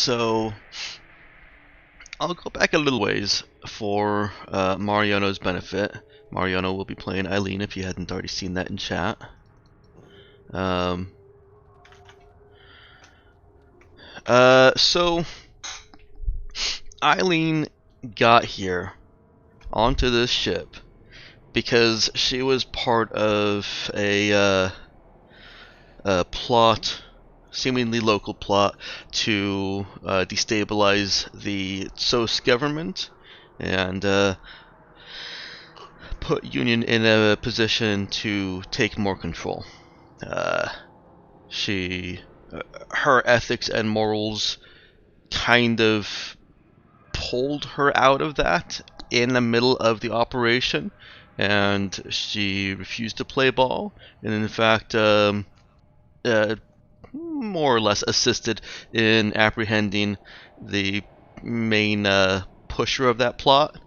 So I'll go back a little ways for Mariano's benefit. Mariano will be playing Eileen if you hadn't already seen that in chat. So Eileen got here onto this ship because she was part of a plot, seemingly local plot, to destabilize the SOS government and put Union in a position to take more control. She, her ethics and morals kind of pulled her out of that in the middle of the operation, and she refused to play ball, and in fact, more or less assisted in apprehending the main pusher of that plot.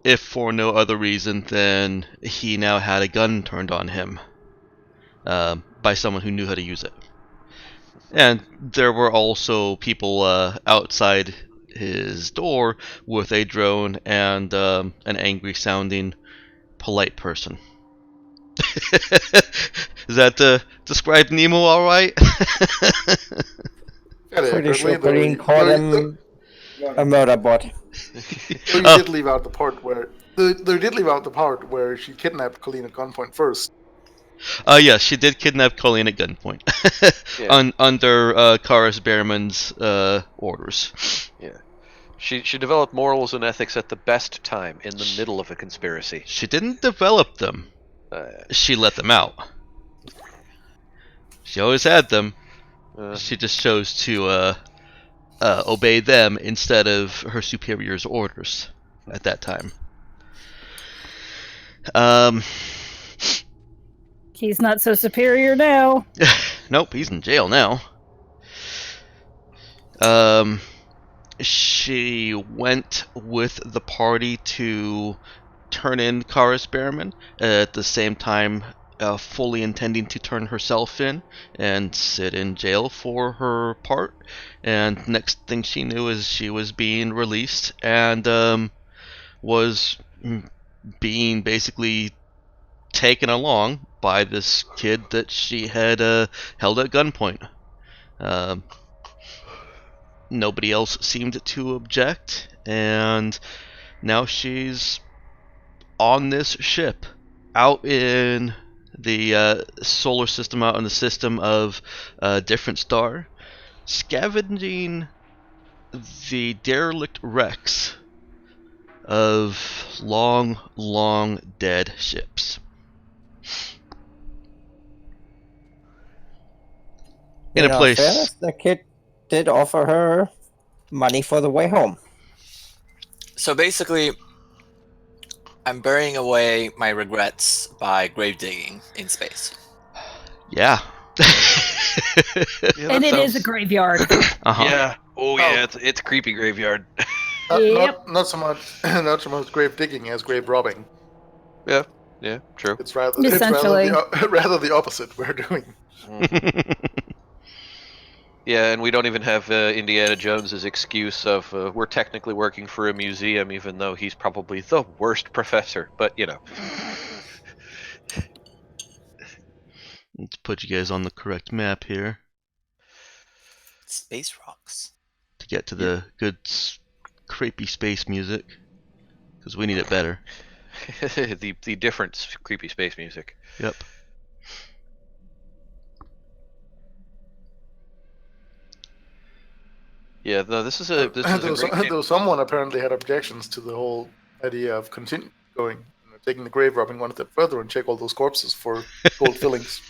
If for no other reason than he now had a gun turned on him by someone who knew how to use it. And there were also people outside his door with a drone and an angry-sounding, polite person. Does that describe Nemo all right? Pretty sure Colleen called him a murder bot. So you did leave out the part where they did leave out the part where she kidnapped Colleen at gunpoint first. Yes, she did kidnap Colleen at gunpoint Yeah. under Karis Behrman's orders. Yeah. She developed morals and ethics at the best time, in the middle of a conspiracy. She didn't develop them. She let them out. She always had them. She just chose to obey them instead of her superior's orders at that time. He's not so superior now. Nope, he's in jail now. She went with the party to turn in Karis Behrman, at the same time fully intending to turn herself in and sit in jail for her part. And next thing she knew is she was being released and was being basically taken along by this kid that she had held at gunpoint. Nobody else seemed to object, and now she's on this ship out in the solar system, out in the system of a different star, scavenging the derelict wrecks of long, long dead ships. In a place. Fairness, the kid did offer her money for the way home. So basically, I'm burying away my regrets by grave digging in space. Yeah. And it is a graveyard. Uh-huh. Yeah. Oh yeah, it's a creepy graveyard. Yep. Not so much grave digging as grave robbing. Yeah, true. It's rather Essentially. rather the opposite we're doing. Yeah, and we don't even have Indiana Jones's excuse of we're technically working for a museum, even though he's probably the worst professor. But you know, Let's put you guys on the correct map here Space rocks. to get to the good, creepy space music, because we need it better. the different creepy space music. Yep. Yeah, no, this is a great game. Though someone apparently had objections to the whole idea of taking the grave robbing one step further and check all those corpses for gold fillings.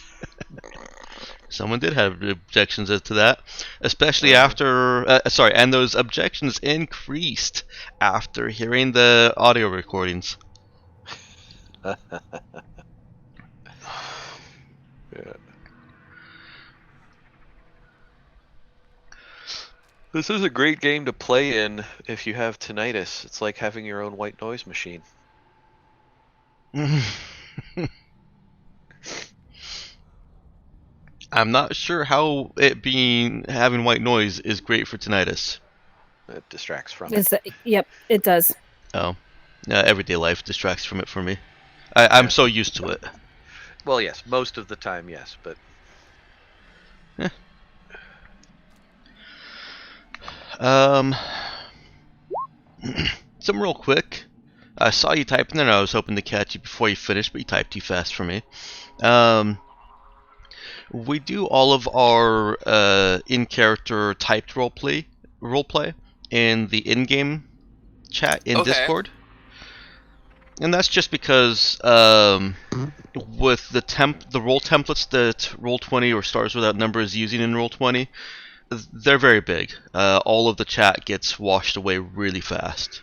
Someone did have objections as to that, especially after. And those objections increased after hearing the audio recordings. Yeah. This is a great game to play in if you have tinnitus. It's like having your own white noise machine. I'm not sure how having white noise is great for tinnitus. It distracts from it. Yep, it does. Oh, everyday life distracts from it for me. I'm so used to it. Well, yes, most of the time, yes, but Something real quick. I saw you typing there, and I was hoping to catch you before you finished, but you typed too fast for me. We do all of our in-character typed roleplay in the in-game chat in Okay. Discord, and that's just because with the role templates that Roll20 or Stars Without Number is using in Roll20, they're very big. All of the chat gets washed away really fast.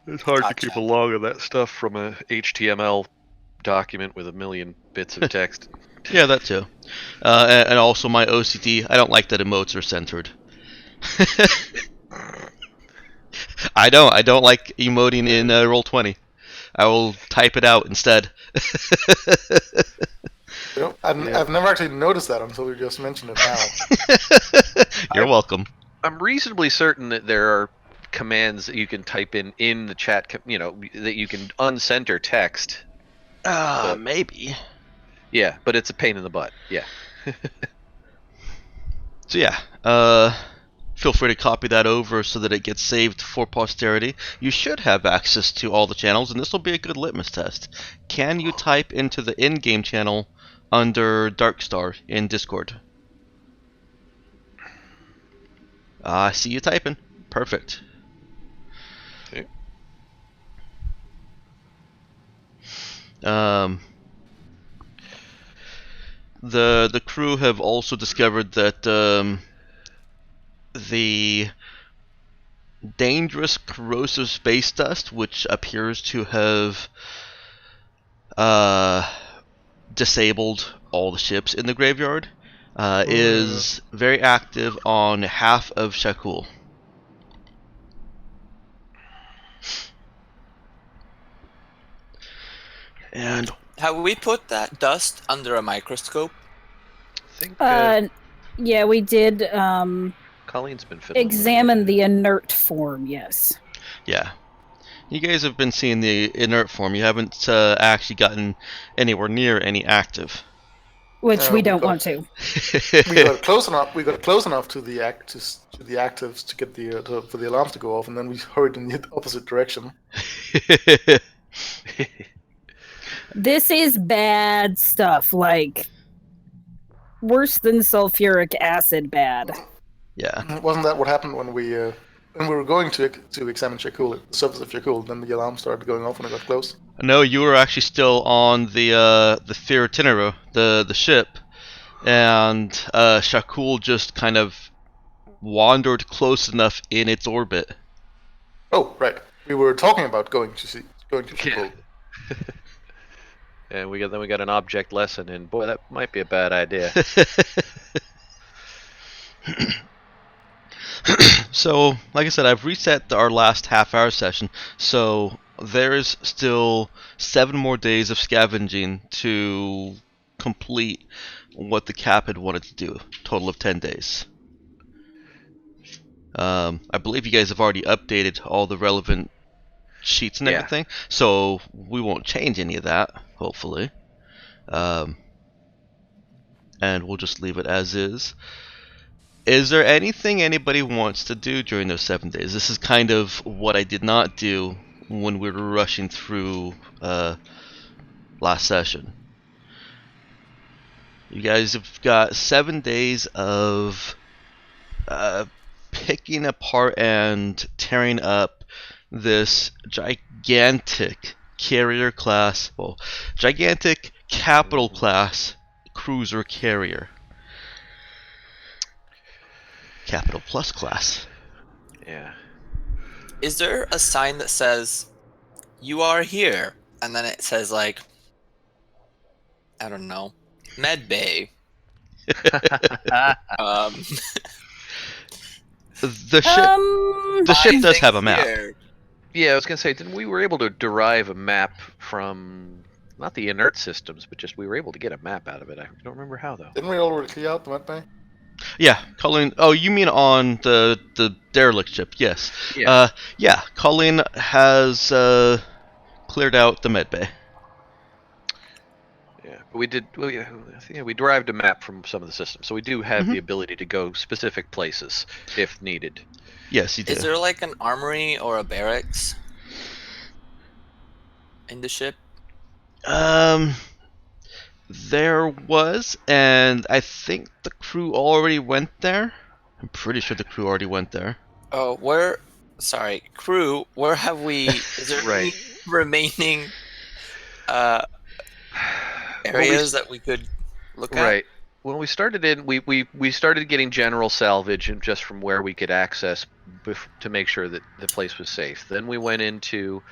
it's hard to Gotcha. keep a log of that stuff from a HTML document with a million bits of text. Yeah, that too. And also my OCD, I don't like that emotes are centered. I don't like emoting in Roll20. I will type it out instead. I've never actually noticed that until you just mentioned it now. You're welcome. I'm reasonably certain that there are commands that you can type in the chat, that you can uncenter text. Maybe. Yeah, but it's a pain in the butt. Yeah. So yeah, feel free to copy that over so that it gets saved for posterity. You should have access to all the channels, and this will be a good litmus test. Can you type into the in-game channel under Darkstar in Discord? I see you typing. Perfect. Okay. The crew have also discovered that the dangerous corrosive space dust, which appears to have disabled all the ships in the graveyard, is very active on half of Shakul. And Have we put that dust under a microscope? I think Yeah, we did Colleen's been fiddling with examine it. the inert form, yes. yeah, you guys have been seeing the inert form. You haven't actually gotten anywhere near any active. Which we we don't got- want to. We got close enough. We got close enough to the actives to get for the alarms to go off, and then we hurried in the opposite direction. This is bad stuff, like worse than sulfuric acid bad. Yeah. Wasn't that what happened when we were going to examine Shakul, the surface of Shakul? Then the alarm started going off when I got close. No, you were actually still on the Theatinero, the ship, and Shakul just kind of wandered close enough in its orbit. Oh, right. We were talking about going to Shakul. And we got an object lesson, and boy, that might be a bad idea. So, like I said, I've reset our last half-hour session, so there's still 7 more days of scavenging to complete what the cap had wanted to do. Total of 10 days. I believe you guys have already updated all the relevant sheets and everything, so we won't change any of that, hopefully. And we'll just leave it as is. Is there anything anybody wants to do during those 7 days? This is kind of what I did not do when we were rushing through last session. You guys have got 7 days of picking apart and tearing up this gigantic carrier class, well, gigantic capital class cruiser carrier. Capital Plus class. Yeah. Is there a sign that says, "You are here," and then it says like, I don't know, Med Bay? The ship does have a map. Here. Yeah, I was gonna say, we were able to derive a map from not the inert systems, but just we were able to get a map out of it. I don't remember how though. Didn't we already clear out the med bay? Yeah, Colleen. Oh, you mean on the derelict ship? Yes. Yeah. Yeah. Colleen has cleared out the medbay. Yeah, but we did. Well, yeah, we derived a map from some of the systems, so we do have the ability to go specific places if needed. Yes, you do. Is there like an armory or a barracks in the ship? There was, and I think the crew already went there. I'm pretty sure the crew already went there. Oh, where? Sorry, crew. Where have we? Is there any remaining areas that we could look at? Right. When we started in, we started getting general salvage and just from where we could access to make sure that the place was safe. Then we went into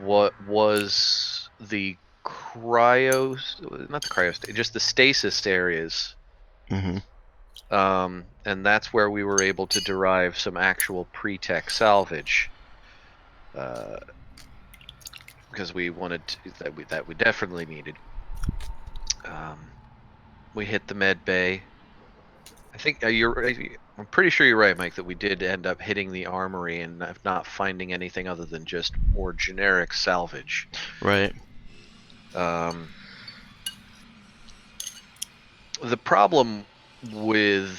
what was the not the cryo, just the stasis areas. Mm-hmm. And that's where we were able to derive some actual pre-tech salvage. Because we wanted that we definitely needed. We hit the med bay. I think I'm pretty sure you're right, Mike, that we did end up hitting the armory and not finding anything other than just more generic salvage. Right. The problem with,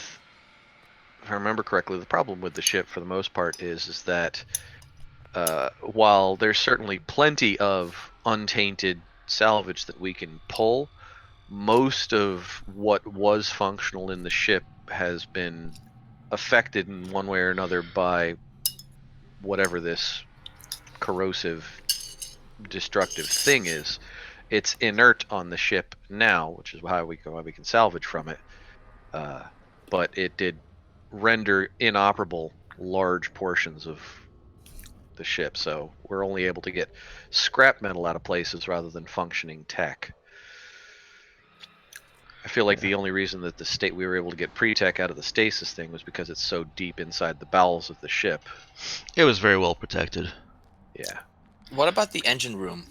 if I remember correctly, the problem with the ship for the most part is that while there's certainly plenty of untainted salvage that we can pull, most of what was functional in the ship has been affected in one way or another by whatever this corrosive, destructive thing is. It's inert on the ship now, which is why we can salvage from it. But it did render inoperable large portions of the ship, so we're only able to get scrap metal out of places rather than functioning tech. I feel like the only reason that we were able to get pre-tech out of the stasis thing was because it's so deep inside the bowels of the ship. It was very well protected. Yeah. What about the engine room?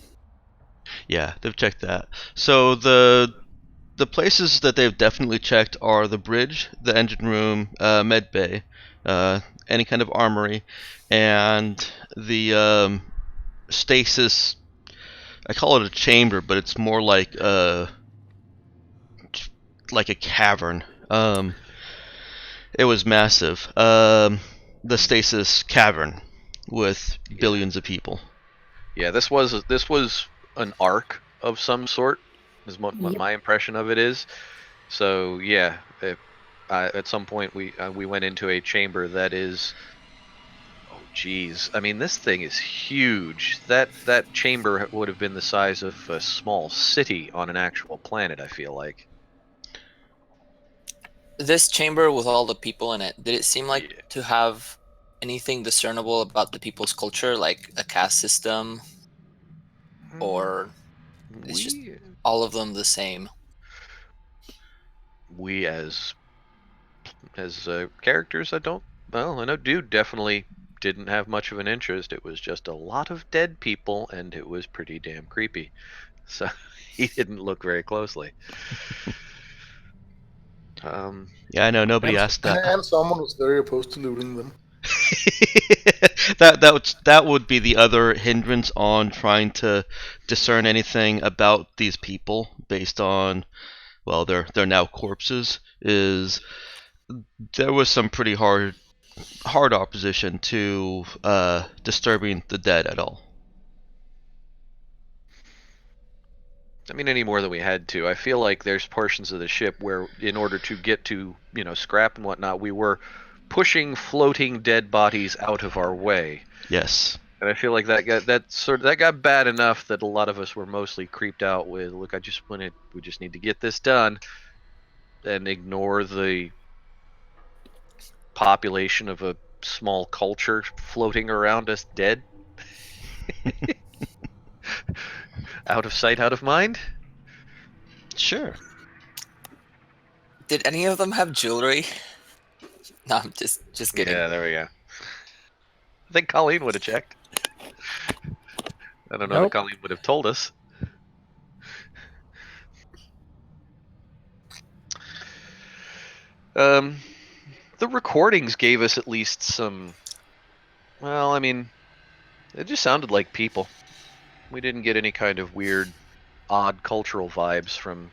Yeah, they've checked that. So the places that they've definitely checked are the bridge, the engine room, med bay, any kind of armory, and the stasis. I call it a chamber, but it's more like a cavern. It was massive. The stasis cavern with billions of people. Yeah, this was an arc of some sort, is what my impression of it is. So yeah, at some point we went into a chamber that is, oh geez, I mean this thing is huge. That chamber would have been the size of a small city on an actual planet, I feel like. This chamber with all the people in it, did it seem like to have anything discernible about the people's culture, like a caste system, or it's just all of them the same? We as characters, I know Dude definitely didn't have much of an interest. It was just a lot of dead people, and it was pretty damn creepy. So he didn't look very closely. Yeah, I know. Nobody asked that. And someone was very opposed to looting them. that would be the other hindrance on trying to discern anything about these people based on, well, they're now corpses. Is there was some pretty hard opposition to disturbing the dead at all. I mean, any more than we had to. I feel like there's portions of the ship where, in order to get to, scrap and whatnot, we were pushing floating dead bodies out of our way. Yes. And I feel like that got bad enough that a lot of us were mostly creeped out with, look, we just need to get this done, and ignore the population of a small culture floating around us dead. Out of sight, out of mind? Sure. Did any of them have jewelry? No, I'm just kidding. Yeah, there we go. I think Colleen would have checked. I don't know that Colleen would have told us. The recordings gave us at least some. Well, I mean, it just sounded like people. We didn't get any kind of weird, odd cultural vibes from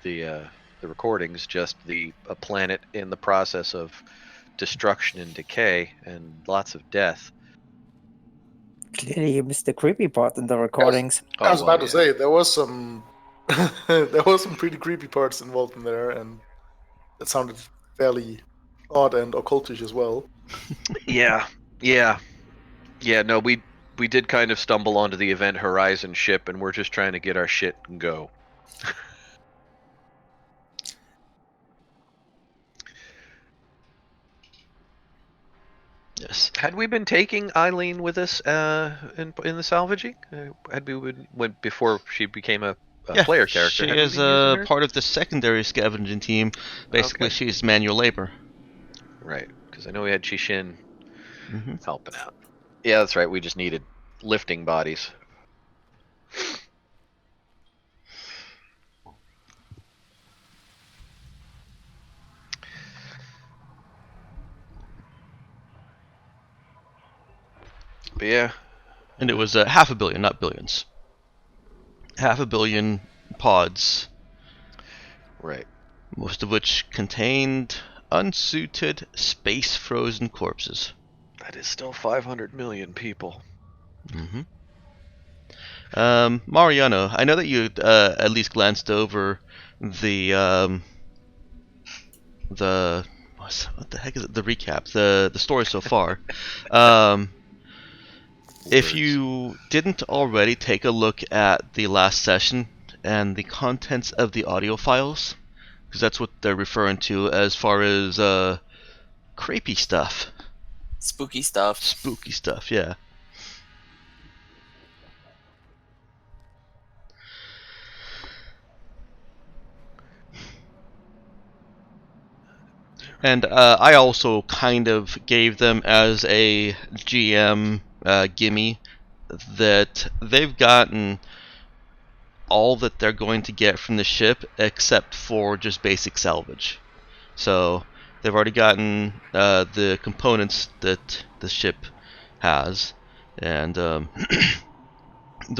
the recordings. Just a planet in the process of destruction and decay and lots of death. Clearly, you missed the creepy part in the recordings. I was Oh, about well, to yeah. say there was some there was some pretty creepy parts involved in there, and it sounded fairly odd and occultish as well. Yeah. No, we did kind of stumble onto the Event Horizon ship, and we're just trying to get our shit and go. Yes. Had we been taking Eileen with us in the salvaging? Had we went before she became a Yeah, player character? she Had we is been using her? part of the secondary scavenging team. Basically, Okay. she's manual labor. Right, because I know we had Chishin Hmm. helping out. Yeah, that's right. We just needed lifting bodies. But yeah. And it was 500 million, not billions. 500 million pods, Right. most of which contained unsuited, space-frozen corpses. That is still 500 million people. Mm-hmm. Mariano, I know that you at least glanced over the what the heck is it? The recap, the story so far. If Words. you didn't already take a look at the last session and the contents of the audio files, because that's what they're referring to as far as creepy stuff, Spooky stuff. spooky stuff, yeah. And I also kind of gave them as a GM gimme that they've gotten all that they're going to get from the ship except for just basic salvage. So they've already gotten the components that the ship has, and the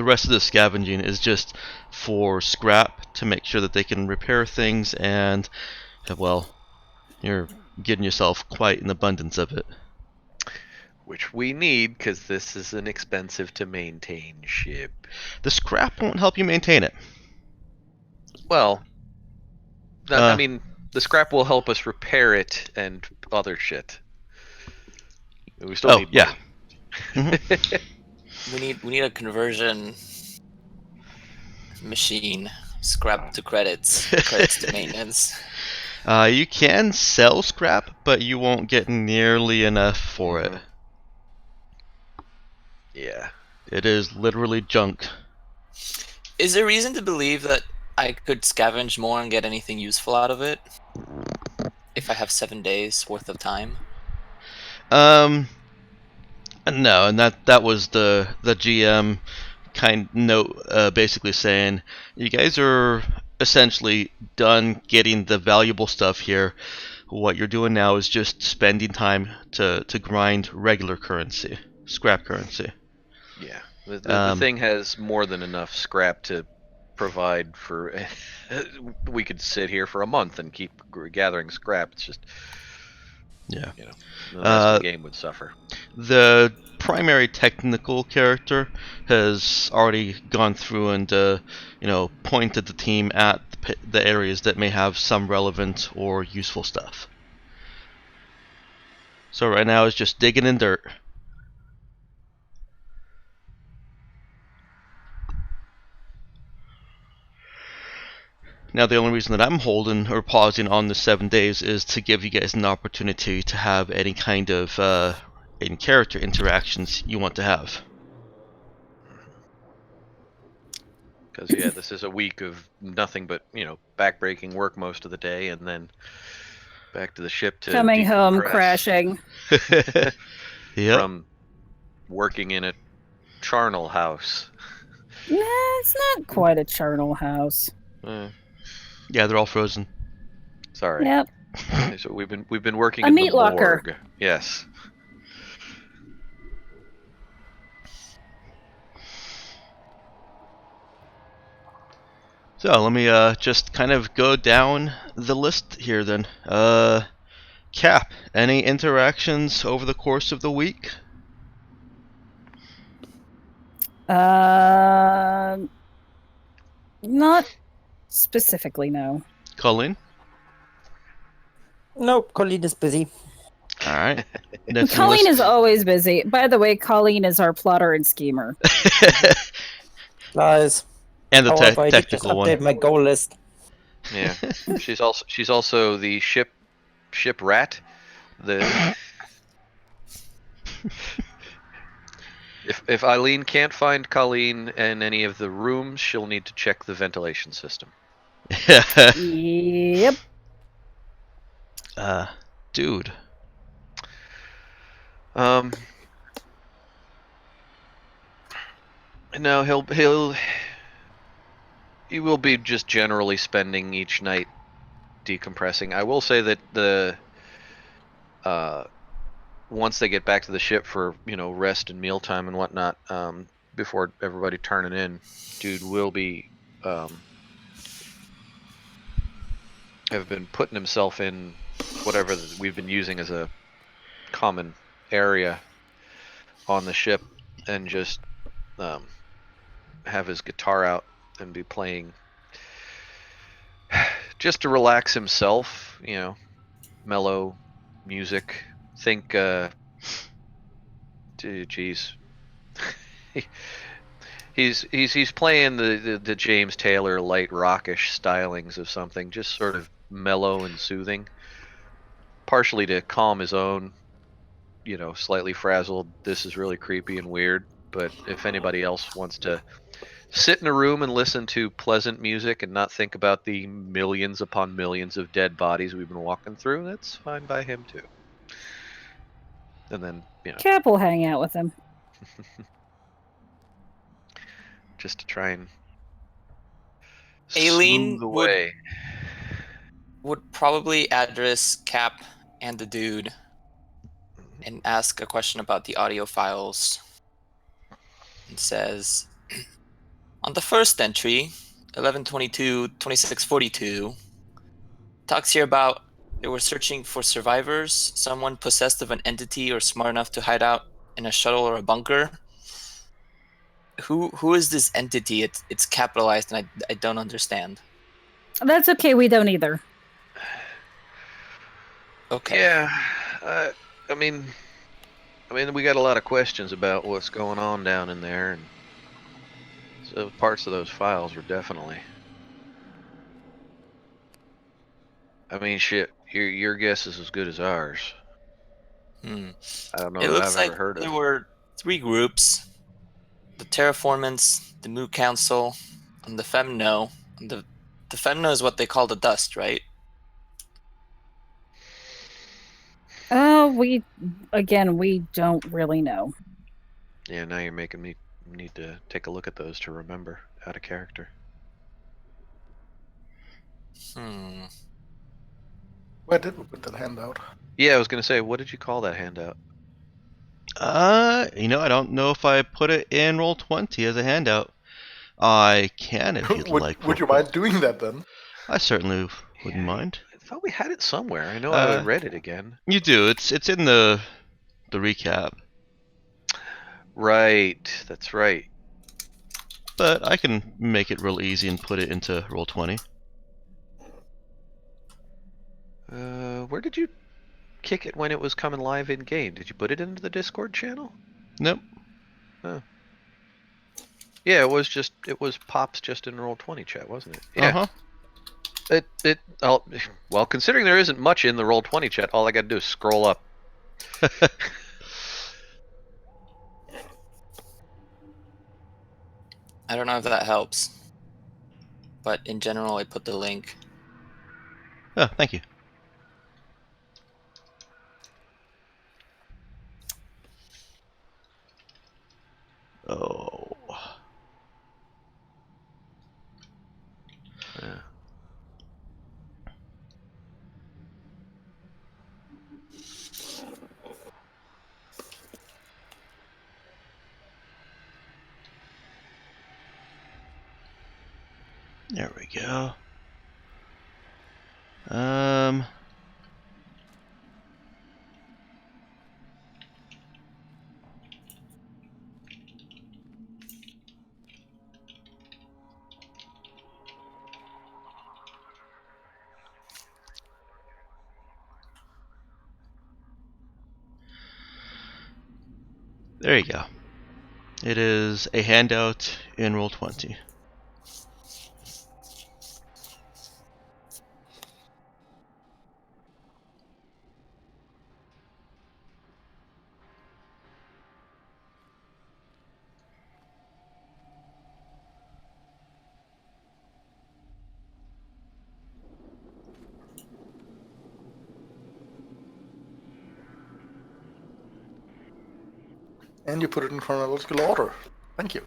rest of the scavenging is just for scrap to make sure that they can repair things, and well, you're getting yourself quite an abundance of it. Which we need, because this is an expensive to maintain ship. The scrap won't help you maintain it. Well, I mean, the scrap will help us repair it and other shit. We still need money. Yeah. We need a conversion machine. Scrap to credits. Credits to maintenance. You can sell scrap, but you won't get nearly enough for it. Yeah. It is literally junk. Is there reason to believe that I could scavenge more and get anything useful out of it? If I have 7 days worth of time? No, and that was the GM kind note, basically saying you guys are essentially done getting the valuable stuff here. What you're doing now is just spending time to grind regular currency, scrap currency. Yeah. The thing has more than enough scrap to provide for. We could sit here for a month and keep gathering scrap. It's just. Yeah. You know, the rest of the game would suffer. The primary technical character has already gone through and pointed the team at the areas that may have some relevant or useful stuff. So right now it's just digging in dirt. Now the only reason that I'm holding or pausing on the 7 days is to give you guys an opportunity to have any kind of in-character interactions you want to have. Because yeah, this is a week of nothing but backbreaking work most of the day, and then back to the ship to Coming home, decompress crashing. Yep. from working in a charnel house. Nah, it's not quite a charnel house. Eh, Yeah, they're all frozen. sorry. Yep. So we've been working A in the meat locker. morgue. Yes. So let me just kind of go down the list here then. Cap, any interactions over the course of the week? Not specifically, no. Colleen? Nope, Colleen is busy. All right. Next on the Colleen list. is always busy. By the way, Colleen is our plotter and schemer. Lies. And the However, I did just technical one. update my goal list. Yeah. She's also the ship rat. The if Eileen can't find Colleen in any of the rooms, she'll need to check the ventilation system. Yep. Dude. No, he will be just generally spending each night decompressing. I will say that the once they get back to the ship for rest and mealtime and whatnot, before everybody turning in, dude will be have been putting himself in whatever we've been using as a common area on the ship, and just have his guitar out and be playing just to relax himself, mellow music. Think geez. He's playing the James Taylor light rockish stylings of something, just sort of mellow and soothing, partially to calm his own, slightly frazzled. This is really creepy and weird. But if anybody else wants to sit in a room and listen to pleasant music and not think about the millions upon millions of dead bodies we've been walking through, that's fine by him too. And then, Cap will hang out with him. just to try and Aileen smooth away. would probably address Cap and the dude and ask a question about the audio files. And says, on the first entry, 11/22/2642, talks here about they were searching for survivors, someone possessed of an entity or smart enough to hide out in a shuttle or a bunker. Who is this entity? It's capitalized, and I don't understand. That's okay. We don't either. Okay. Yeah, I mean, we got a lot of questions about what's going on down in there, and so parts of those files were definitely. I mean, shit, your guess is as good as ours. Hmm. I don't know It that looks I've like ever heard there of. were 3 groups: the Terraformants, the Moo Council, and the Femno. And the Femno is what they call the dust, right? We don't really know. Yeah, now you're making me need to take a look at those to remember out of character. Where did we put that handout? Yeah, I was gonna say, what did you call that handout? I don't know if I put it in Roll20 as a handout. I can if you'd like. Would you mind doing that then? I certainly wouldn't Yeah, mind. I thought we had it somewhere. I know I read it again. You do. It's in the recap. Right, that's right. But I can make it real easy and put it into Roll20. Where did you kick it when it was coming live in game? Did you put it into the Discord channel? Nope. Oh. Yeah, it was Pops just in Roll20 chat, wasn't it? Yeah. Well, considering there isn't much in the Roll20 chat, all I got to do is scroll up. I don't know if that helps, but in general, I put the link. Oh, thank you. Oh. Yeah. There we go. Um. There you go. It is a handout in Roll20. And you put it in chronological order. Thank you.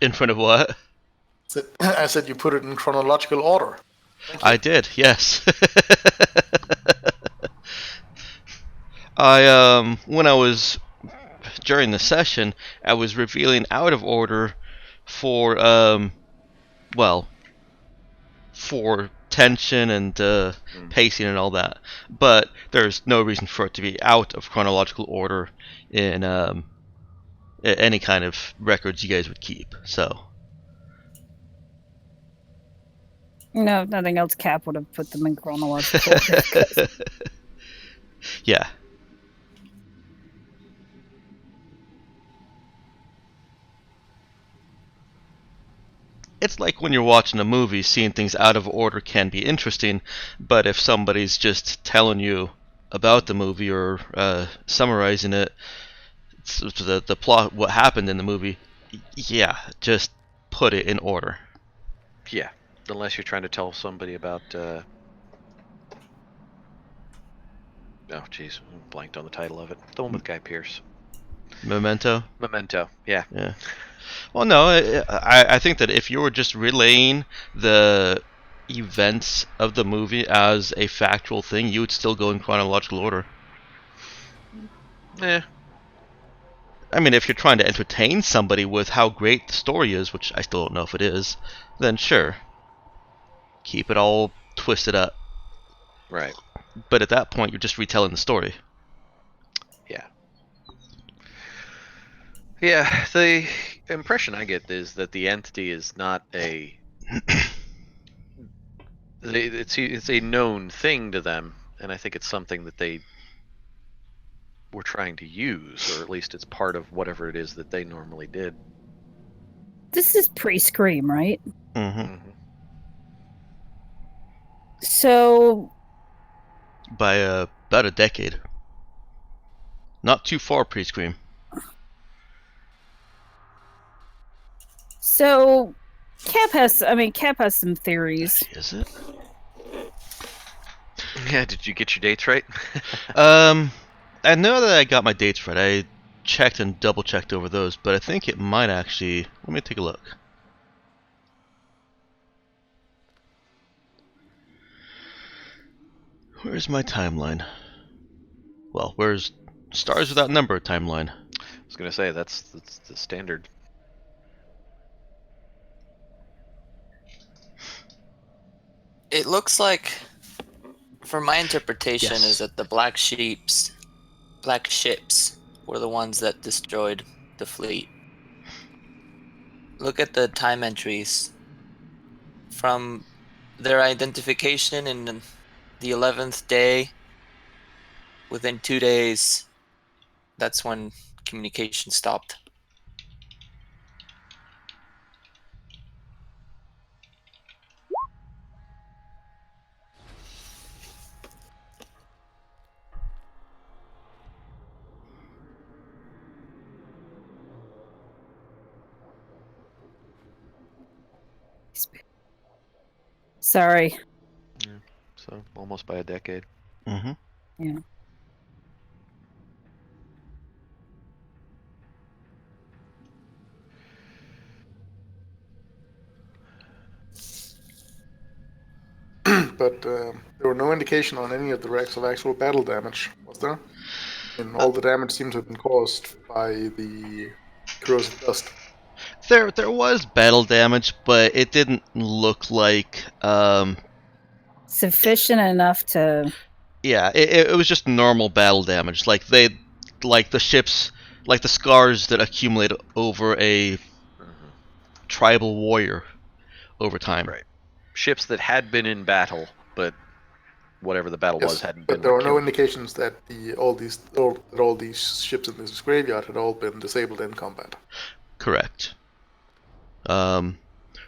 In front of what? I said you put it in chronological order. Thank you. I did, yes. When I was during the session, I was revealing out of order for for tension and pacing and all that. But there's no reason for it to be out of chronological order in any kind of records you guys would keep. So. No, if nothing else, Cap would have put them in chronological order. Yeah. It's like when you're watching a movie, seeing things out of order can be interesting, but if somebody's just telling you about the movie or summarizing it, the plot, what happened in the movie, yeah, just put it in order. Yeah, unless you're trying to tell somebody about. Oh, jeez, blanked on the title of it. The one with Guy Pearce. Memento? Memento, yeah. Yeah. Well, no, I think that if you were just relaying the events of the movie as a factual thing, you would still go in chronological order. Eh. I mean, if you're trying to entertain somebody with how great the story is, which I still don't know if it is, then sure. Keep it all twisted up. Right. But at that point, you're just retelling the story. Yeah. Yeah, the impression I get is that the entity is not a... it's a known thing to them, and I think it's something that they were trying to use, or at least it's part of whatever it is that they normally did. This is pre-Scream, right? Mm-hmm. So... By about a decade. Not too far pre-Scream. So... Cap has some theories. Is it? Yeah, did you get your dates right? I know that I got my dates right. I checked and double-checked over those, but I think it might actually... Let me take a look. Where's my timeline? Well, where's Stars Without Number timeline? I was gonna say that's the standard. It looks like, from my interpretation, Yes. is that the black ships were the ones that destroyed the fleet. Look at the time entries. From their identification in the 11th day, within 2 days, that's when communication stopped. Sorry. Yeah, so almost by a decade. Mm-hmm. Yeah. But there were no indication on any of the wrecks of actual battle damage, was there? And all the damage seemed to have been caused by the corrosive dust. There was battle damage, but it didn't look like Sufficient enough to. yeah, it was just normal battle damage. Like the ships, like the scars that accumulate over a Mhm. tribal warrior over time. Right. Ships that had been in battle, but whatever the battle was Yes, hadn't but been there are no killed. indications that all these ships in this graveyard had all been disabled in combat. Correct.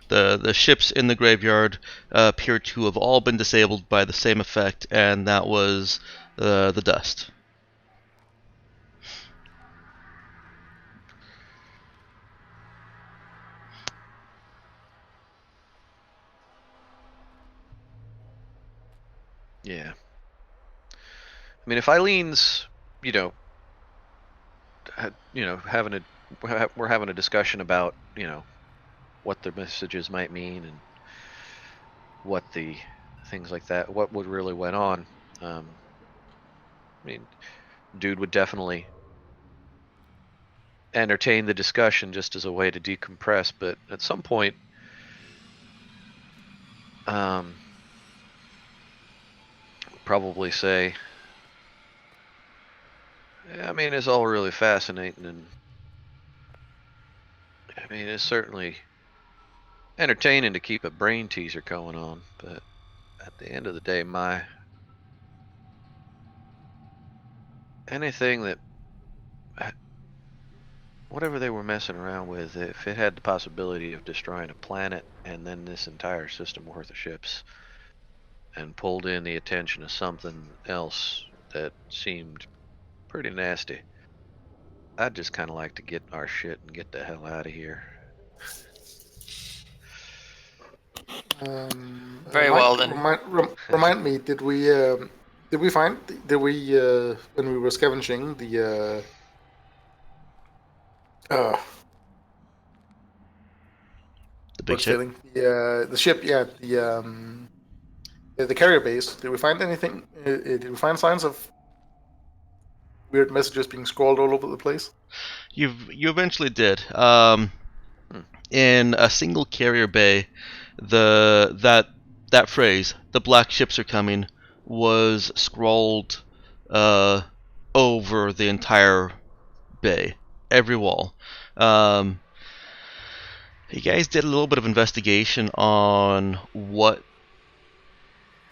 The ships in the graveyard appear to have all been disabled by the same effect, and that was the dust. Yeah. I mean, if Eileen's, you know, we're having a discussion about, what the messages might mean and what the things like that, what would really went on. I mean, dude would definitely entertain the discussion just as a way to decompress, but at some point, um, probably say, I mean, it's all really fascinating, and I mean, it's certainly entertaining to keep a brain teaser going on, but at the end of the day, anything that whatever they were messing around with, if it had the possibility of destroying a planet and then this entire system worth of ships, and pulled in the attention of something else that seemed pretty nasty, I'd just kind of like to get our shit and get the hell out of here. Very well then. Remind me, did we find when we were scavenging the The big what's ship. failing the ship? Yeah, the carrier base. Did we find anything? Did we find signs of weird messages being scrawled all over the place? You eventually did. Hmm. In a single carrier bay, that phrase, "the black ships are coming," was scrawled over the entire bay, every wall. You guys did a little bit of investigation on what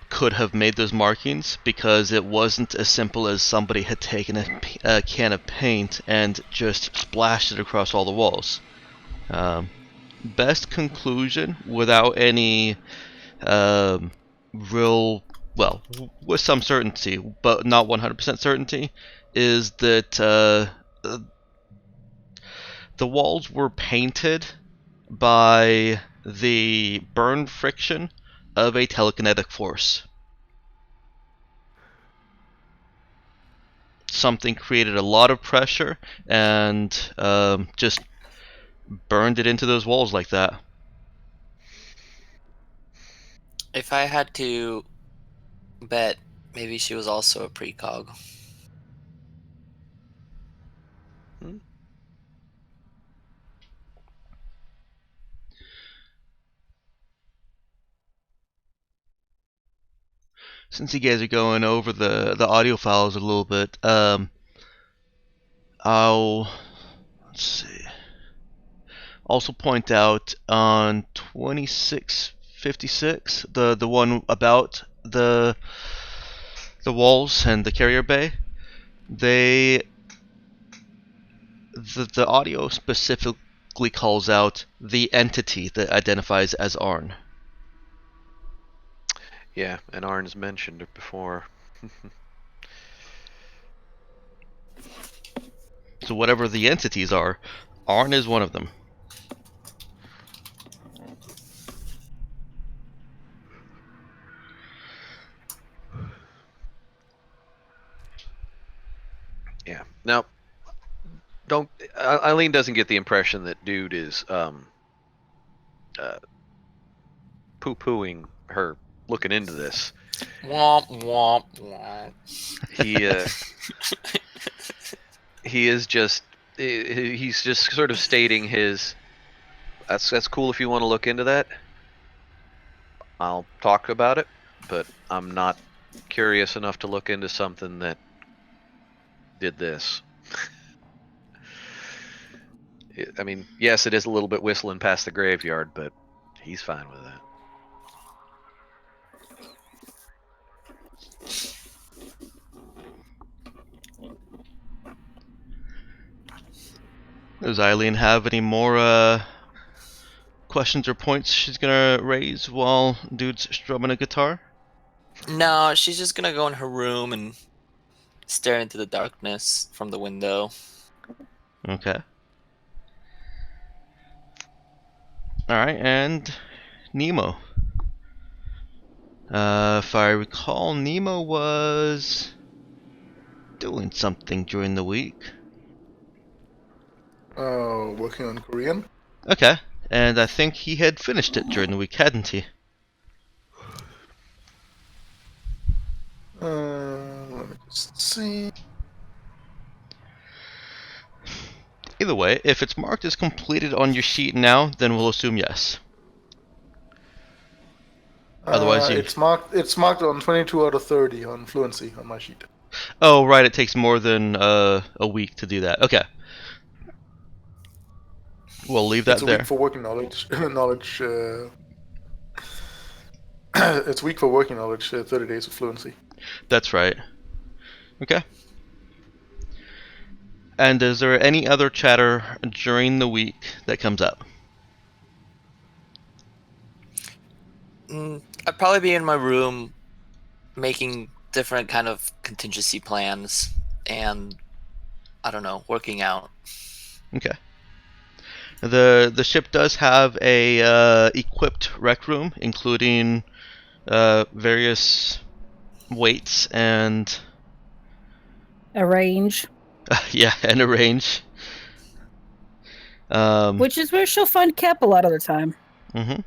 could have made those markings, because it wasn't as simple as somebody had taken a can of paint and just splashed it across all the walls. Best conclusion, without any real, well, with some certainty, but not 100% certainty, is that the walls were painted by the burn friction of a telekinetic force. Something created a lot of pressure and just burned it into those walls like that. If I had to bet, maybe she was also a precog. Since you guys are going over the audio files a little bit, I'll let's see. Also point out on 2656, the one about the walls and the carrier bay, the audio specifically calls out the entity that identifies as Arn. Yeah, and Arn's mentioned it before. So whatever the entities are, Arn is one of them. Yeah. Now, don't Eileen doesn't get the impression that dude is poo-pooing her looking into this. Womp womp womp. He is just he's just sort of stating his That's cool if you want to look into that. I'll talk about it, but I'm not curious enough to look into something that did this. I mean, yes, it is a little bit whistling past the graveyard, but he's fine with that. Does Eileen have any more questions or points she's gonna raise while dude's strumming a guitar? No, she's just gonna go in her room and stare into the darkness from the window. Okay. Alright, and Nemo. If I recall, Nemo was doing something during the week. Working on Korean. Okay, and I think he had finished it during the week, hadn't he? Let me just see. Either way, if it's marked as completed on your sheet now, then we'll assume yes. Otherwise you... It's marked on 22 out of 30 on fluency on my sheet. Oh, right, it takes more than a week to do that. Okay. We'll leave that It's a there. week for working knowledge. It's week for working knowledge. 30 days of fluency. That's right. Okay. And is there any other chatter during the week that comes up? I'd probably be in my room making different kind of contingency plans and, I don't know, working out. Okay. The ship does have a equipped rec room, including various weights and A range. yeah, and a range. Which is where she'll find Cap a lot of the time. Mm-hmm.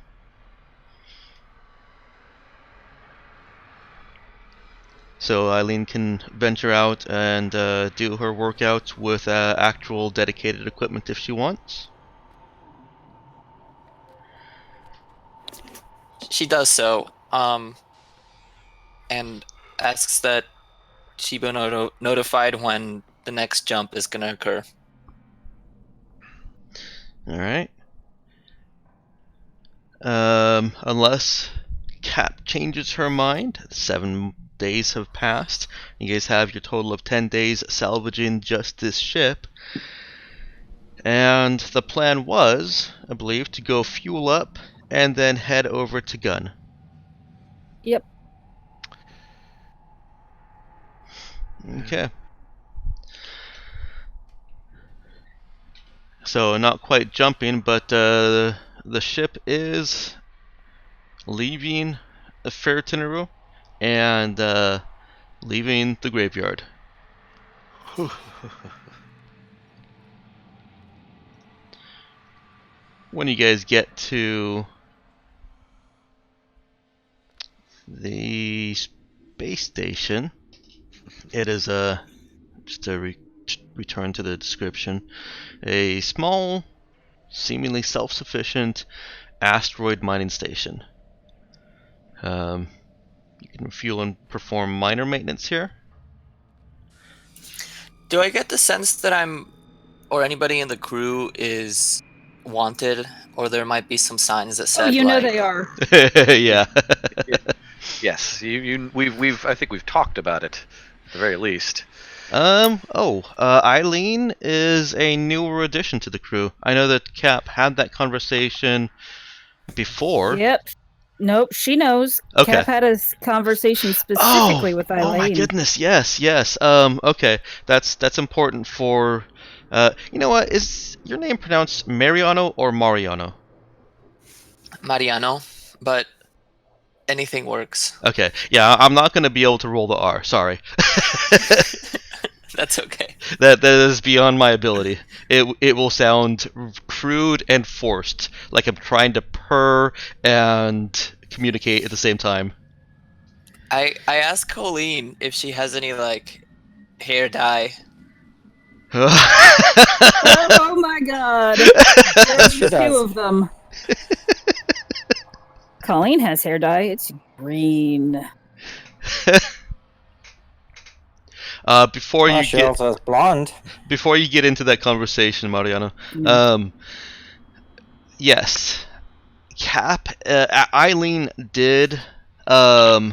So Eileen can venture out and do her workouts with actual dedicated equipment if she wants. She does so, and asks that she be notified when the next jump is going to occur. Alright. Unless Cap changes her mind, 7 days have passed. You guys have your total of 10 days salvaging just this ship. And the plan was, I believe, to go fuel up and then head over to Gun. Yep. Okay. So not quite jumping, but the ship is leaving Ferritineru and leaving the graveyard. When you guys get to the space station, it is just to return to the description, a small, seemingly self-sufficient asteroid mining station. You can fuel and perform minor maintenance here. Do I get the sense that or anybody in the crew is wanted, or there might be some signs that said, They are. Yeah. Yes, I think we've talked about it at the very least. Eileen is a newer addition to the crew. I know that Cap had that conversation before. Yep. Nope, she knows. Okay. Cap had a conversation specifically with Eileen. Oh my goodness, yes. Okay, that's important for. You know what? Is your name pronounced Mariano or Mariano? Mariano, but anything works. Okay, yeah, I'm not going to be able to roll the R. Sorry. That's okay. That is beyond my ability. It will sound crude and forced, like I'm trying to purr and communicate at the same time. I asked Colleen if she has any hair dye Oh my god! There's She the two does. of them. Colleen has hair dye. It's green. Before Well, you she get also has blonde. into that conversation, Mariano, yes, Cap, Eileen did. I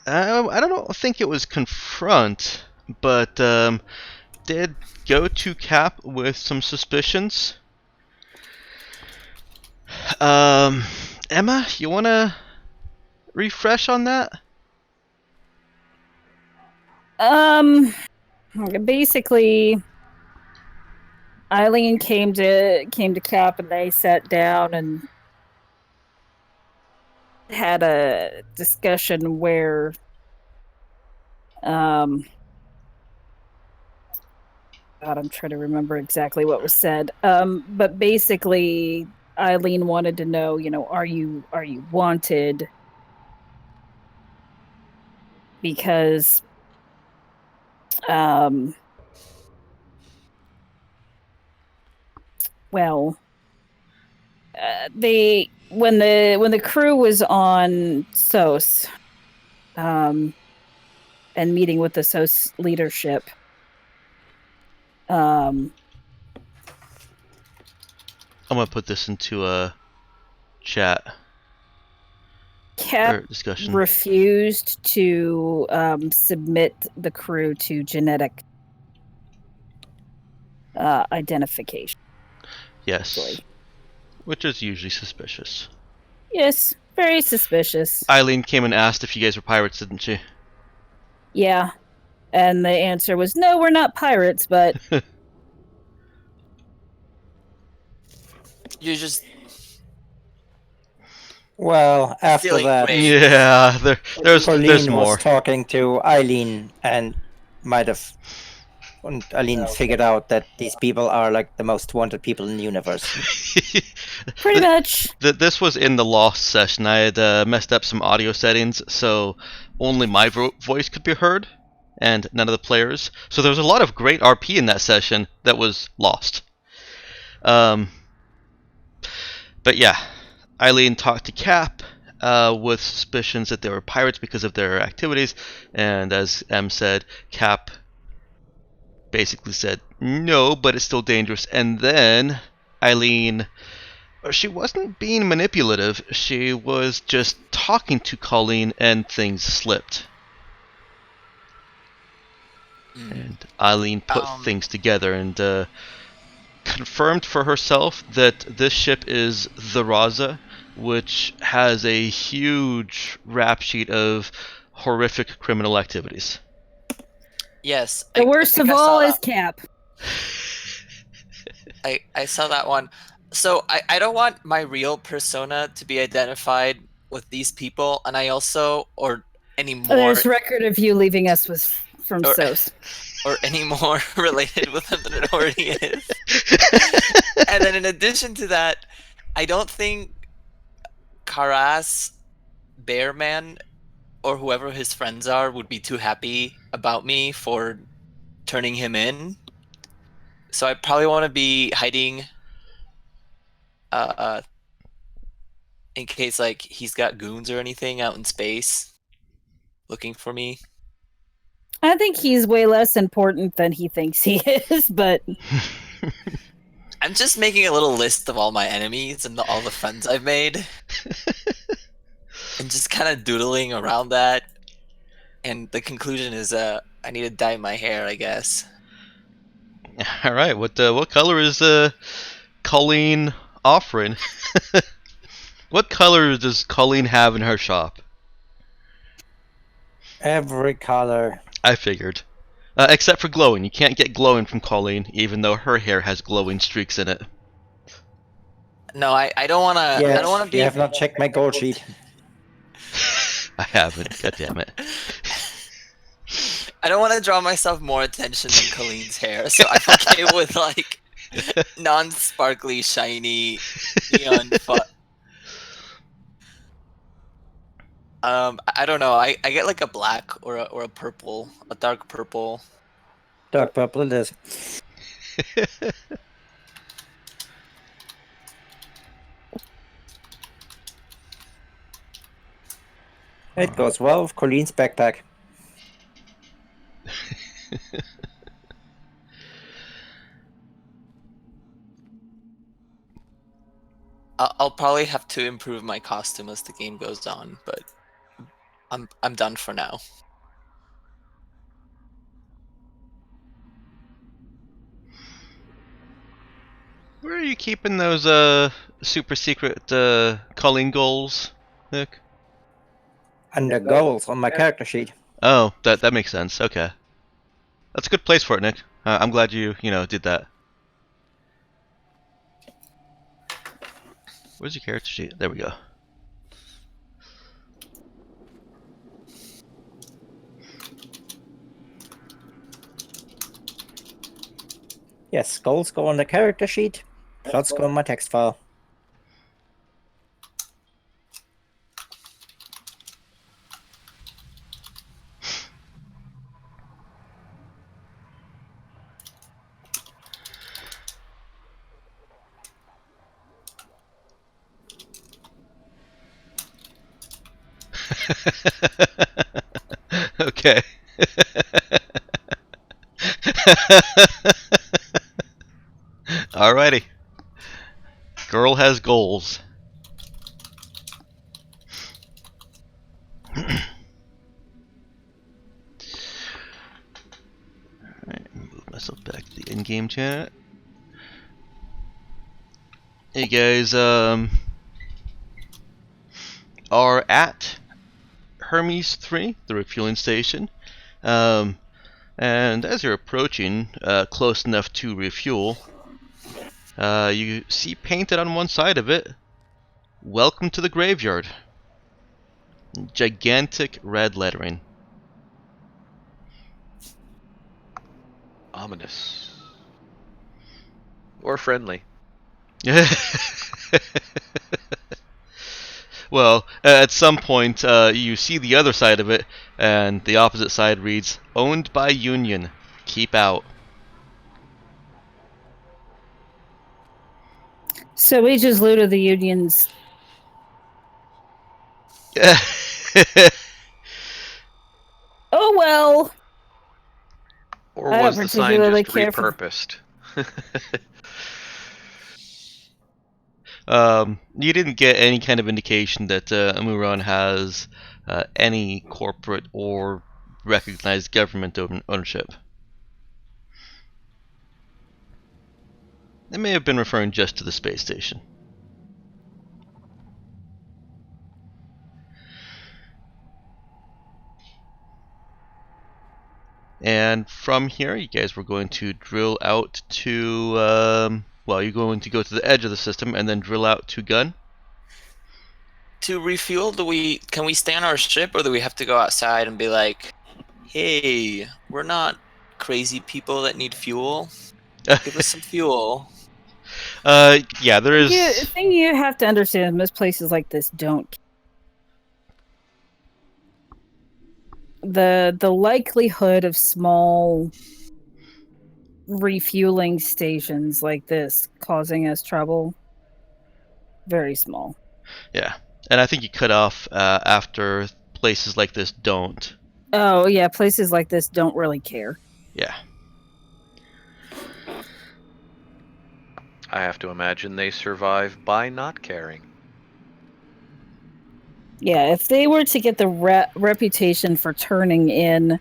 don't think it was confront, but did go to Cap with some suspicions. Emma, you wanna refresh on that? Basically, Eileen came to Cap, and they sat down and had a discussion where God, I'm trying to remember exactly what was said. But basically, Eileen wanted to know, are you wanted? Because well, they when the crew was on SOS, and meeting with the SOS leadership, I'm gonna put this into a chat Cap or discussion. refused to submit the crew to genetic identification. Yes, Actually. which is usually suspicious. Yes, very suspicious. Eileen came and asked if you guys were pirates, didn't she? Yeah, and the answer was no, we're not pirates, but You're just Well, after stealing that, grain. Yeah, there's Colleen more. was talking to Eileen and might have. And Eileen figured out that these people are like the most wanted people in the universe. pretty much. This was in the Lost session. I had messed up some audio settings, so only my voice could be heard, and none of the players. So there was a lot of great RP in that session that was lost. But yeah, Eileen talked to Cap with suspicions that they were pirates because of their activities, and as M said, Cap basically said no, but it's still dangerous. And then Eileen, she wasn't being manipulative, she was just talking to Colleen and things slipped. And Eileen put things together and confirmed for herself that this ship is the Raza, which has a huge rap sheet of horrific criminal activities. Yes. The worst of all is that. Cap. I saw that one. So I don't want my real persona to be identified with these people, and I also or any more There's record of you leaving us from or, SOS. or any more related with them than it already is. And then in addition to that, I don't think Karas, Bearman, or whoever his friends are would be too happy about me for turning him in. So I probably want to be hiding in case like he's got goons or anything out in space looking for me. I think he's way less important than he thinks he is, but I'm just making a little list of all my enemies and all the friends I've made. And just kind of doodling around that. And the conclusion is I need to dye my hair, I guess. All right, what color is Colleen offering? What color does Colleen have in her shop? Every color. I figured. Except for glowing. You can't get glowing from Colleen, even though her hair has glowing streaks in it. No, I don't want to. Yes, I don't want to be. you have not checked my gold sheet. I haven't. God damn it. I don't want to draw myself more attention than Colleen's hair, so I'm okay with like non-sparkly, shiny neon. I don't know. I get like a black or a purple, a dark purple. Dark purple it is. It goes well with Colleen's backpack. I'll probably have to improve my costume as the game goes on, but I'm done for now. Where are you keeping those super secret Colleen goals, Nick? Under goals on my character sheet. Oh, that makes sense. Okay, that's a good place for it, Nick. I'm glad you did that. Where's your character sheet? There we go. Yes, goals go on the character sheet. Plots go on my text file. Okay. Alrighty. Girl has goals. Alright, move myself back to the in-game chat. Hey guys, are at Hermes 3, the refueling station. And as you're approaching, close enough to refuel, you see painted on one side of it, "Welcome to the graveyard." Gigantic red lettering. Ominous. Or friendly. Well, at some point, you see the other side of it, and the opposite side reads, "Owned by Union. Keep out." So we just looted the Union's. Oh well. Or I was don't the sign particularly just care for- repurposed? You didn't get any kind of indication that Amuron has any corporate or recognized government ownership. They may have been referring just to the space station. And from here, you guys were going to drill out to, well, you're going to go to the edge of the system and then drill out to gun. To refuel, can we stay on our ship, or do we have to go outside and be like, "Hey, we're not crazy people that need fuel. Give us some fuel." Yeah, there is. The thing you have to understand: most places like this don't. The likelihood of small refueling stations like this causing us trouble, very small. Yeah, and I think you cut off after places like this don't. Oh yeah, places like this don't really care. Yeah. I have to imagine they survive by not caring. Yeah, if they were to get the reputation for turning in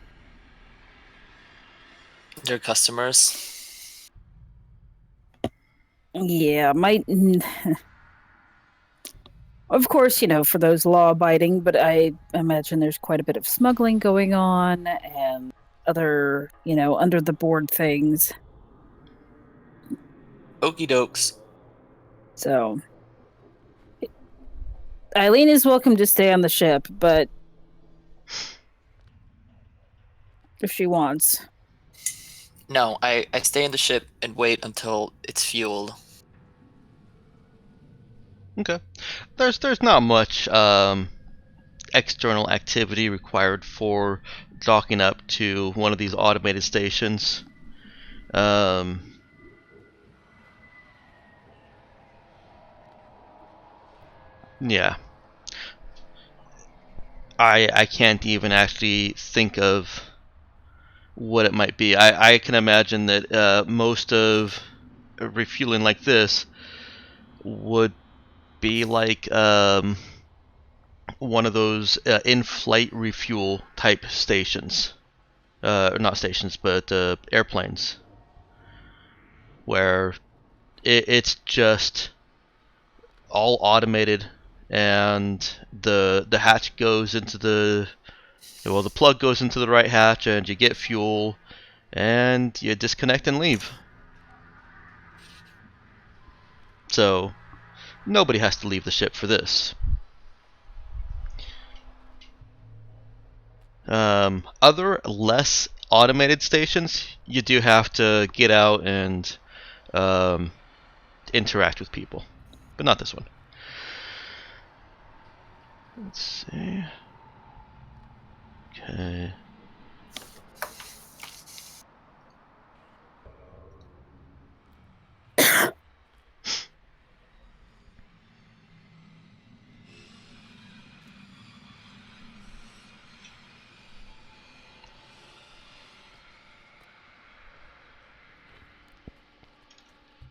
Their customers. Yeah, might. Of course, for those law-abiding, but I imagine there's quite a bit of smuggling going on and other, under-the-board things. Okie dokes. So, Eileen is welcome to stay on the ship, but if she wants. No, I stay in the ship and wait until it's fueled. Okay. There's not much external activity required for docking up to one of these automated stations. Um, yeah. I can't even actually think of what it might be. I can imagine that most of refueling like this would be like one of those in-flight refuel type stations. Not stations, but airplanes, where it's just all automated, and the hatch goes into the plug goes into the right hatch, and you get fuel, and you disconnect and leave. So nobody has to leave the ship for this. Other less automated stations, you do have to get out and um, interact with people, but not this one. Let's see. Okay.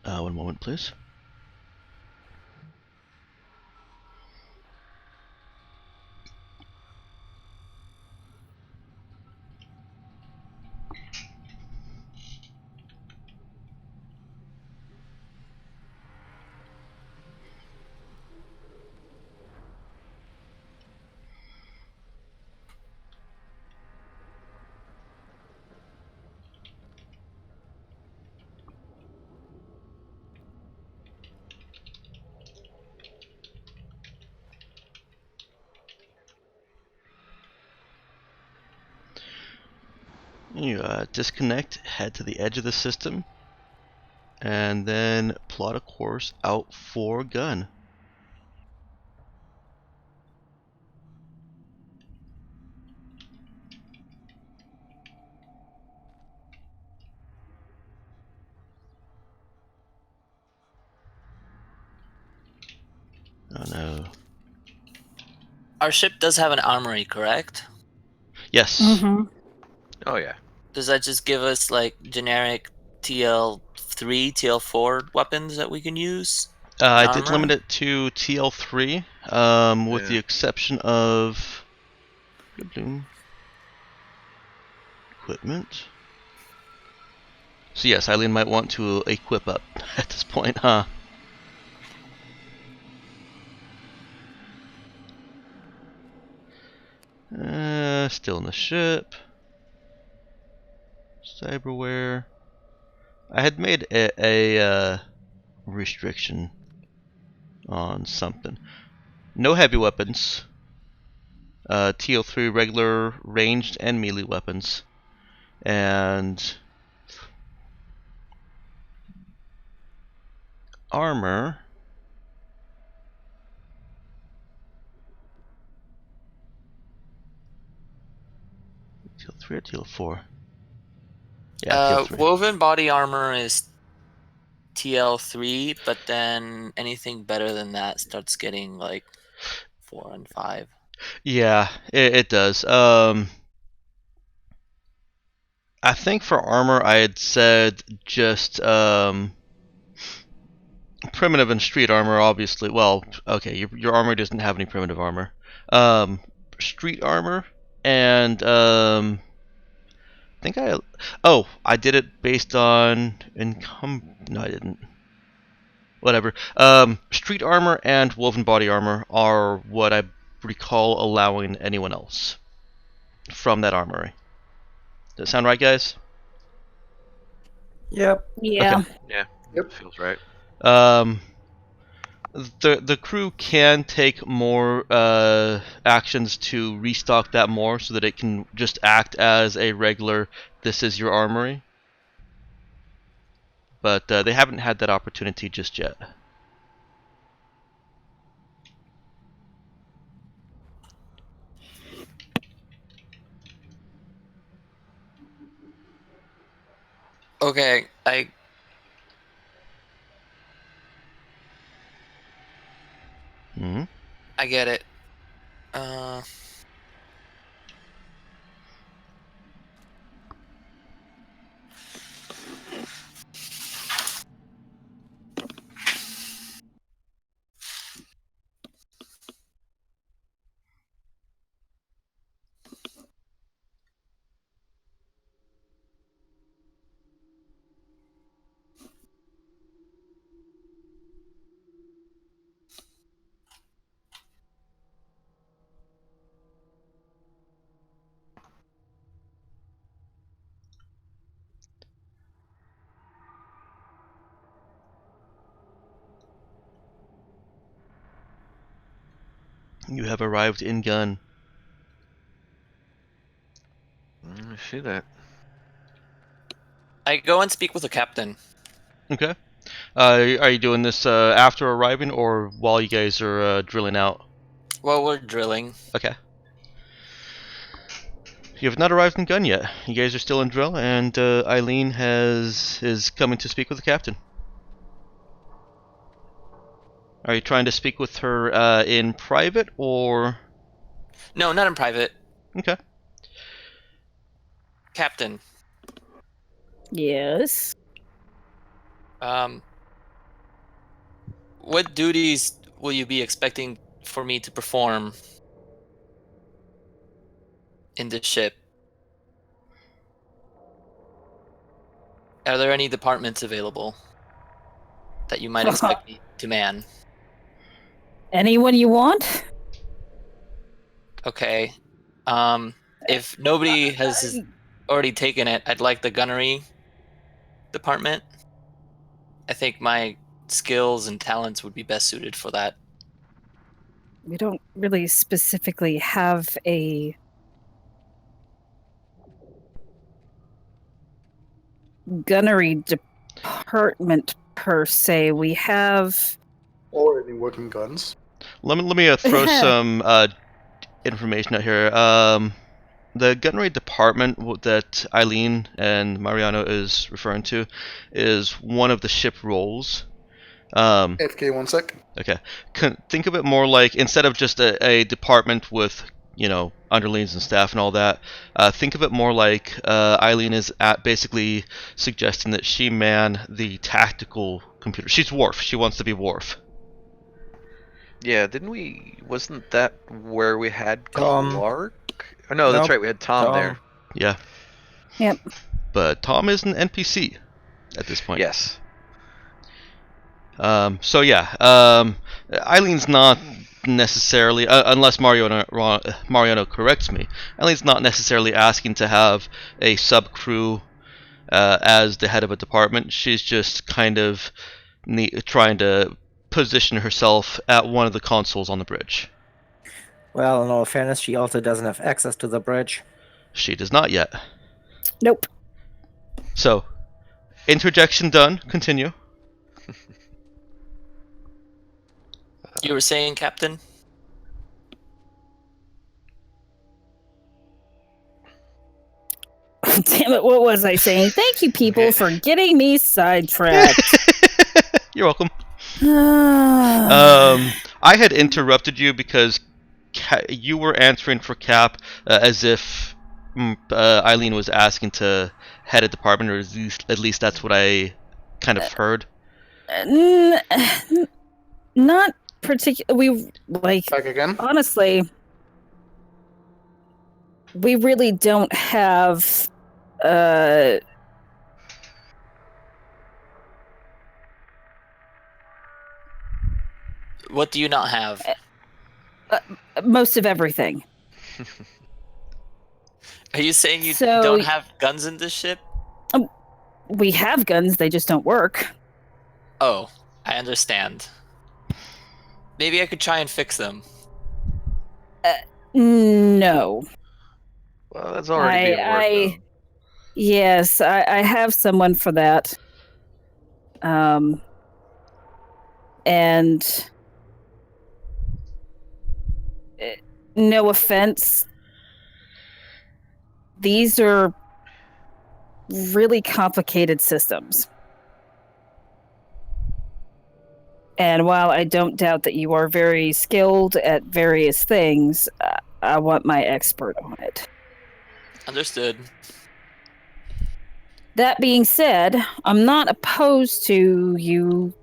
One moment, please. You disconnect, head to the edge of the system, and then plot a course out for gun. Oh no. Our ship does have an armory, correct? Yes. Mm-hmm. Oh yeah. Does that just give us like generic TL3, TL4 weapons that we can use? I in did armor? limit it to TL3, with the Yeah. exception of equipment. So yes, Eileen might want to equip up at this point, huh? Still in the ship. Cyberware. I had made a restriction on something. No heavy weapons. TL3 regular ranged and melee weapons. And armor. TL3 or TL4? Yeah, TL3. Woven body armor is TL3, but then anything better than that starts getting like 4 and 5. Yeah, it does. I think for armor I had said just primitive and street armor, obviously. Well, okay, your armor doesn't have any primitive armor. Street armor and I think I did it based on income. No, I didn't. Whatever. Street armor and woven body armor are what I recall allowing anyone else from that armory. Does that sound right, guys? Yep. Yeah. Okay. Yeah. Yep. Feels right. Um, the crew can take more actions to restock that more so that it can just act as a regular this is your armory, but they haven't had that opportunity just yet. Okay, Hmm. I get it. You have arrived in gun. I see that. I go and speak with the captain. Okay. Are you doing this after arriving or while you guys are drilling out? Well, we're drilling. Okay. You have not arrived in gun yet. You guys are still in drill, and Eileen is coming to speak with the captain. Are you trying to speak with her in private or? No, not in private. Okay. Captain. Yes. What duties will you be expecting for me to perform in the ship? Are there any departments available that you might expect me to man? Anyone you want? Okay. If nobody has already taken it, I'd like the gunnery department. I think my skills and talents would be best suited for that. We don't really specifically have a gunnery department per se. We have Or any working guns. Let me throw some information out here. The gunnery department that Eileen and Mariano is referring to is one of the ship roles. AFK 1 sec. Okay. Think of it more like, instead of just a department with, underlings and staff and all that, think of it more like Eileen is basically suggesting that she man the tactical computer. She's Worf. She wants to be Worf. Yeah, wasn't that where we had Tom. Clark? Oh, no, that's Nope. right, we had Tom there. Yeah. Yep. But Tom is an NPC at this point. Yes. So yeah, Eileen's not necessarily, unless Mariano corrects me, Eileen's not necessarily asking to have a sub crew as the head of a department. She's just kind of trying to position herself at one of the consoles on the bridge. Well, in all fairness, she also doesn't have access to the bridge. She does not yet. Nope. So, interjection done. Continue. You were saying, Captain? Damn it, what was I saying? Thank you, people, for getting me sidetracked. You're welcome. Ah. I had interrupted you because you were answering for Cap as if Eileen was asking to head a department, or at least that's what I kind of heard. Not particularly. We Back again. honestly, we really don't have. What do you not have? Most of everything. Are you saying you So- don't have guns in this ship? We have guns, they just don't work. Oh, I understand. Maybe I could try and fix them. No. Well, that's already being worked on. Yes, I have someone for that. And no offense, these are really complicated systems. And while I don't doubt that you are very skilled at various things, I want my expert on it. Understood. That being said, I'm not opposed to you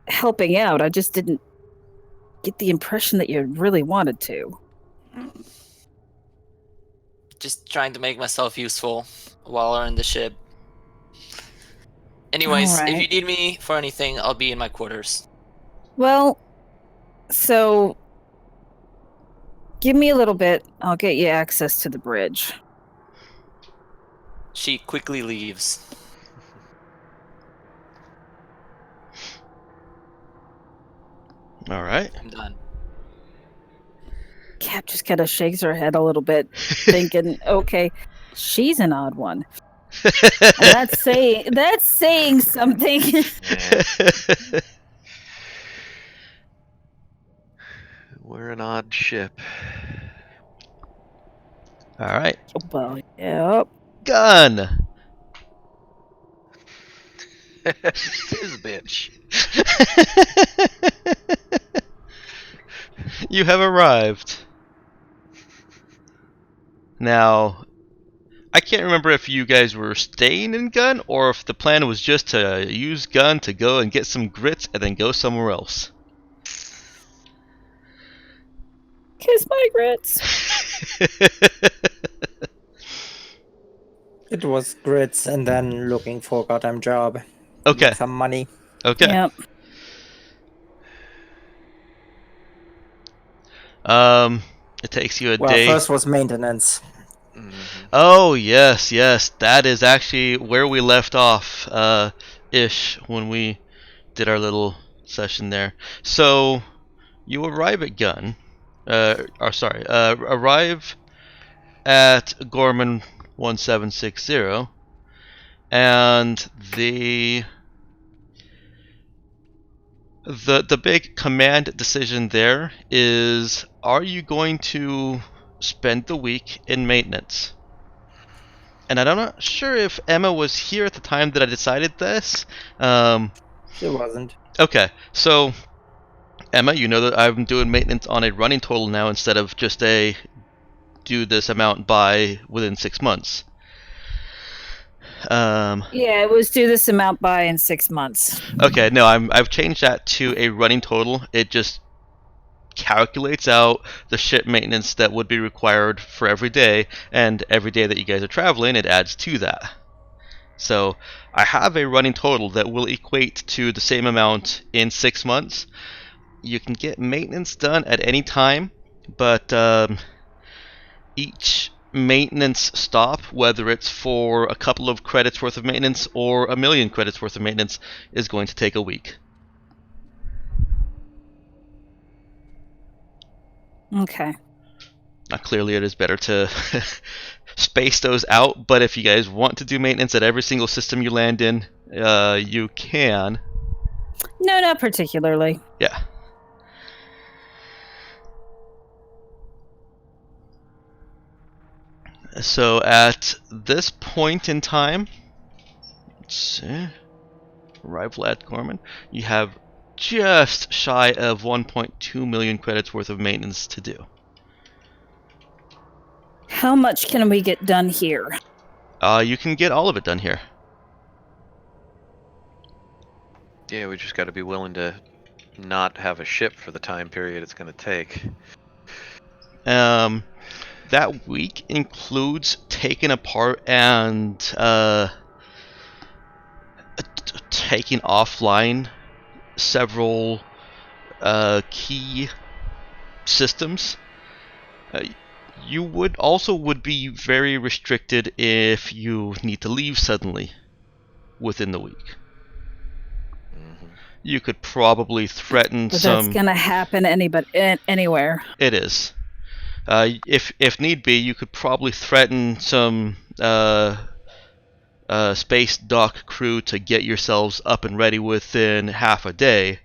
helping out. I just didn't get the impression that you really wanted to. Just trying to make myself useful while on the ship. Anyways, if you Alright. need me for anything, I'll be in my quarters. Well, so give me a little bit. I'll get you access to the bridge. She quickly leaves. All right. I'm done. Cap just kind of shakes her head a little bit, thinking, okay, she's an odd one. And that's saying something. Yeah. We're an odd ship. All right. Well, yep. Gun. This bitch. You have arrived. Now, I can't remember if you guys were staying in Gun or if the plan was just to use Gun to go and get some grits and then go somewhere else. Kiss my grits. It was grits and then looking for a goddamn job. Okay. Make some money. Okay. Yep. It takes you a Well, day. first was maintenance. Oh, yes, yes. That is actually where we left off, ish, when we did our little session there. So, you arrive at Gun. Arrive at Gorman 1760, and the big command decision there is: are you going to spend the week in maintenance? And I'm not sure if Emma was here at the time that I decided this. She wasn't. Okay, so Emma, you know that I'm doing maintenance on a running total now instead of just a do this amount by within 6 months. Yeah, it was do this amount by in 6 months. Okay, no, I've changed that to a running total. It just calculates out the ship maintenance that would be required for every day, and every day that you guys are traveling, it adds to that. So I have a running total that will equate to the same amount in 6 months. You can get maintenance done at any time, but each maintenance stop, whether it's for a couple of credits worth of maintenance or a million credits worth of maintenance, is going to take a week. Okay. Now, clearly it is better to space those out, but if you guys want to do maintenance at every single system you land in, you can. No, not particularly. Yeah. So at this point in time, let's see, arrival at Gorman, you have just shy of 1.2 million credits worth of maintenance to do. How much can we get done here? You can get all of it done here. Yeah, we just got to be willing to not have a ship for the time period it's going to take. That week includes taking apart and taking offline several key systems. You would be very restricted if you need to leave suddenly within the week. You could probably threaten But some. that's gonna happen anywhere. It is. If need be, you could probably threaten some space dock crew to get yourselves up and ready within half a day,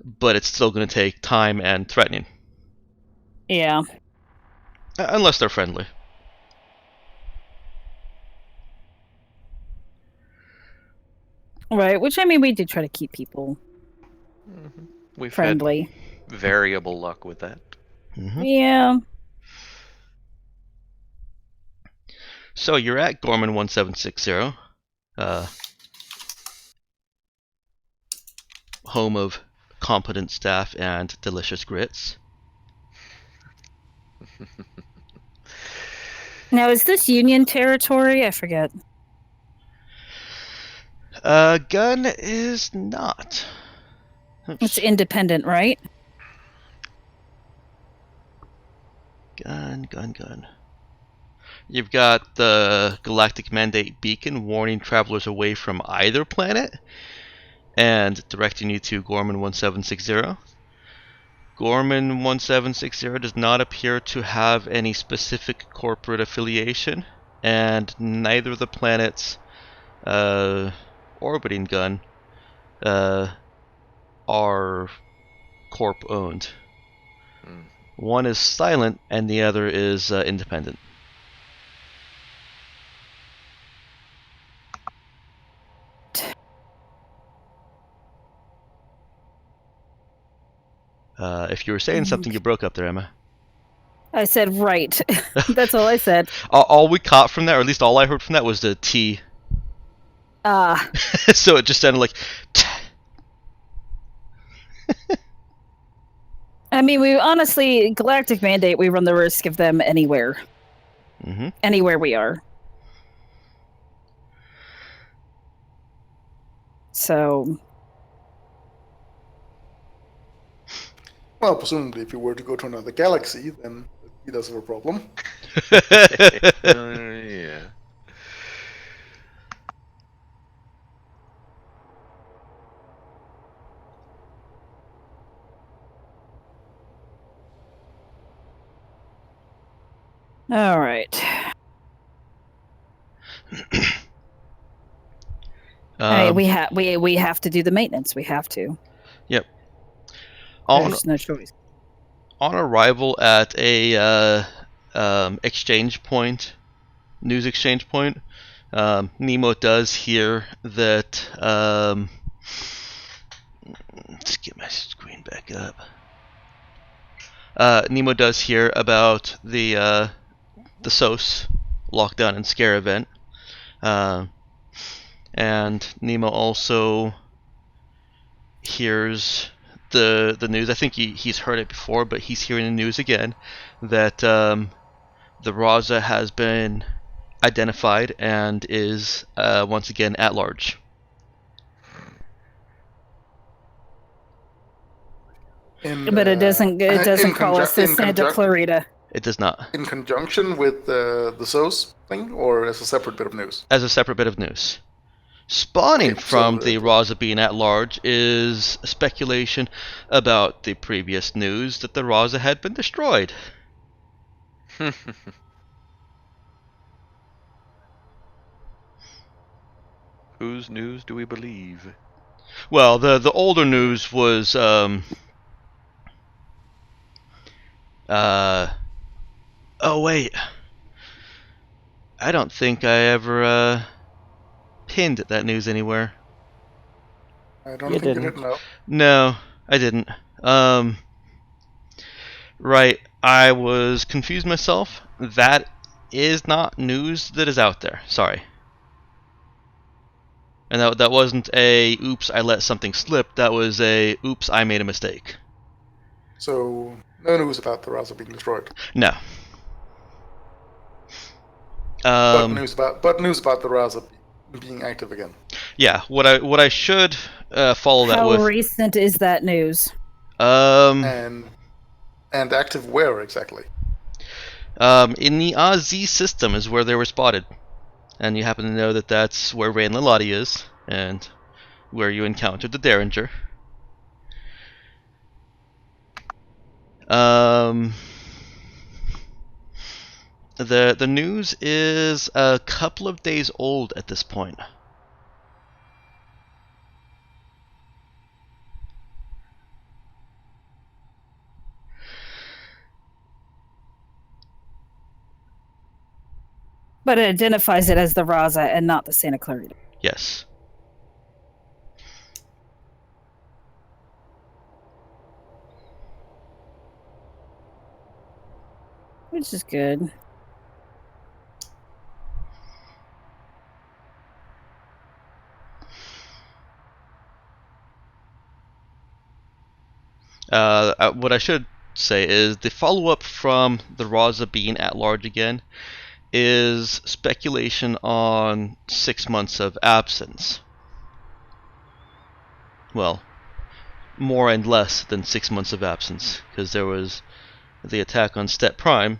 but it's still going to take time and threatening. Yeah. Unless they're friendly. Right, which I mean, we do try to keep people We've friendly. had variable luck with that. Mm-hmm. Yeah. So you're at Gorman 1760, home of competent staff and delicious grits. Now, is this Union territory? I forget. Gun is not. It's independent, right? Gun. You've got the Galactic Mandate beacon warning travelers away from either planet and directing you to Gorman 1760. Gorman 1760 does not appear to have any specific corporate affiliation, and neither of the planets orbiting Gun are corp owned. One is silent and the other is independent. If you were saying something, you broke up there, Emma. I said right. That's all I said. All we caught from that, or at least all I heard from that, was the T. Ah. So it just sounded like. I mean, we honestly, Galactic Mandate, we run the risk of them anywhere. Mm-hmm. Anywhere we are. So. Well, presumably, if you were to go to another galaxy, then he does have a problem. Yeah. All right. I mean, we have to do the maintenance. We have to. Yep. There's no choice. On arrival at a exchange point, news exchange point, Nemo does hear that. Let's get my screen back up. Nemo does hear about the SOS lockdown and scare event, and Nemo also hears the news. I think he's heard it before, but he's hearing the news again that the Raza has been identified and is once again at large. But it doesn't call us the Santa Clarita. It does not. In conjunction with the SOS thing, or as a separate bit of news? As a separate bit of news. Spawning Okay, from so the Raza being at large is speculation about the previous news that the Raza had been destroyed. Whose news do we believe? Well, the older news was oh wait, I don't think I ever pinned that news anywhere. I don't think you did, no. No, I didn't. Right, I was confused myself. That is not news that is out there. Sorry. And that wasn't a oops, I let something slip. That was a oops, I made a mistake. So, no news about the Raza being destroyed. No. But news about the Raza being active again. Yeah, what I should follow that How with. How recent is that news? And active where exactly? In the AZ system is where they were spotted, and you happen to know that that's where Rain Lilati is, and where you encountered the Derringer. The news is a couple of days old at this point. But it identifies it as the Raza and not the Santa Clarita. Yes. which is good. What I should say is the follow-up from the Raza being at large again is speculation on 6 months of absence. Well, more and less than 6 months of absence, because there was the attack on Step Prime,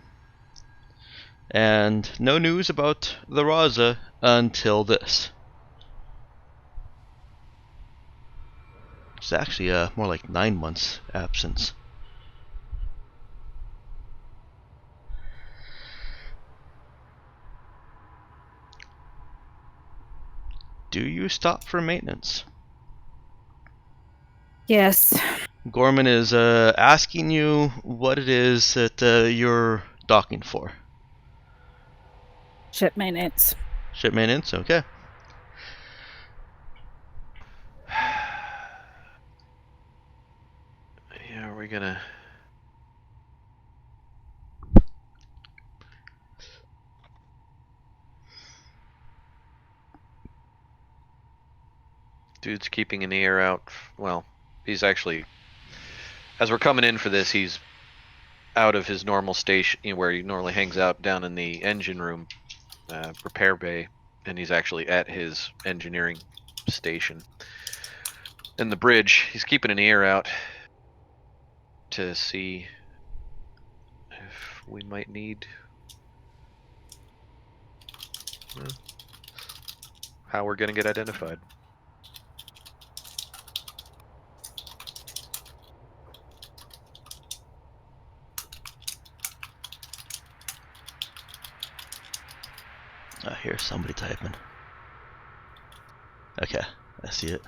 and no news about the Raza until this. It's actually more like 9 months absence. Do you stop for maintenance? Yes. Gorman is asking you what it is that you're docking for. Ship maintenance. Ship maintenance? Okay. Yeah, are we gonna... Dude's keeping an ear out. Well, he's actually... As we're coming in for this, he's out of his normal station, where he normally hangs out down in the engine room, repair bay, and he's actually at his engineering station. In the bridge, he's keeping an ear out to see if we might need... how we're gonna get identified. I hear somebody typing. Okay, I see it.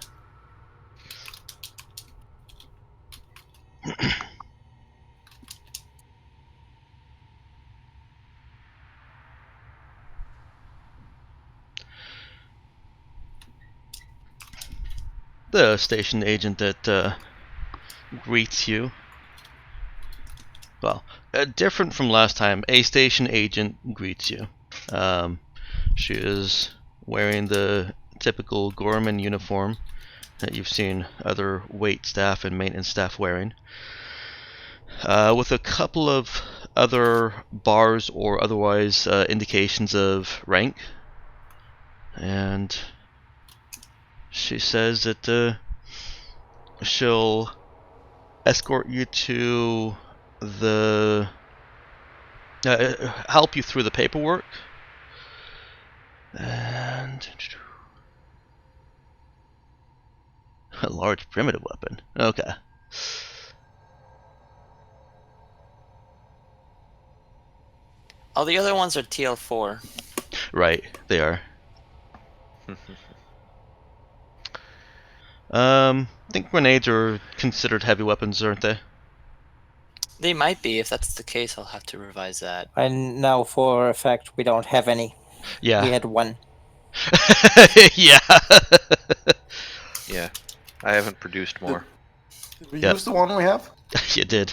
The station agent that greets you. Well, different from last time, a station agent greets you. She is wearing the typical Gorman uniform that you've seen other wait staff and maintenance staff wearing, with a couple of other bars or otherwise indications of rank. And she says that she'll escort you to the... help you through the paperwork. And a large primitive weapon. Okay. All the other ones are TL4. Right, they are. I think grenades are considered heavy weapons, aren't they? They might be. If that's the case, I'll have to revise that. I know for a fact we don't have any. Yeah. We had one. Yeah. Yeah, I haven't produced more. Did we Yep. use the one we have? You did.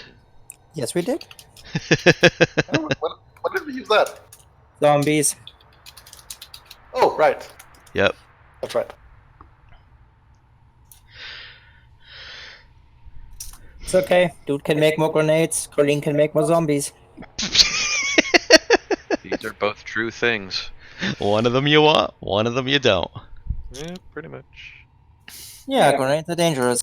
Yes, we did. Oh, when did we use that? Zombies. Oh, right. Yep. That's right. It's okay. Dude can make more grenades. Colleen can make more zombies. These are both true things. One of them you want, one of them you don't. Yeah, pretty much. Yeah, grenades are dangerous.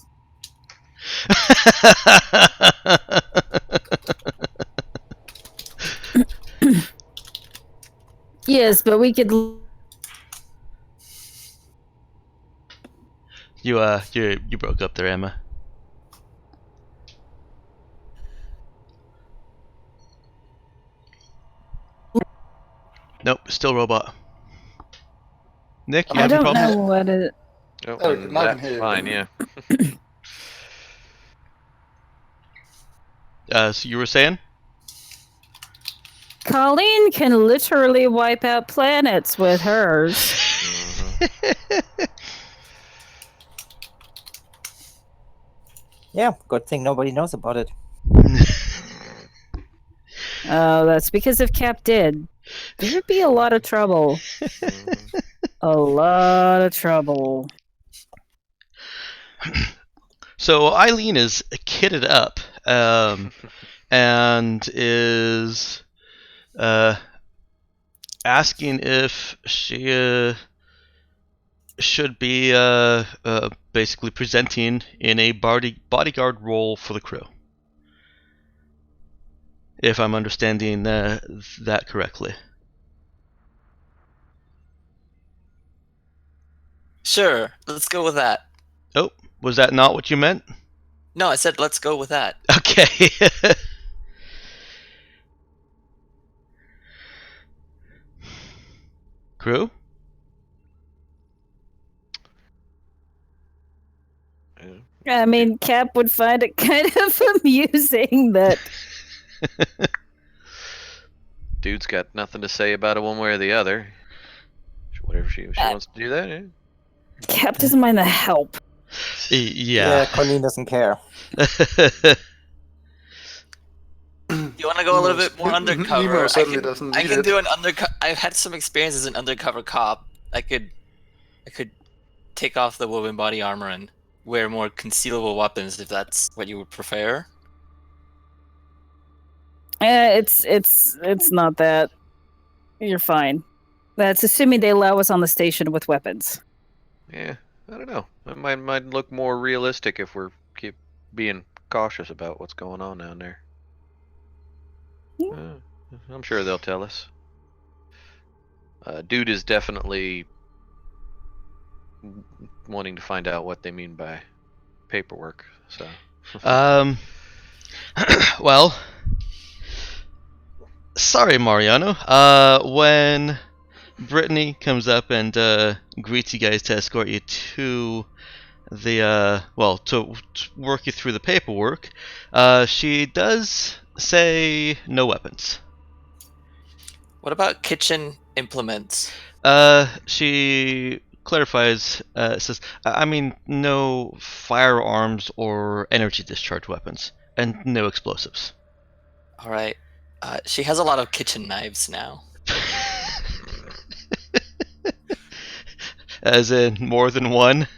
Yes, but we could. You broke up there, Emma. Nope, still robot. Nick, you I having don't problems? know what it. Oh, Oh, and now I can that's hear you. fine, yeah. So you were saying? Colleen can literally wipe out planets with hers. Yeah, good thing nobody knows about it. Oh, that's because if Cap did, there'd be a lot of trouble. A lot of trouble. So Eileen is kitted up, and is asking if she should be basically presenting in a bodyguard role for the crew. If I'm understanding that correctly. Sure, let's go with that. Oh, was that not what you meant? No, I said let's go with that. Okay. Crew? I mean, Cap would find it kind of amusing that. Dude's got nothing to say about it one way or the other. Whatever she wants to do that. Eh? Cap doesn't mind the help. Yeah. Colleen doesn't care. You want to go a little bit more undercover? Nemo certainly I doesn't can need it. do an undercover. I've had some experience as an undercover cop. I could take off the woven body armor and wear more concealable weapons if that's what you would prefer. It's not that. You're fine. That's assuming they allow us on the station with weapons. Yeah, I don't know. It might look more realistic if we're keep being cautious about what's going on down there. I'm sure they'll tell us. Dude is definitely wanting to find out what they mean by paperwork. So. Well, sorry, Mariano. When Brittany comes up and greets you guys to escort you to the to work you through the paperwork, she does say no weapons. What about kitchen implements? She clarifies, says, I mean, no firearms or energy discharge weapons, and no explosives. All right. She has a lot of kitchen knives now. As in more than one?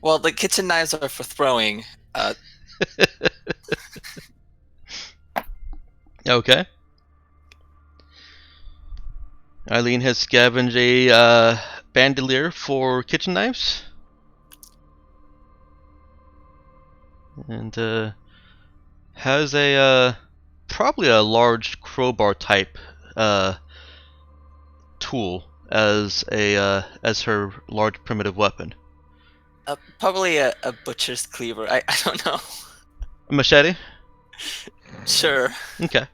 Well, the kitchen knives are for throwing. Okay. Eileen has scavenged a bandolier for kitchen knives. And has a probably a large crowbar type tool as her large primitive weapon. Probably a butcher's cleaver. I don't know. A machete? Sure. Okay.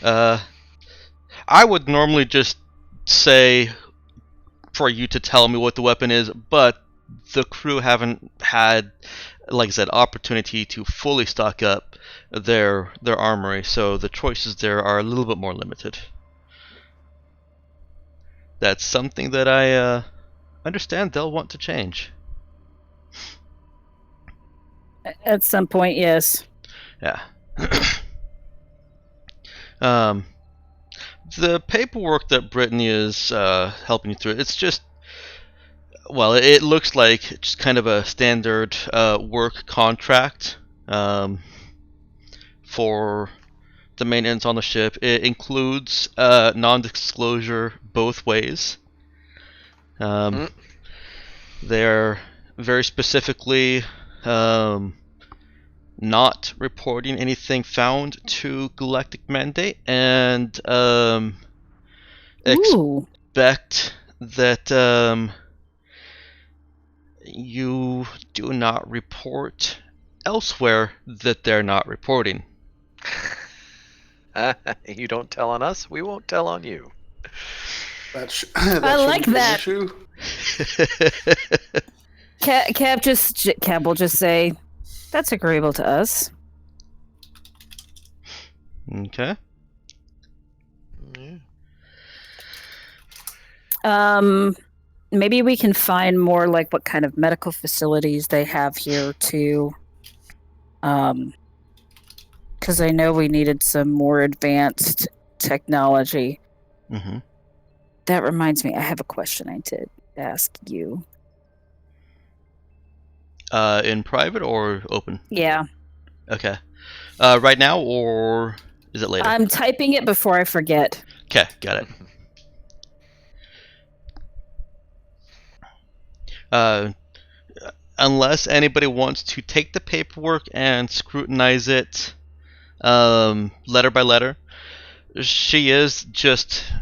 I would normally just say for you to tell me what the weapon is, but the crew haven't had, like I said, opportunity to fully stock up their armory, so the choices there are a little bit more limited. That's something that I understand they'll want to change. At some point, yes. Yeah. The paperwork that Brittany is helping you through, it's just, well, it looks like just kind of a standard work contract for the maintenance on the ship. It includes non-disclosure both ways. They're very specifically not reporting anything found to Galactic Mandate, and expect that you do not report elsewhere that they're not reporting. You don't tell on us, we won't tell on you. I like that. Cap will just say, "That's agreeable to us." Okay. Maybe we can find more like what kind of medical facilities they have here too. Because I know we needed some more advanced technology. Mm-hmm. That reminds me, I have a question I did ask you. In private or open? Yeah. Okay. Right now, or is it later? I'm typing it before I forget. Okay, got it. Unless anybody wants to take the paperwork and scrutinize it letter by letter, she is just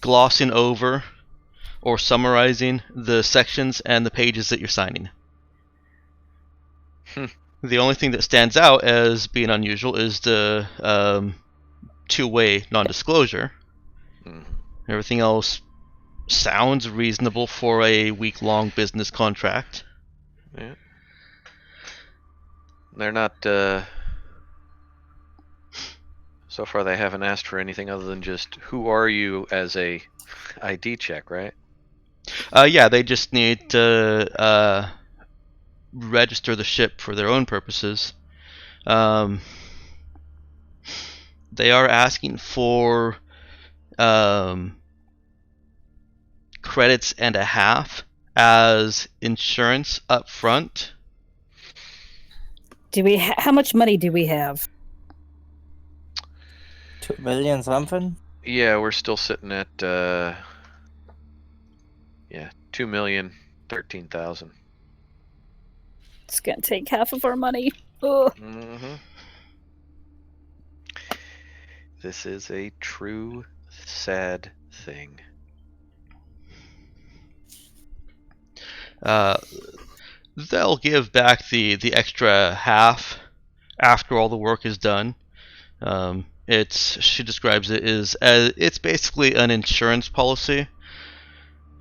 glossing over or summarizing the sections and the pages that you're signing. The only thing that stands out as being unusual is the two-way non-disclosure. Everything else sounds reasonable for a week-long business contract. Yeah. They're not. So far, they haven't asked for anything other than just who are you as a ID check, right? Yeah, they just need to register the ship for their own purposes. They are asking for credits and a half as insurance up front. Do we? How much money do we have? 2 million something? Yeah, we're still sitting at 2,013,000. It's gonna take half of our money. Ugh. Mm-hmm. This is a true sad thing. They'll give back the extra half after all the work is done. She describes it as it's basically an insurance policy.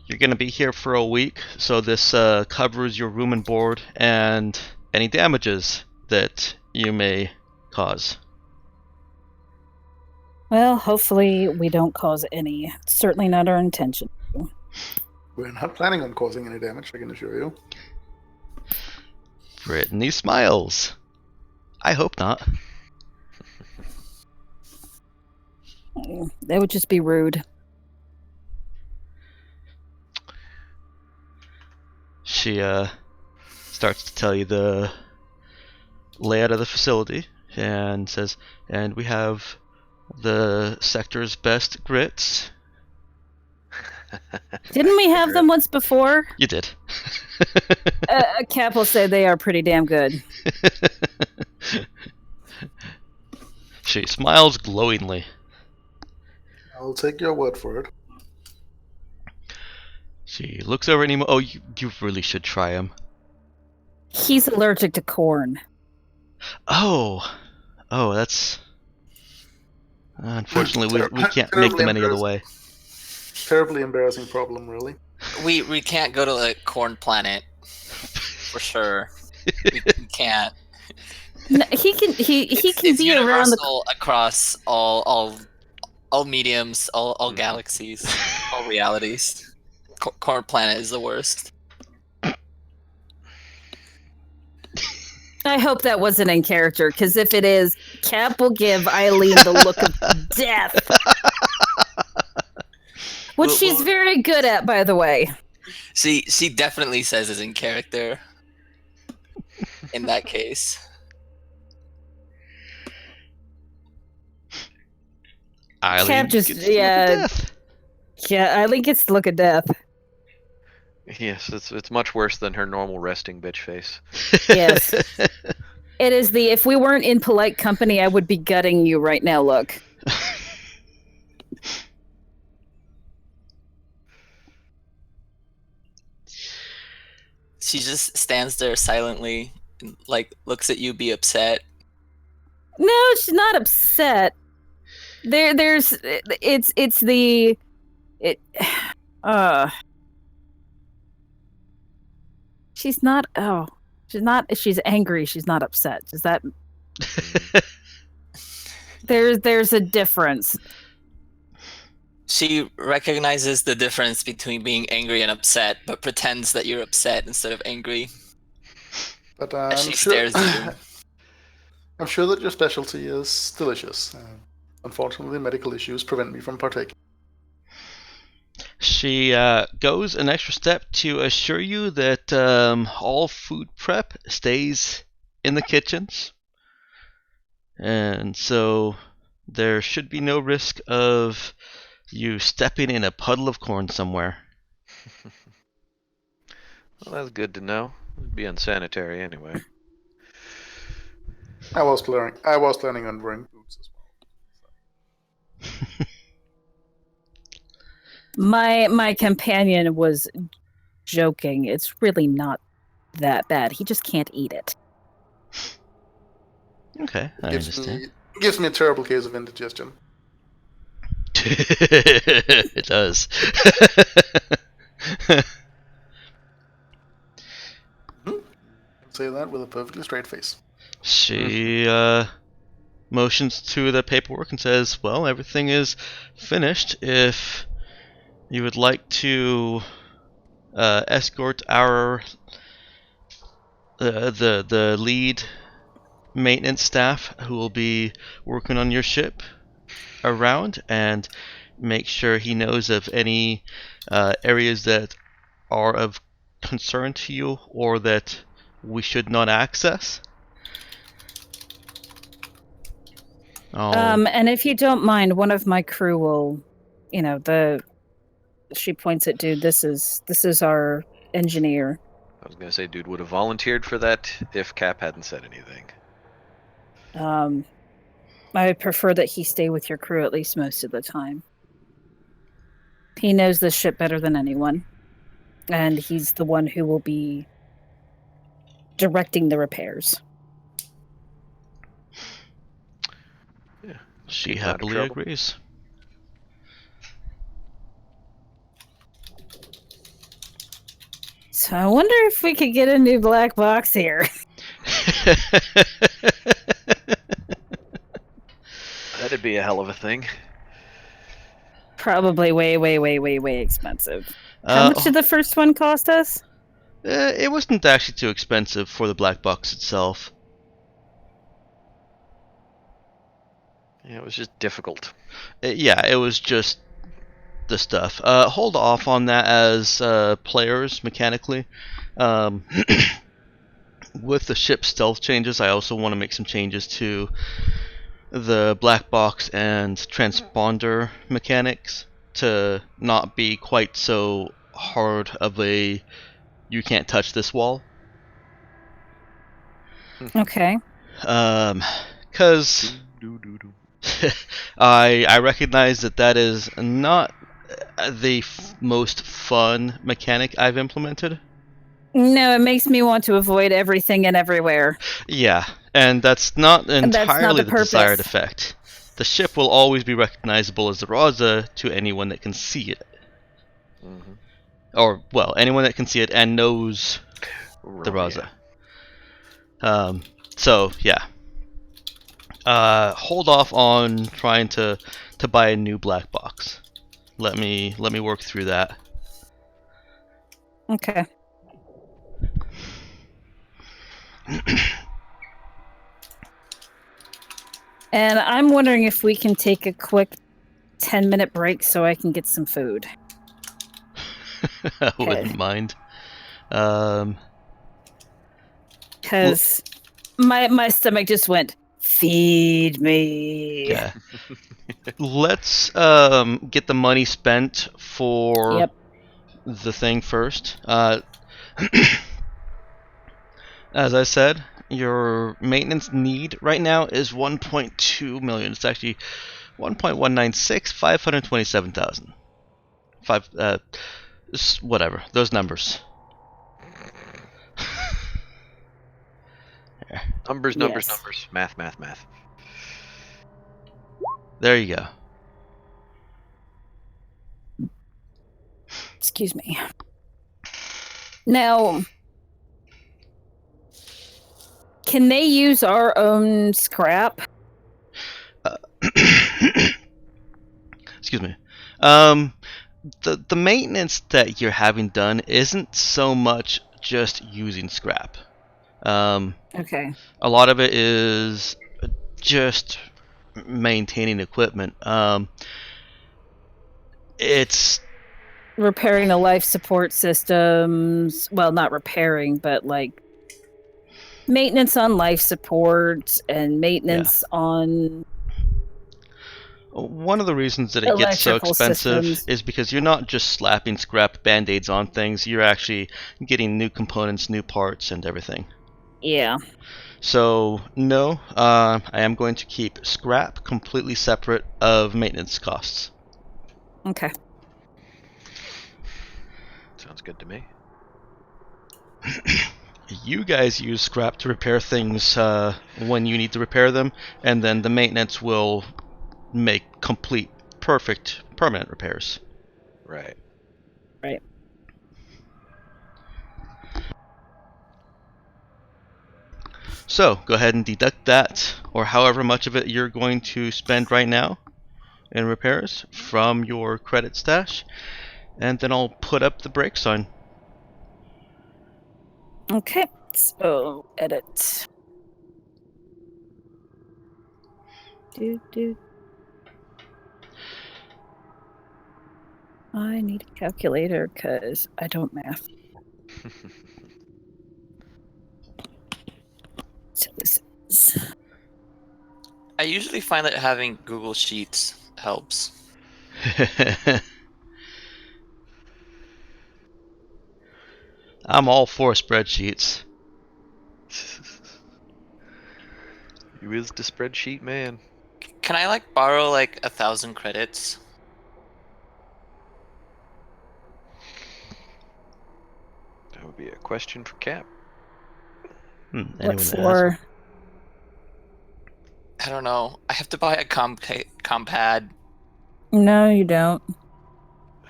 You're going to be here for a week, so this covers your room and board and any damages that you may cause. Well, hopefully we don't cause any. It's certainly not our intention. We're not planning on causing any damage, I can assure you. Brittany smiles. I hope not. That would just be rude. She starts to tell you the layout of the facility and says, and we have the sector's best grits. Didn't we have them once before? You did. Cap will say they are pretty damn good. She smiles glowingly. I'll take your word for it. She looks over at Nemo. Oh, you really should try him. He's allergic to corn. Oh, that's... Unfortunately, we can't make them any other way. Terribly embarrassing problem, really. We can't go to the corn planet for sure. We can't. No, he can It's be around the. universal across all mediums, all galaxies, all realities. Corn planet is the worst. I hope that wasn't in character, because if it is, Cap will give Eileen the look of death. Which she's very good at, by the way. She definitely says it's in character. In that case. Eileen Cap just gets the look of death. Yeah, Eileen gets the look of death. Yes, it's much worse than her normal resting bitch face. Yes. It is the if we weren't in polite company, I would be gutting you right now look. She just stands there silently and looks at you, be upset. No, she's not upset. She's not she's angry, she's not upset. Is that there's a difference. She recognizes the difference between being angry and upset, but pretends that you're upset instead of angry. But As she stares at you. I'm sure that your specialty is delicious. Unfortunately, medical issues prevent me from partaking. She goes an extra step to assure you that all food prep stays in the kitchens. And so there should be no risk of you stepping in a puddle of corn somewhere. Well, that's good to know. It'd be unsanitary anyway. I was planning on wearing boots as well. My companion was joking. It's really not that bad. He just can't eat it. Okay, I understand. Gives me a terrible case of indigestion. It does. Say that with a perfectly straight face. She motions to the paperwork and says, well, everything is finished. If you would like to escort our the lead maintenance staff who will be working on your ship around and make sure he knows of any areas that are of concern to you or that we should not access. And if you don't mind, one of my crew will, she points at dude. This is our engineer. I was gonna say, dude would have volunteered for that if Cap hadn't said anything. I prefer that he stay with your crew at least most of the time. He knows the ship better than anyone, and he's the one who will be directing the repairs. Yeah, she keep out of happily trouble. agrees. So I wonder if we could get a new black box here. That'd be a hell of a thing. Probably way expensive. How much did the first one cost us? It wasn't actually too expensive for the black box itself. Yeah, it was just difficult. Yeah, it was just the stuff. Hold off on that as players mechanically. With the ship stealth changes, I also want to make some changes to the black box and transponder mechanics to not be quite so hard of a you can't touch this wall. Okay. Because I recognize that is not the most fun mechanic I've implemented. No, it makes me want to avoid everything and everywhere. Yeah, and that's not entirely the the desired purpose. effect. The ship will always be recognizable as the Raza to anyone that can see it. Mm-hmm. Or, well, anyone that can see it and knows the Raza. So, yeah. Hold off on trying to buy a new black box. Let me work through that. Okay. And I'm wondering if we can take a quick 10-minute break so I can get some food. I wouldn't mind. Because my stomach just went, feed me. Yeah. Let's get the money spent for the thing first. As I said, your maintenance need right now is 1.2 million. It's actually 1.196, 527,000. Whatever, those numbers. Numbers. Math. There you go. Excuse me. Now, can they use our own scrap? Excuse me. The maintenance that you're having done isn't so much just using scrap. Okay. A lot of it is just maintaining equipment. It's Repairing the life support systems. Well, not repairing, but like maintenance on life support and maintenance on one of the reasons that it gets so electrical expensive systems. is because you're not just slapping scrap band-aids on things, you're actually getting new components, new parts, and everything. Yeah. So, no, I am going to keep scrap completely separate of maintenance costs. Okay. Sounds good to me. You guys use scrap to repair things when you need to repair them, and then the maintenance will make complete, perfect, permanent repairs. Right. Right. So, go ahead and deduct that, or however much of it you're going to spend right now in repairs from your credit stash, and then I'll put up the break sign. Okay. So edit. Do. I need a calculator because I don't math. So this is I usually find that having Google Sheets helps. I'm all for spreadsheets. You is the spreadsheet man. Can I like borrow like 1,000 credits? That would be a question for Cap. Anyone what that has for? I don't know. I have to buy a compad. No, you don't.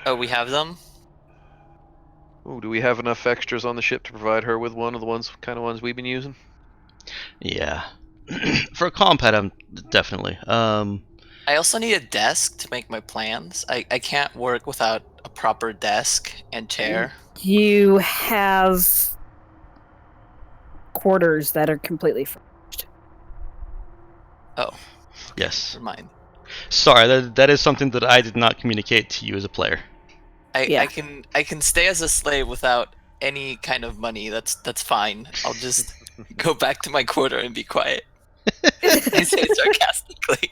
Oh, we have them? Oh, do we have enough extras on the ship to provide her with one of the kind of ones we've been using? Yeah. For a compad, I'm definitely. I also need a desk to make my plans. I can't work without a proper desk and chair. You have quarters that are completely furnished. Oh, Yes. never mind. Sorry, that is something that I did not communicate to you as a player. Yeah. I can stay as a slave without any kind of money. That's fine. I'll just go back to my quarter and be quiet. I say it sarcastically.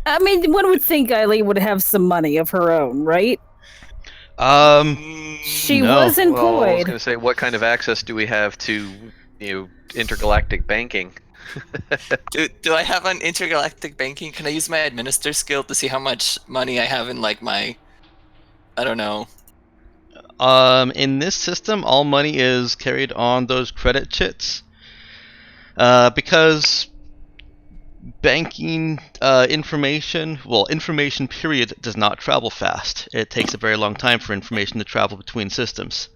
I mean, one would think Eileen would have some money of her own, right? She No. was Well, I was employed. going to say, what kind of access do we have to, intergalactic banking? Do I have an intergalactic banking? Can I use my administer skill to see how much money I have in like my, I don't know. In this system, all money is carried on those credit chits. Because banking information period does not travel fast. It takes a very long time for information to travel between systems.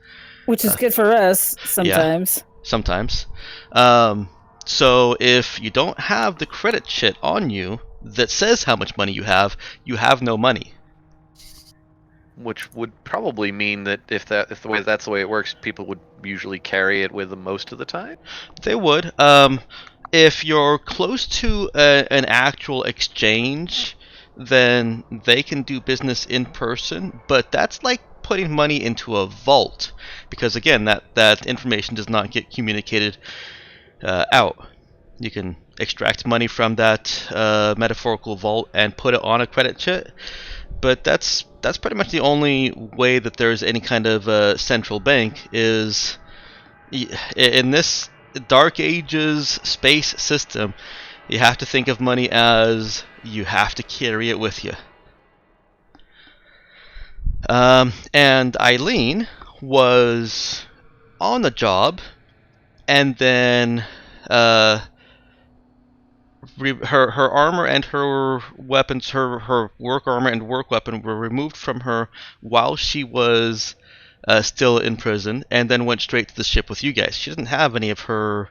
Which is good for us sometimes. Sometimes. So if you don't have the credit chit on you that says how much money you have no money. Which would probably mean that if that's the way it works, people would usually carry it with them most of the time. They would. If you're close to an actual exchange, then they can do business in person, but that's like putting money into a vault, because again, that information does not get communicated out. You can extract money from that metaphorical vault and put it on a credit chit, but that's pretty much the only way that there's any kind of central bank is in this Dark Ages space system. You have to think of money as you have to carry it with you. And Eileen was on the job, and then her armor and her weapons, her work armor and work weapon were removed from her while she was still in prison, and then went straight to the ship with you guys. She doesn't have any of her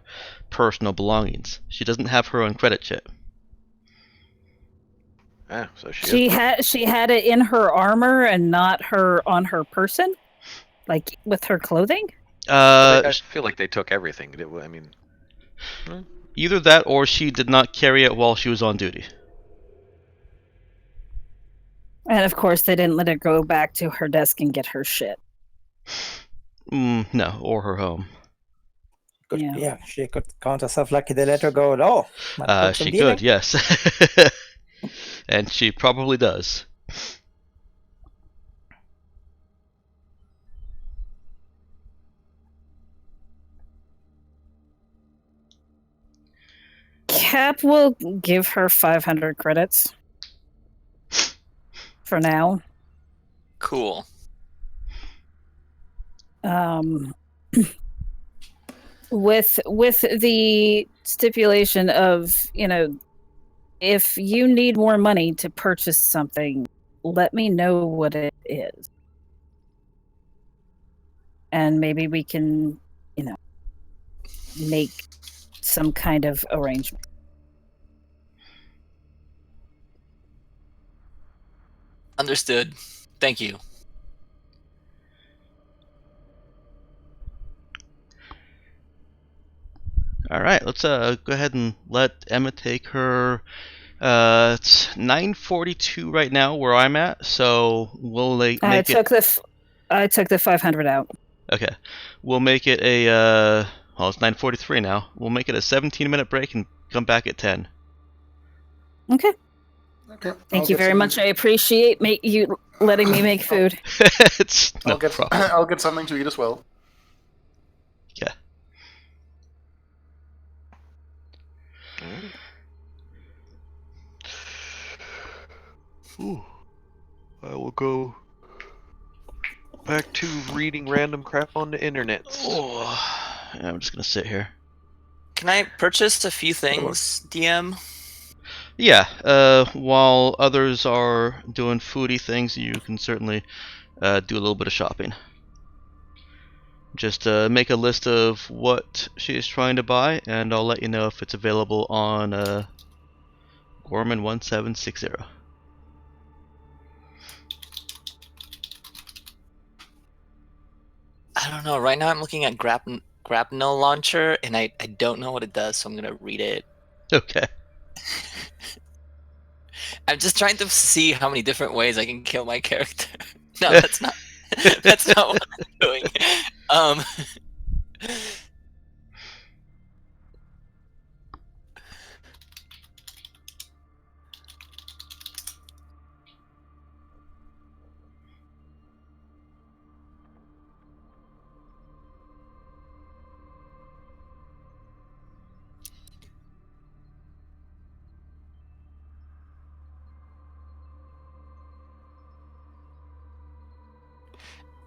personal belongings. She doesn't have her own credit chit. Ah, so She had it in her armor and not on her person, like with her clothing. I feel like they took everything. I mean, either that or she did not carry it while she was on duty. And of course, they didn't let her go back to her desk and get her shit. No, or her home. Yeah, she could count herself lucky they let her go at all. She could, yes. And she probably does. Cap will give her 500 credits for now. Cool. With the stipulation of, if you need more money to purchase something, let me know what it is. And maybe we can, make some kind of arrangement. Understood. Thank you. All right, let's go ahead and let Emma take her. It's 9:42 right now where I'm at, so we'll make I took the 500 out. Okay, we'll make it a. Well, it's 9:43 now. We'll make it a 17-minute break and come back at 10. Okay. Okay. Thank you very much. I appreciate you letting me make food. It's no problem. I'll get something to eat as well. Yeah. Ooh. I will go back to reading random crap on the internet. Oh, yeah, I'm just gonna sit here. Can I purchase a few things, DM? Yeah. While others are doing foodie things, you can certainly do a little bit of shopping. Just make a list of what she is trying to buy, and I'll let you know if it's available on Gorman 1760. I don't know. Right now I'm looking at Grapnel Launcher, and I don't know what it does, so I'm going to read it. Okay. I'm just trying to see how many different ways I can kill my character. No, that's not. That's not what I'm doing.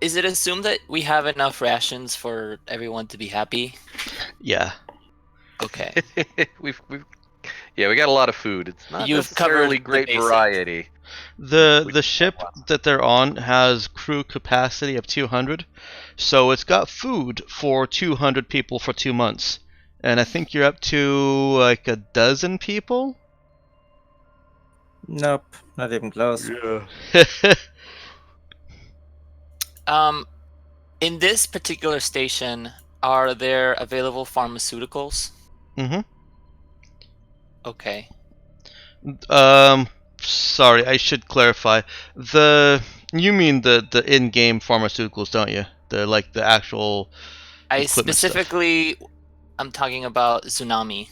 Is it assumed that we have enough rations for everyone to be happy? Yeah. Okay. we got a lot of food. It's not You've necessarily covered the great basics. variety. The ship that they're on has crew capacity of 200, so it's got food for 200 people for 2 months. And I think you're up to like a dozen people? Nope, not even close. Yeah. In this particular station, are there available pharmaceuticals? Mm-hmm. Okay. Sorry, I should clarify. You mean the in-game pharmaceuticals, don't you? The actual I equipment stuff. specifically, I'm talking about Tsunami.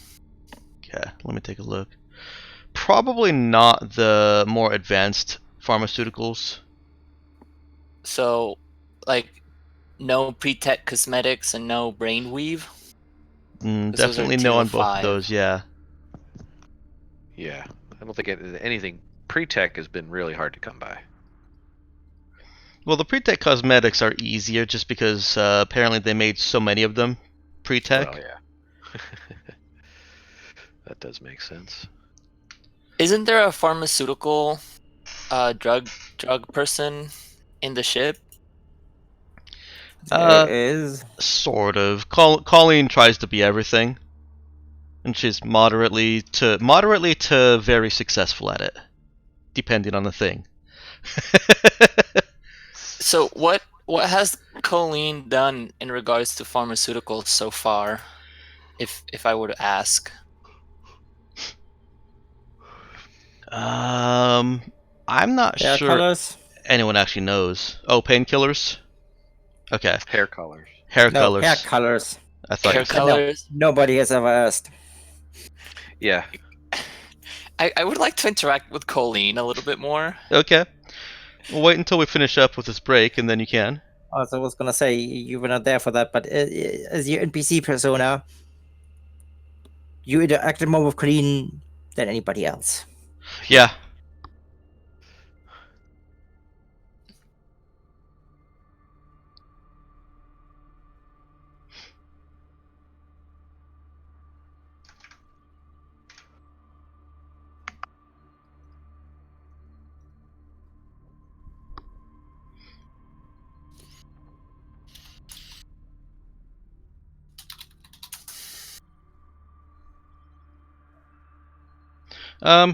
Okay, let me take a look. Probably not the more advanced pharmaceuticals. So, like, no pre-tech cosmetics and no brainweave? 'Cause those are Definitely 2 no of on both of 5. those, yeah. Yeah. I don't think anything pre-tech has been really hard to come by. Well, the pre-tech cosmetics are easier just because apparently they made so many of them pre-tech. Well, yeah. That does make sense. Isn't there a pharmaceutical drug person in the ship? There is. Sort of. Colleen tries to be everything, and she's moderately to very successful at it, depending on the thing. So what What has Colleen done in regards to pharmaceuticals so far? If I were to ask. I'm not Hair sure colors? anyone actually knows. Oh, painkillers? Okay. Hair colors. Hair No, hair colors. colors. I thought Hair you said. No, colors. nobody has ever asked. Yeah. I would like to interact with Colleen a little bit more. Okay. We'll wait until we finish up with this break, and then you can. Also, I was gonna say you were not there for that, but as your NPC persona, you interacted more with Colleen than anybody else. Yeah.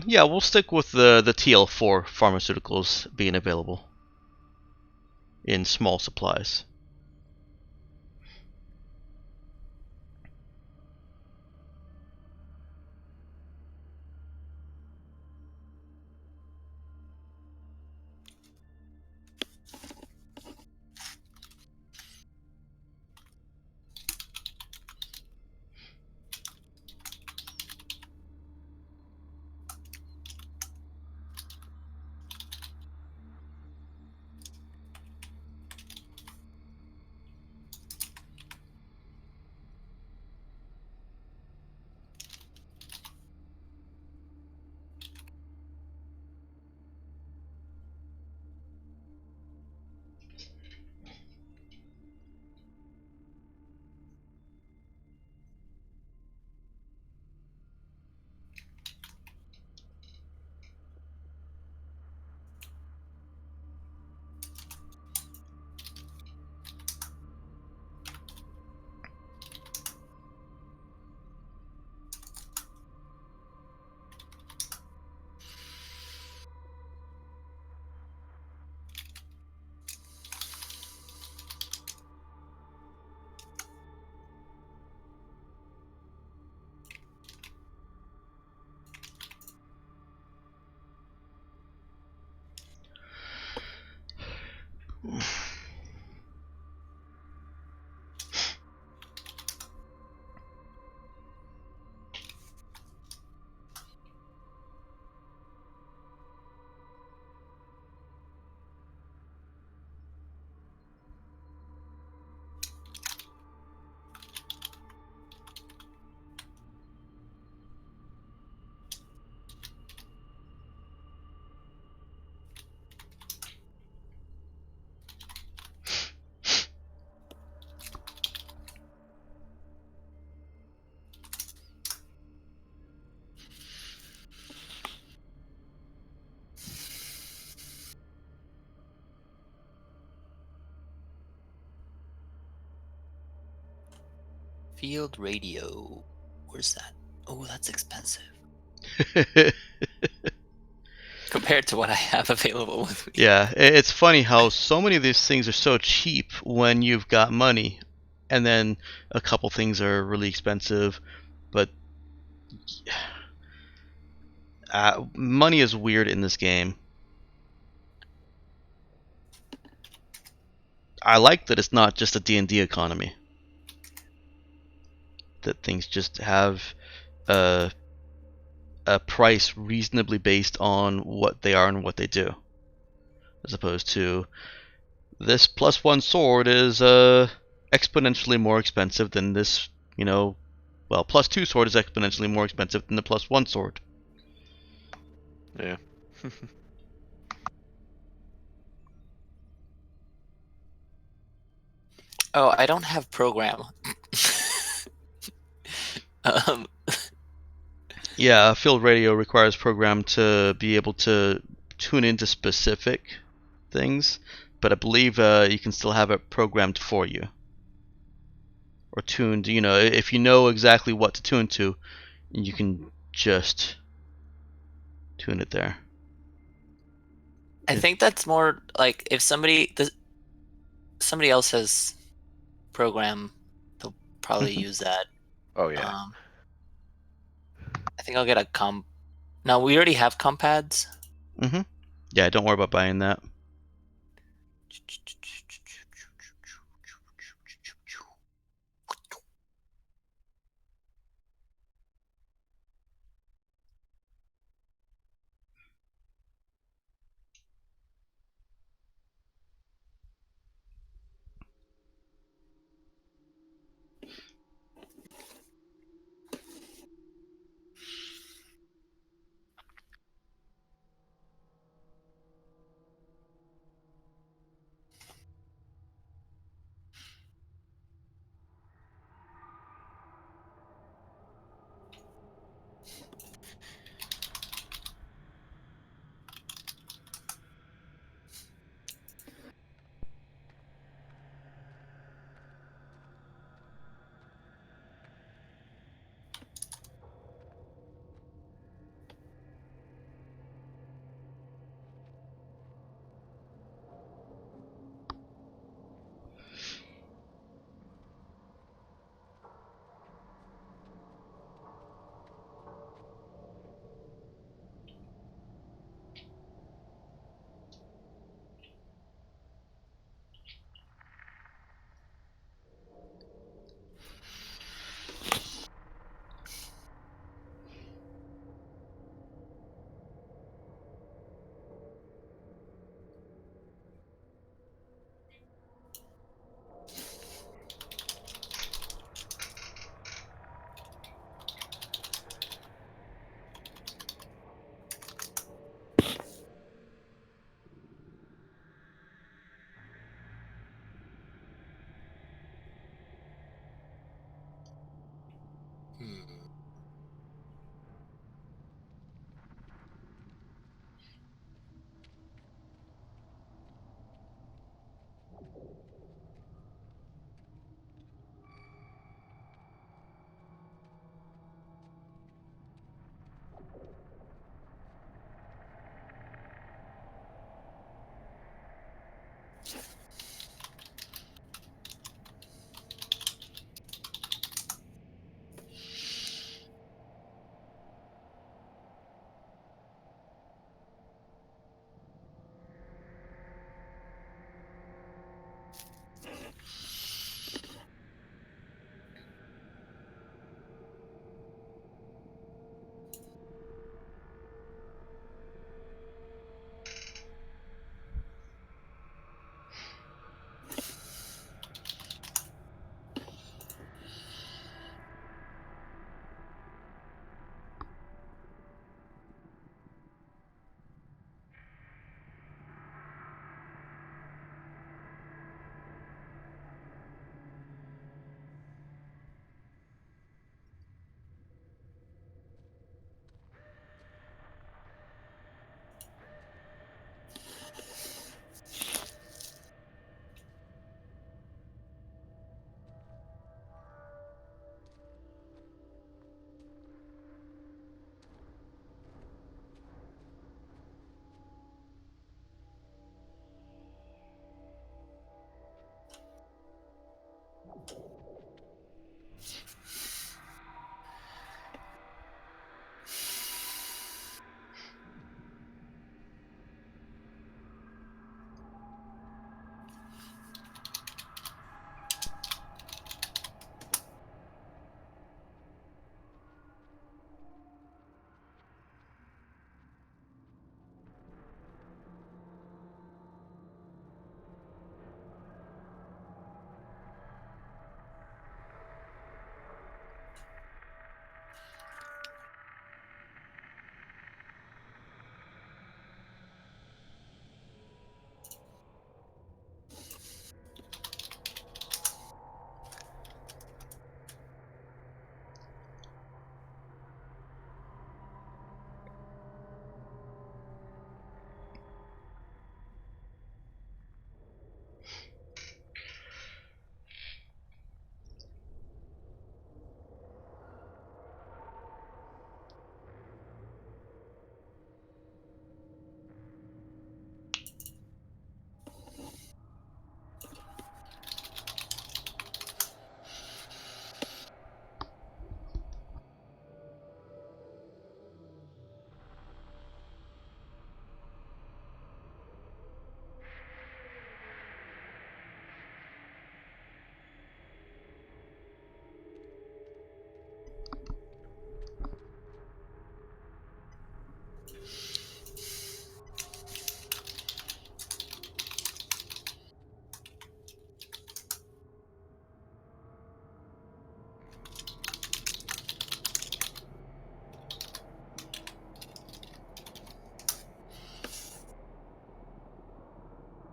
Yeah, we'll stick with the teal for pharmaceuticals being available in small supplies. Field radio. Where's that? Oh, that's expensive compared to what I have available with me. Yeah, it's funny how so many of these things are so cheap when you've got money, and then a couple things are really expensive, but money is weird in this game. I like that it's not just a D&D economy. That things just have a price reasonably based on what they are and what they do. As opposed to this +1 sword is exponentially more expensive than this, well, +2 sword is exponentially more expensive than the +1 sword. Yeah. Oh, I don't have program. um, Yeah, field radio requires program to be able to tune into specific things, but I believe you can still have it programmed for you. Or tuned, if you know exactly what to tune to, you can just tune it there. I think that's more like if somebody does. somebody else has program. They'll probably use that. Oh yeah. I think I'll get a comp. No, we already have compads. Mm-hmm. Yeah, don't worry about buying that. Hmm.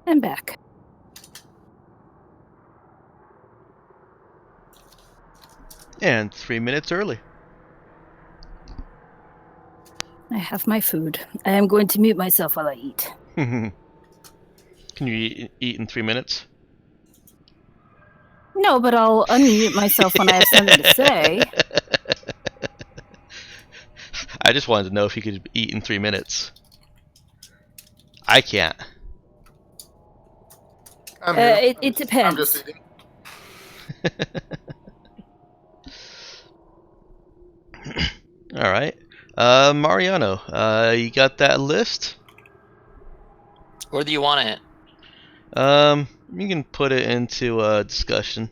I'm back. And 3 minutes early. I have my food. I am going to mute myself while I eat. Can you eat in 3 minutes? No, but I'll unmute myself when I have something to say. I just wanted to know if you could eat in 3 minutes. I can't. I'm here. It depends. I'm just eating. All right. Mariano, you got that list? Where do you want it? You can put it into discussion.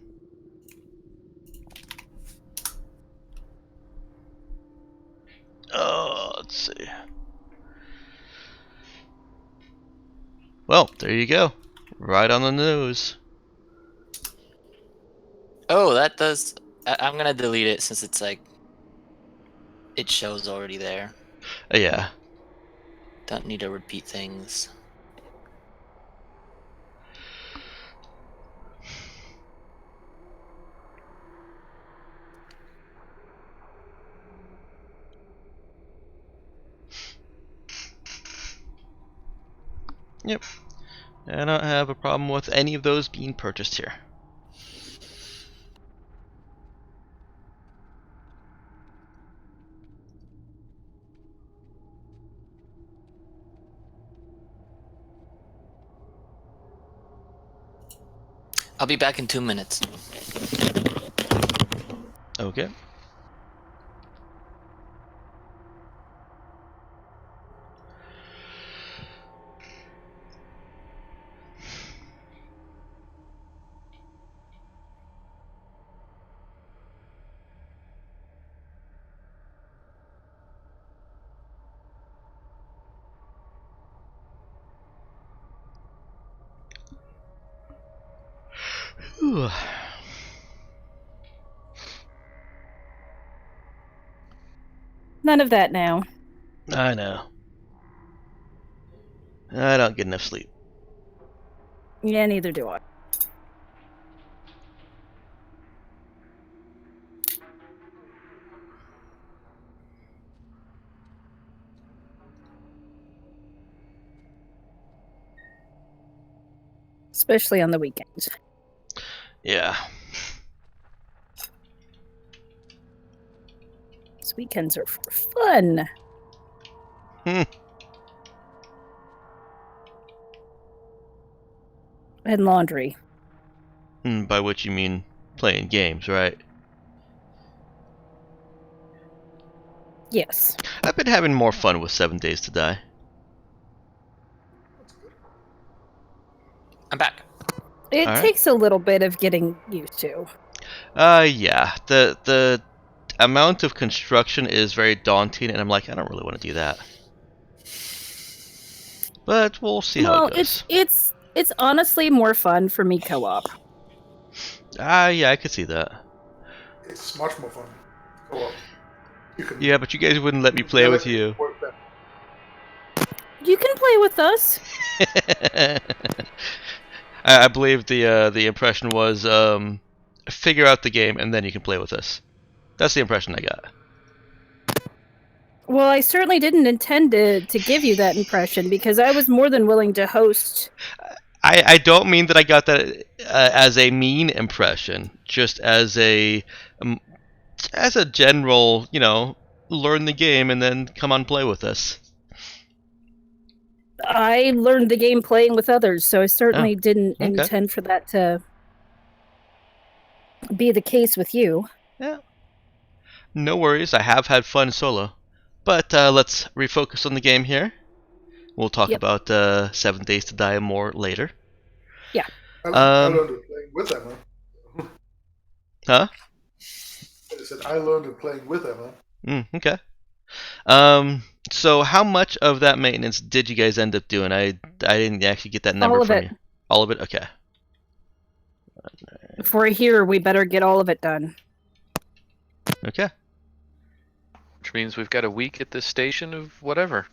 Oh, let's see. Well, there you go. Right on the nose. Oh, that does. I'm gonna delete it since it's like it shows already there. Yeah. Don't need to repeat things. Yep. I don't have a problem with any of those being purchased here. I'll be back in 2 minutes. Okay. Whew. None of that now. I know. I don't get enough sleep. Yeah, neither do I. Especially on the weekends. Yeah. These weekends are for fun. And laundry. By which you mean playing games, right? Yes. I've been having more fun with 7 Days to Die. I'm back. It All right. takes a little bit of getting used to. Yeah. The amount of construction is very daunting, and I'm like, I don't really want to do that. But we'll see how it goes. It's honestly more fun for me co-op. Yeah, I could see that. It's much more fun. Co-op. You can Yeah, but you guys wouldn't let me play with you. work better. You can play with us. I believe the impression was figure out the game and then you can play with us. That's the impression I got. Well, I certainly didn't intend to give you that impression because I was more than willing to host. I don't mean that I got that as a mean impression, just as a general, learn the game and then come on play with us. I learned the game playing with others, so I certainly didn't okay. intend for that to be the case with you. Yeah. No worries, I have had fun solo. But let's refocus on the game here. We'll talk about 7 Days to Die more later. Yeah. I learned it playing with Emma. Huh? I said I learned it playing with Emma. Okay. So how much of that maintenance did you guys end up doing? I didn't actually get that number from you. All of it? Okay. If we're here, we better get all of it done. Okay. Which means we've got a week at this station of whatever.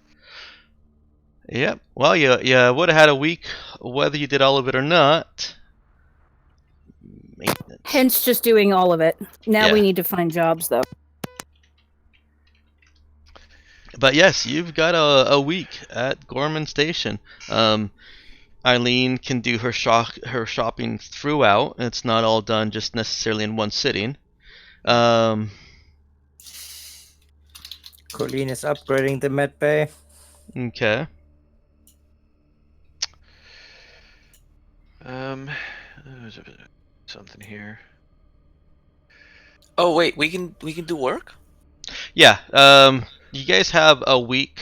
Yep. Well, you would have had a week, whether you did all of it or not. Maintenance. Hence, just doing all of it. Now we Yeah. need to find jobs, though. But yes, you've got a week at Gorman Station. Eileen can do her shopping throughout. It's not all done just necessarily in one sitting. Colleen is upgrading the med bay. Okay. There's something here. Oh wait, we can do work. Yeah. You guys have a week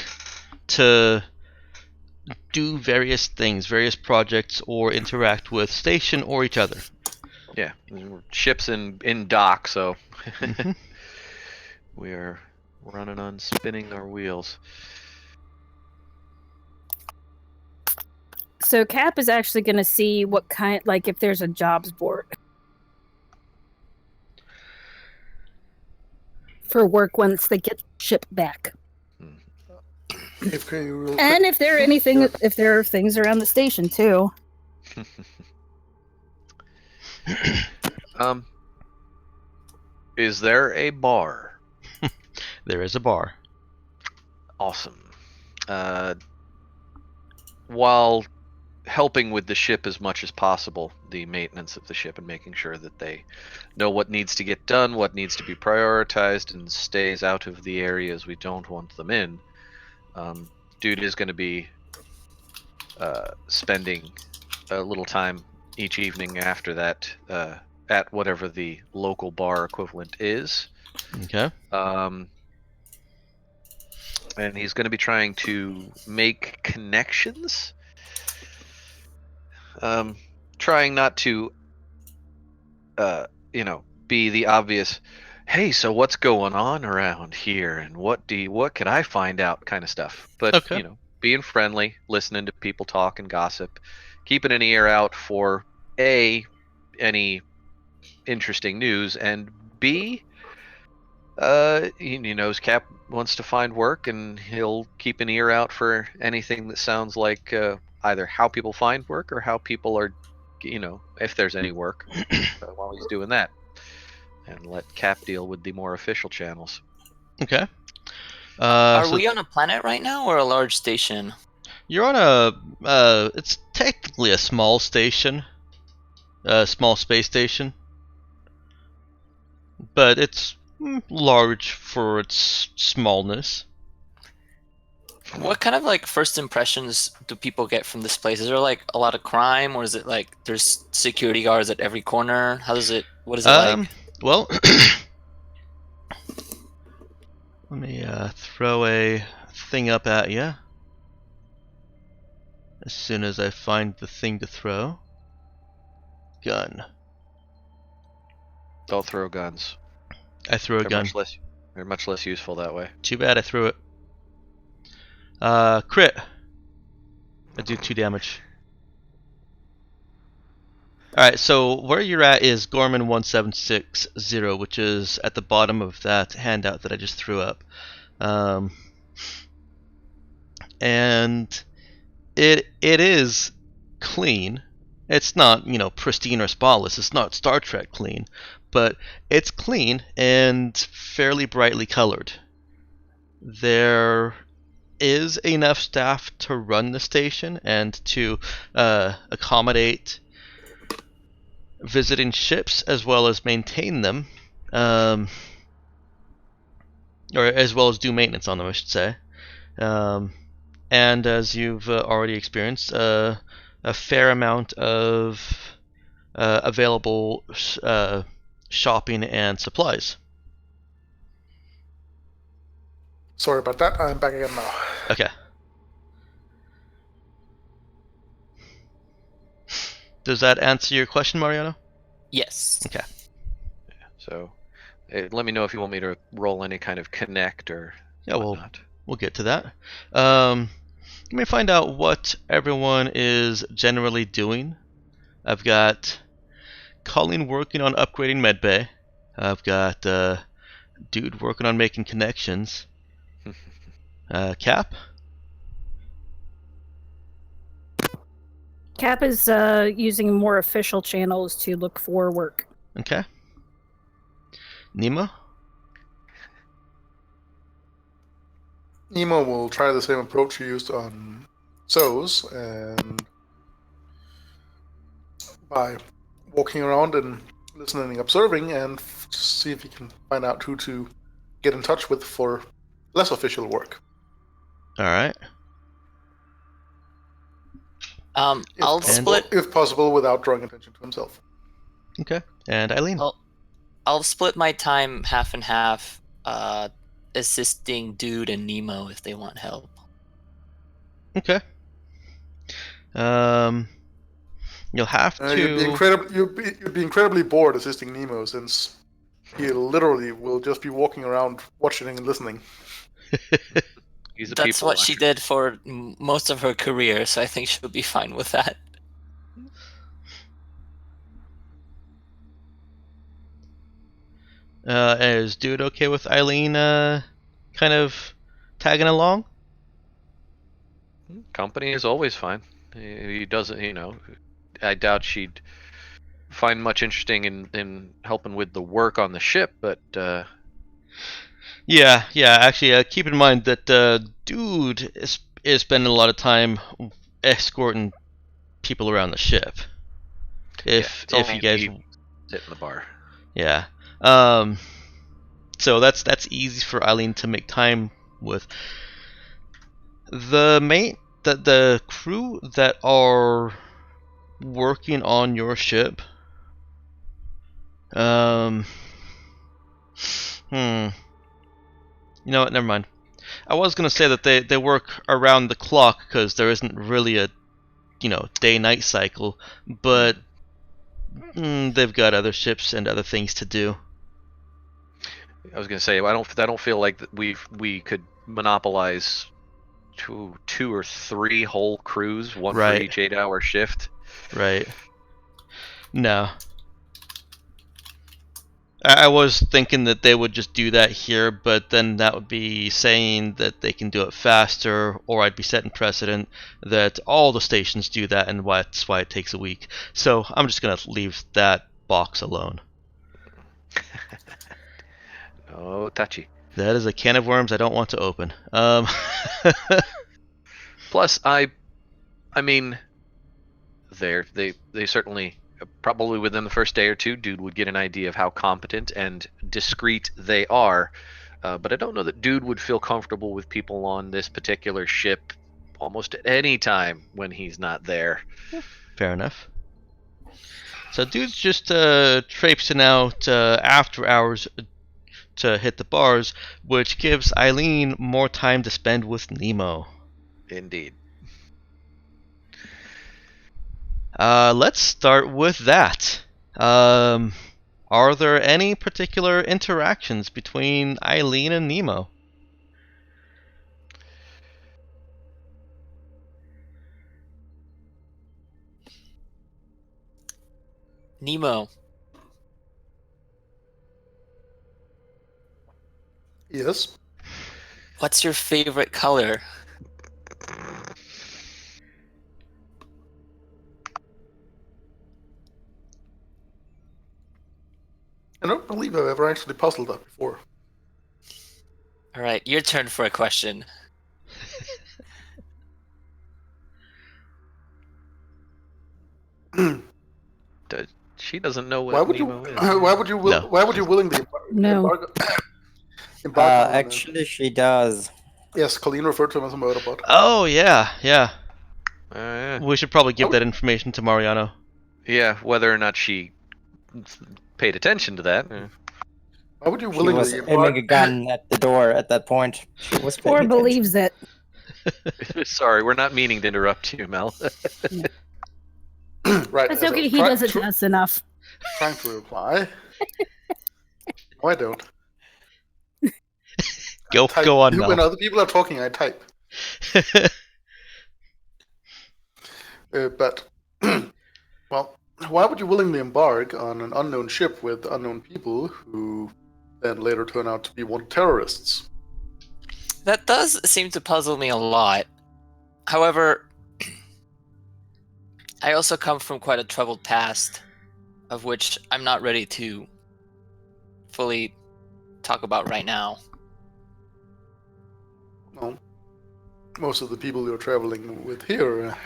to do various things, various projects, or interact with station or each other. Yeah, ships in dock, so Mhm. we are running on spinning our wheels. So Cap is actually going to see what kind, like if there's a jobs board for work once they get shipped back. AFK real And quick. if there are anything, Sure. if there are things around the station too. Is there a bar? There is a bar. Awesome. While helping with the ship as much as possible, the maintenance of the ship, and making sure that they know what needs to get done, what needs to be prioritized, and stays out of the areas we don't want them in. Dude is going to be spending a little time each evening after that at whatever the local bar equivalent is. Okay. And he's going to be trying to make connections. Trying not to, be the obvious, hey, so what's going on around here, and what can I find out kind of stuff. But, Okay. Being friendly, listening to people talk and gossip, keeping an ear out for A, any interesting news, and B, he knows Cap wants to find work, and he'll keep an ear out for anything that sounds like either how people find work or how people are, if there's any work while he's doing that, and let Cap deal with the more official channels. Okay. Are So we on a planet right now or a large station? you're on it's technically a small station, a small space station, but it's large for its smallness. What kind of like first impressions do people get from this place? Is there like a lot of crime, or is it like there's security guards at every corner? What is it like? Well, let me throw a thing up at you. As soon as I find the thing to throw. Gun. Don't throw guns. I threw a gun. They're much less useful that way. Too bad I threw it. Crit. I do 2 damage. Alright, so where you're at is Gorman 1760, which is at the bottom of that handout that I just threw up. And it is clean. It's not, pristine or spotless. It's not Star Trek clean, but it's clean and fairly brightly colored. There is enough staff to run the station and to accommodate visiting ships as well as maintain them, or as well as do maintenance on them, I should say. And as you've already experienced, a fair amount of available shopping and supplies. Sorry about that. I'm back again now. Okay. Does that answer your question, Mariano? Yes. Okay. So, let me know if you want me to roll any kind of connect or Yeah, whatnot. we'll get to that. Let me find out what everyone is generally doing. I've got Colleen working on upgrading medbay. I've got Dude working on making connections. Cap? Cap is using more official channels to look for work. Okay. Nemo? Nemo will try the same approach he used on Zoes, and by walking around and listening and observing, and see if he can find out who to get in touch with for less official work. Alright. I'll split. If possible, without drawing attention to himself. Okay. And Eileen? I'll split my time half and half, assisting Dude and Nemo if they want help. Okay. You'll have to. You'd be incredibly bored assisting Nemo, since he literally will just be walking around, watching and listening. That's what she did for most of her career, so I think she'll be fine with that. Is Dude okay with Eileen kind of tagging along? Company is always fine. He doesn't, I doubt she'd find much interesting in helping with the work on the ship, but Yeah. Actually, keep in mind that Dude is spending a lot of time escorting people around the ship. If you guys sit in the bar, yeah. So that's easy for Eileen to make time with. The crew that are working on your ship. You know what? Never mind. I was gonna say that they work around the clock because there isn't really a day-night cycle, but they've got other ships and other things to do. I was gonna say I don't feel like that we could monopolize two or three whole crews, one for each 8-hour shift. Right. No. I was thinking that they would just do that here, but then that would be saying that they can do it faster, or I'd be setting precedent that all the stations do that, and that's why it takes a week. So I'm just going to leave that box alone. Oh, touchy. That is a can of worms I don't want to open. Plus, I mean, they certainly, probably within the first day or two, Dude would get an idea of how competent and discreet they are. But I don't know that Dude would feel comfortable with people on this particular ship almost at any time when he's not there. Fair enough. So Dude's just traipsing out after hours to hit the bars, which gives Eileen more time to spend with Nemo. Indeed. Let's start with that. Are there any particular interactions between Eileen and Nemo? Nemo, Yes. what's your favorite color? I don't believe I've ever actually puzzled that before. All right, your turn for a question. She doesn't know what Why would Nemo you? is. Why would you? No. Why would you willingly No. embark on Actually, she does. Yes, Colleen referred to him as a murderbot. Oh, yeah. Yeah. We should probably give that information to Mariano. Yeah, whether or not she paid attention to that. Why would you She was willingly aiming a gun at the door at that point. She was paying Or attention. believes it. Sorry, we're not meaning to interrupt you, Mel. Right. That's as I okay, was he does it to us enough. Trying to reply. No, I don't. Go on, When Mel. other people are talking, I type. But, well, why would you willingly embark on an unknown ship with unknown people who then later turn out to be wanted terrorists? That does seem to puzzle me a lot. However, I also come from quite a troubled past, of which I'm not ready to fully talk about right now. Well, most of the people you're traveling with here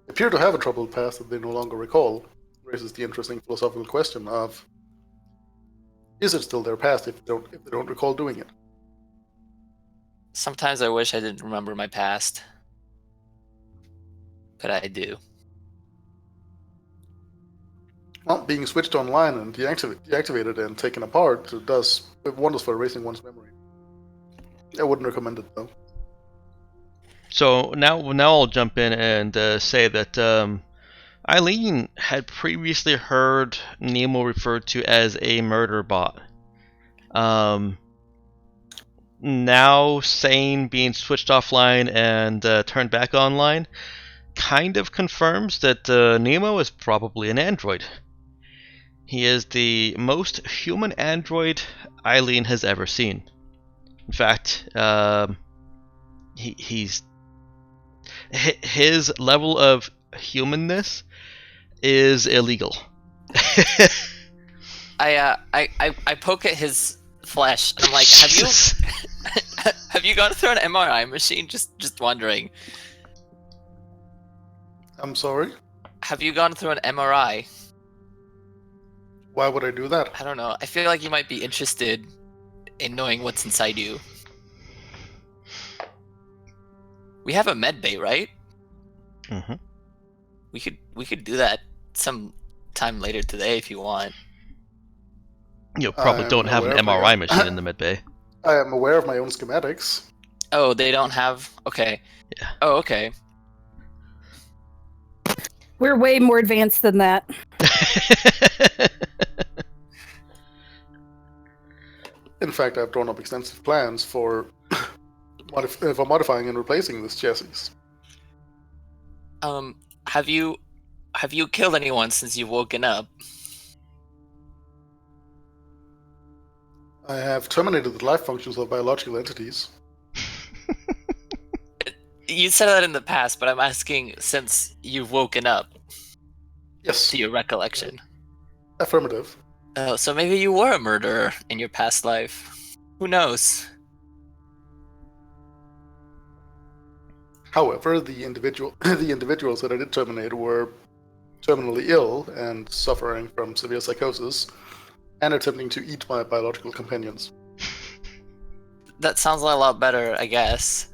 appear to have a troubled past that they no longer recall. Raises the interesting philosophical question of, is it still their past if they don't recall doing it? Sometimes I wish I didn't remember my past, but I do. Well, being switched online and deactivated and taken apart does wonders for erasing one's memory. I wouldn't recommend it, though. So now I'll jump in and say that Eileen had previously heard Nemo referred to as a murder bot. Now saying being switched offline and turned back online kind of confirms that Nemo is probably an android. He is the most human android Eileen has ever seen. In fact, his level of humanness is illegal. I poke at his flesh and I'm like, have you gone through an MRI machine? Just wondering. I'm sorry? Have you gone through an MRI? Why would I do that? I don't know. I feel like you might be interested in knowing what's inside you. We have a med bay, right? Mm-hmm. We could do that some time later today if you want. You probably don't have an MRI machine in the medbay. I am aware of my own schematics. Oh, they don't have. Okay. Yeah. Oh, okay. We're way more advanced than that. In fact, I've drawn up extensive plans for modifying and replacing this chassis. Have you killed anyone since you've woken up? I have terminated the life functions of biological entities. You said that in the past, but I'm asking since you've woken up. Yes. To your recollection. Affirmative. Oh, so maybe you were a murderer in your past life. Who knows? However, the individuals that I did terminate were terminally ill and suffering from severe psychosis, and attempting to eat my biological companions. That sounds a lot better, I guess.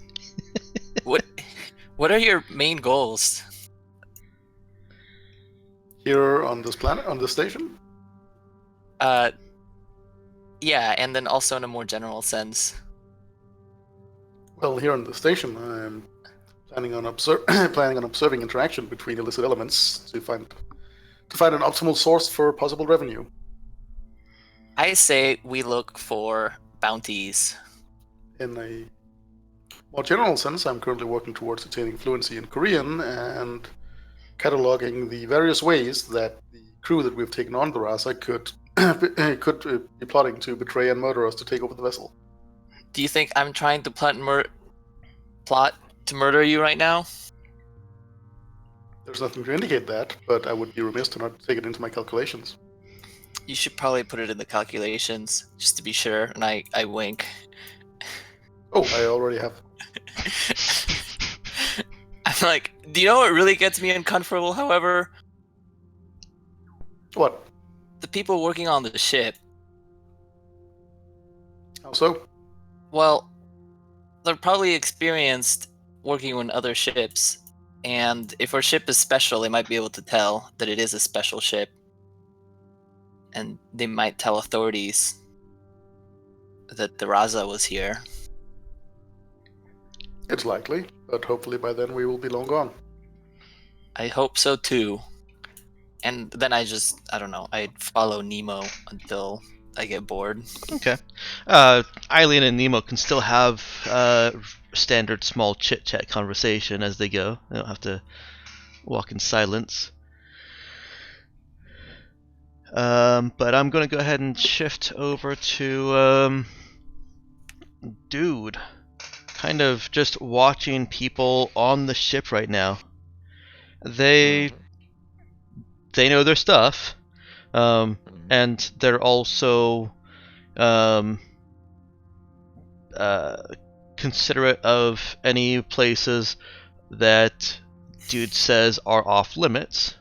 What are your main goals? Here on this planet, on this station? Yeah, and then also in a more general sense. Well, here on the station, I'm planning on observing interaction between illicit elements to find an optimal source for possible revenue. I say we look for bounties. In a more general sense, I'm currently working towards attaining fluency in Korean and cataloging the various ways that the crew that we've taken on the Rasa could be plotting to betray and murder us to take over the vessel. Do you think I'm trying to plot to murder you right now? There's nothing to indicate that, but I would be remiss to not take it into my calculations. You should probably put it in the calculations, just to be sure, and I wink. Oh, I already have. I'm like, do you know what really gets me uncomfortable, however? What? The people working on the ship. How so? Well, they're probably experienced working on other ships, and if our ship is special, they might be able to tell that it is a special ship. And they might tell authorities that the Raza was here. It's likely, but hopefully by then we will be long gone. I hope so too. And then I don't know, I'd follow Nemo until I get bored. Okay. Eileen and Nemo can still have standard small chit-chat conversation as they go. They don't have to walk in silence. But I'm going to go ahead and shift over to Dude. Kind of just watching people on the ship right now. They they know their stuff, and they're also considerate of any places that dude says are off limits.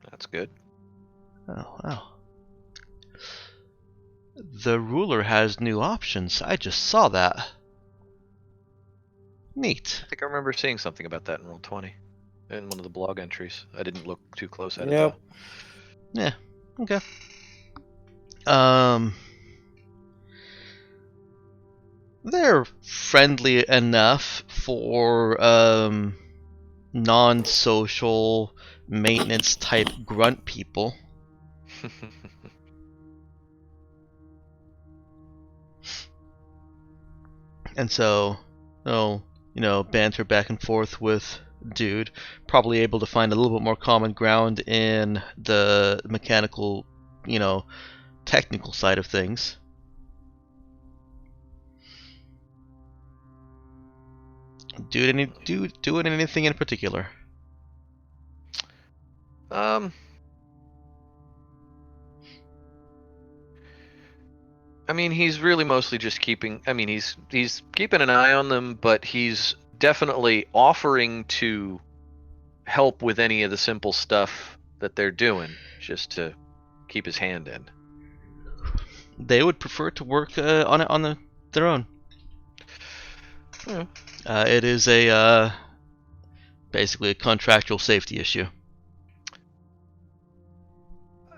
That's good. Oh, wow. The ruler has new options. I just saw that. Neat. I think I remember seeing something about that in Roll20 in one of the blog entries. I didn't look too close at it Yep. though. Yeah. Okay. They're friendly enough for non-social maintenance type grunt people. And so, banter back and forth with dude, probably able to find a little bit more common ground in the mechanical, technical side of things. Doing anything in particular? I mean, he's really mostly just keeping. I mean, he's keeping an eye on them, but he's definitely offering to help with any of the simple stuff that they're doing, just to keep his hand in. They would prefer to work on it their own. Yeah. It is basically a contractual safety issue.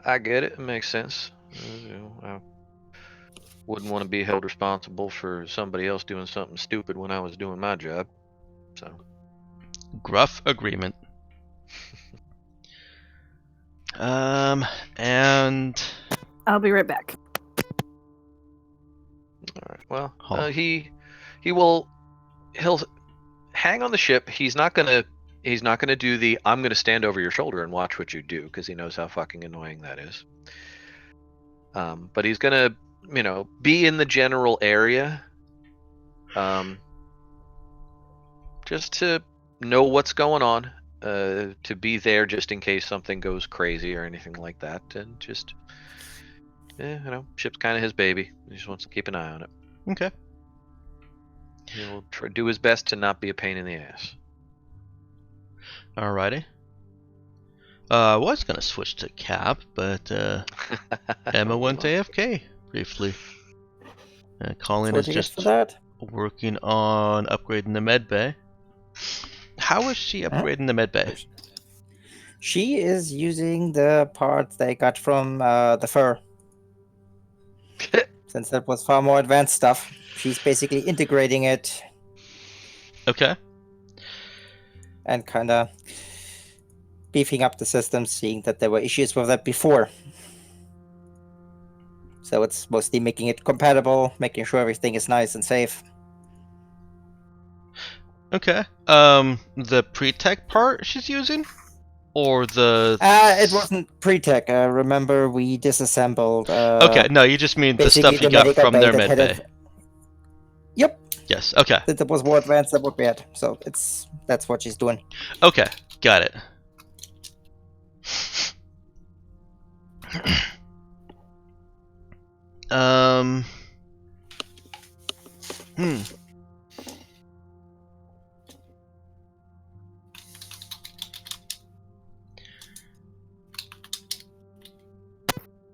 I get it. It makes sense. I wouldn't want to be held responsible for somebody else doing something stupid when I was doing my job. So. Gruff agreement. And I'll be right back. All right. Well, he'll hang on the ship. He's not gonna do the I'm gonna stand over your shoulder and watch what you do, because he knows how fucking annoying that is. But he's gonna, be in the general area, just to know what's going on, to be there just in case something goes crazy or anything like that, and just, ship's kind of his baby. He just wants to keep an eye on it. okay. He'll do his best to not be a pain in the ass. Alrighty. I was gonna switch to Cap, but Emma went AFK briefly. Colin is What do you get just for that? working on upgrading the med bay. How is she upgrading the med bay? She is using the parts they got from the fur. Since that was far more advanced stuff, she's basically integrating it Okay. and kind of beefing up the system, seeing that there were issues with that before. So it's mostly making it compatible, making sure everything is nice and safe. Okay. The pre-tech part she's using? Or the... It wasn't pre-tech. Remember, we disassembled... okay, no, you just mean the basically stuff you the got medical from bay their that med had bay. it. Yep. Yes, okay. That was more advanced than what we had. So that's what she's doing. Okay, got it.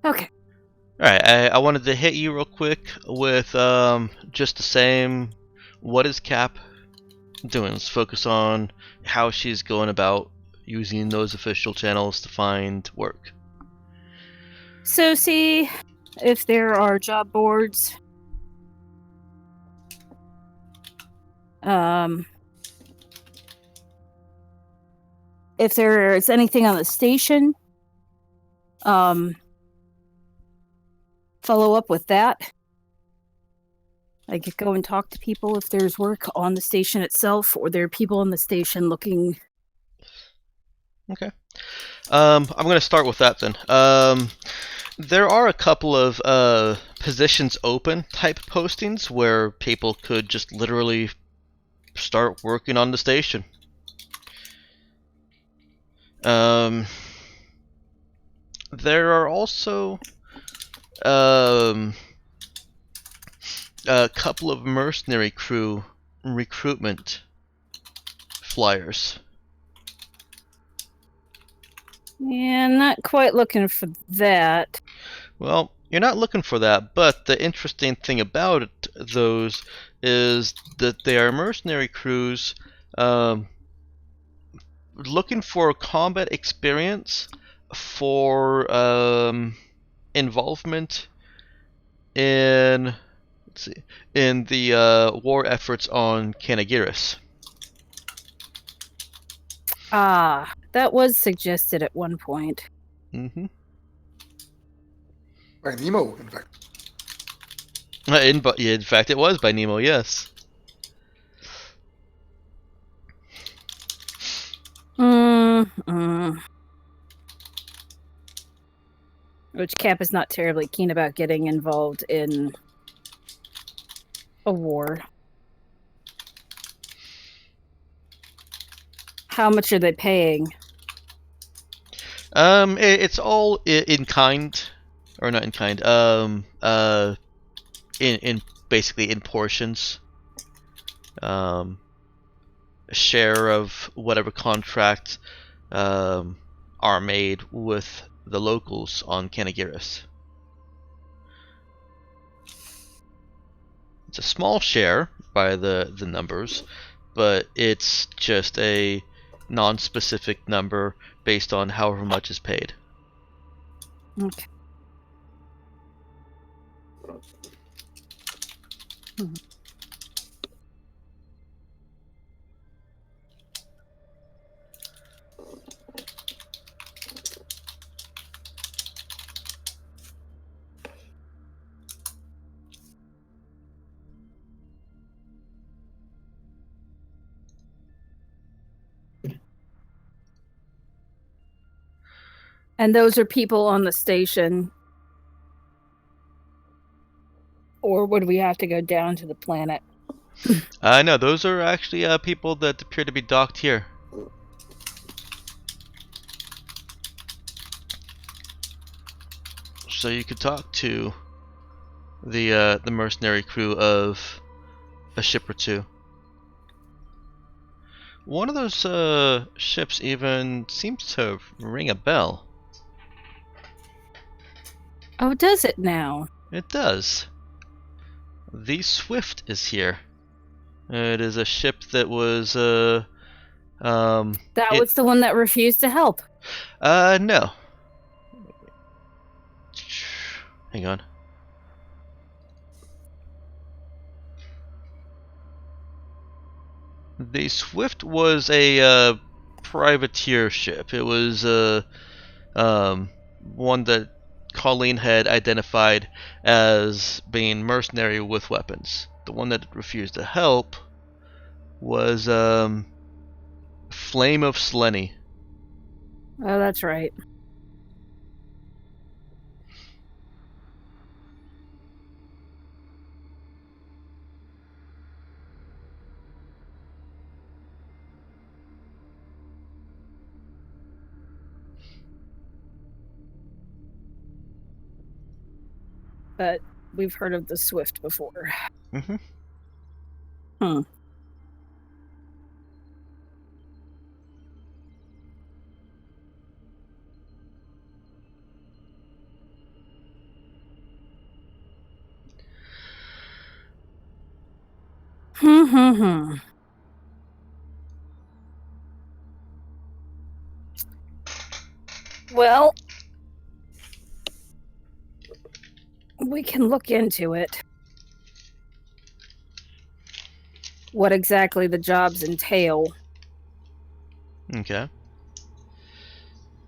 Okay. Alright, I wanted to hit you real quick with just the same, what is Cap doing? Let's focus on how she's going about using those official channels to find work. So see if there are job boards. If there's anything on the station, follow up with that. I could go and talk to people if there's work on the station itself, or there are people on the station looking. Okay. I'm going to start with that then. There are a couple of positions open type postings where people could just literally start working on the station. There are also a couple of mercenary crew recruitment flyers. Yeah, not quite looking for that. Well, you're not looking for that, but the interesting thing about those is that they are mercenary crews looking for combat experience for involvement in in the war efforts on Canagiris. Ah, that was suggested at one point. Mm-hmm. By Nemo, in fact. In fact, it was by Nemo. Yes. Which Cap is not terribly keen about getting involved in a war. How much are they paying? It's all in kind, or not in kind. In basically in portions. A share of whatever contract are made with the locals on Canagiris. It's a small share by the numbers, but it's just a non-specific number based on however much is paid. Okay. And those are people on the station. Or would we have to go down to the planet? No, those are actually people that appear to be docked here. So you could talk to the mercenary crew of a ship or two. One of those ships even seems to ring a bell. Oh, does it now? It does. The Swift is here. It is a ship that was That was the one that refused to help. No. Hang on. The Swift was a privateer ship. It was one that Colleen had identified as being mercenary with weapons. The one that refused to help was Flame of Slenny. Oh, that's right. But we've heard of the Swift before. Mm-hmm. Hmm. Well, we can look into it. What exactly the jobs entail. Okay.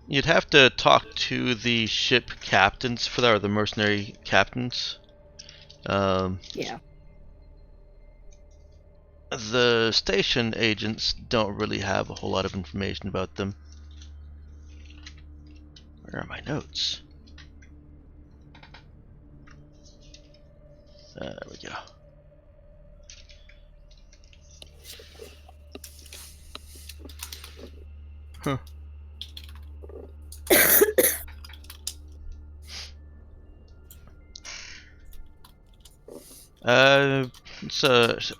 You'd have to talk to the ship captains for that, or the mercenary captains. Yeah. The station agents don't really have a whole lot of information about them. Where are my notes? There we go. Huh. Let's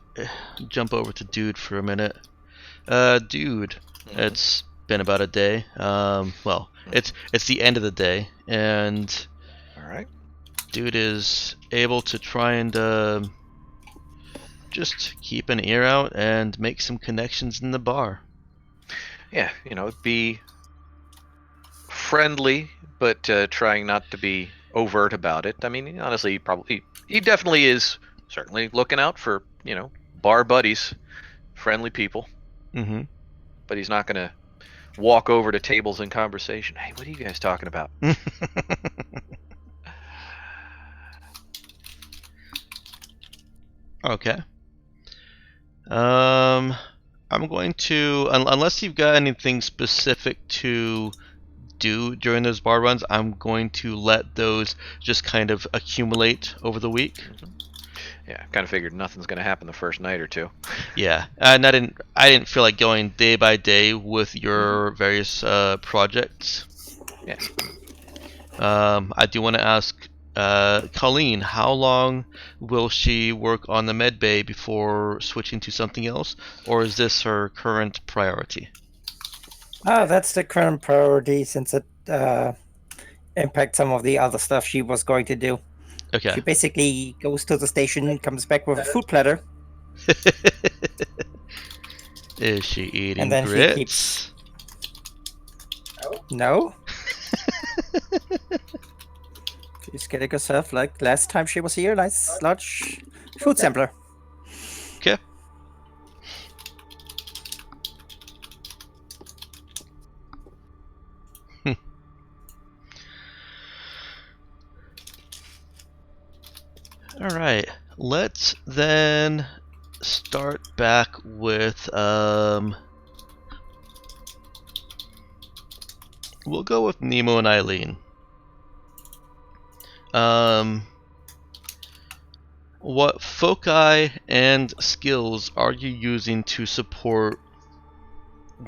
jump over to Dude for a minute. Dude, it's been about a day. Well, it's the end of the day, and All right. Dude is able to try and just keep an ear out and make some connections in the bar. Yeah, be friendly, but trying not to be overt about it. I mean, honestly, he definitely is certainly looking out for bar buddies, friendly people, Mm-hmm. but he's not gonna walk over to tables in conversation. Hey, what are you guys talking about? Okay. I'm going to, unless you've got anything specific to do during those bar runs, I'm going to let those just kind of accumulate over the week. Yeah, kind of figured nothing's gonna happen the first night or two. Yeah, and I didn't feel like going day by day with your various projects. Yeah. I do want to ask Colleen, how long will she work on the med bay before switching to something else, or is this her current priority? That's the current priority since it impacts some of the other stuff she was going to do. Okay. She basically goes to the station, comes back with a food platter, Is she eating and then she grits? keeps. No. She's getting herself, like last time she was here, nice large food sampler. Okay. All right. Let's then start back with we'll go with Nemo and Eileen. What foci and skills are you using to support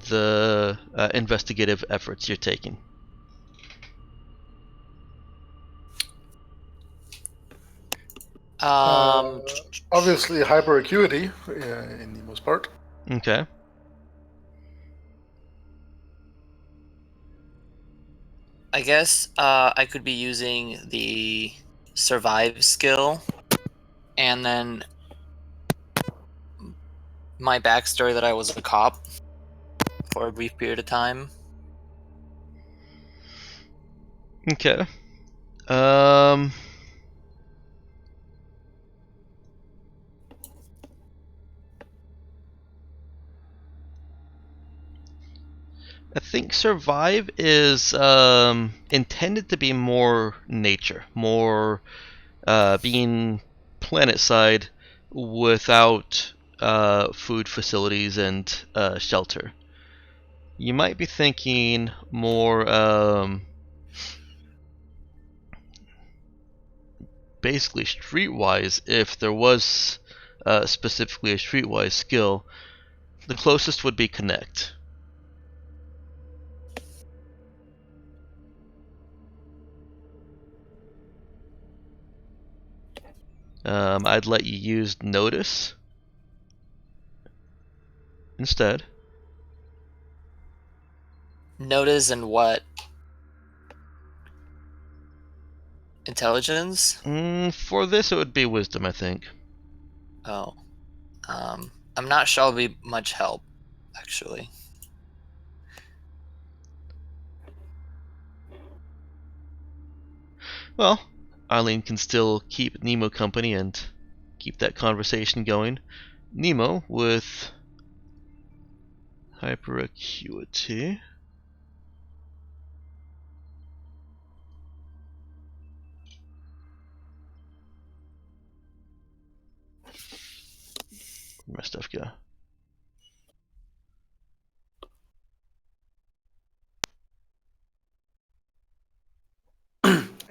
the investigative efforts you're taking? Obviously, hyper acuity in the most part. Okay. I guess I could be using the survive skill, and then my backstory that I was a cop for a brief period of time. Okay. I think survive is intended to be more nature, more being planet side without food facilities and shelter. You might be thinking more basically streetwise if there was specifically a streetwise skill. The closest would be connect. I'd let you use notice instead. Notice and what? Intelligence? For this, it would be wisdom, I think. Oh. I'm not sure I'll be much help, actually. Well, Eileen can still keep Nemo company and keep that conversation going. Nemo with hyperacuity. Where'd my stuff go?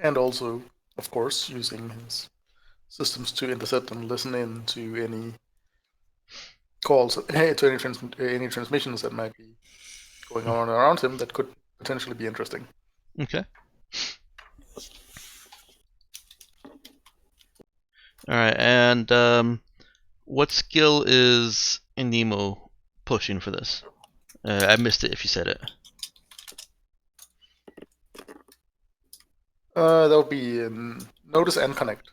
And also, of course, using his systems to intercept and listen in to any calls, to any transmissions that might be going on around him that could potentially be interesting. Okay. All right, and what skill is Nemo pushing for this? I missed it if you said it. That would be notice and connect,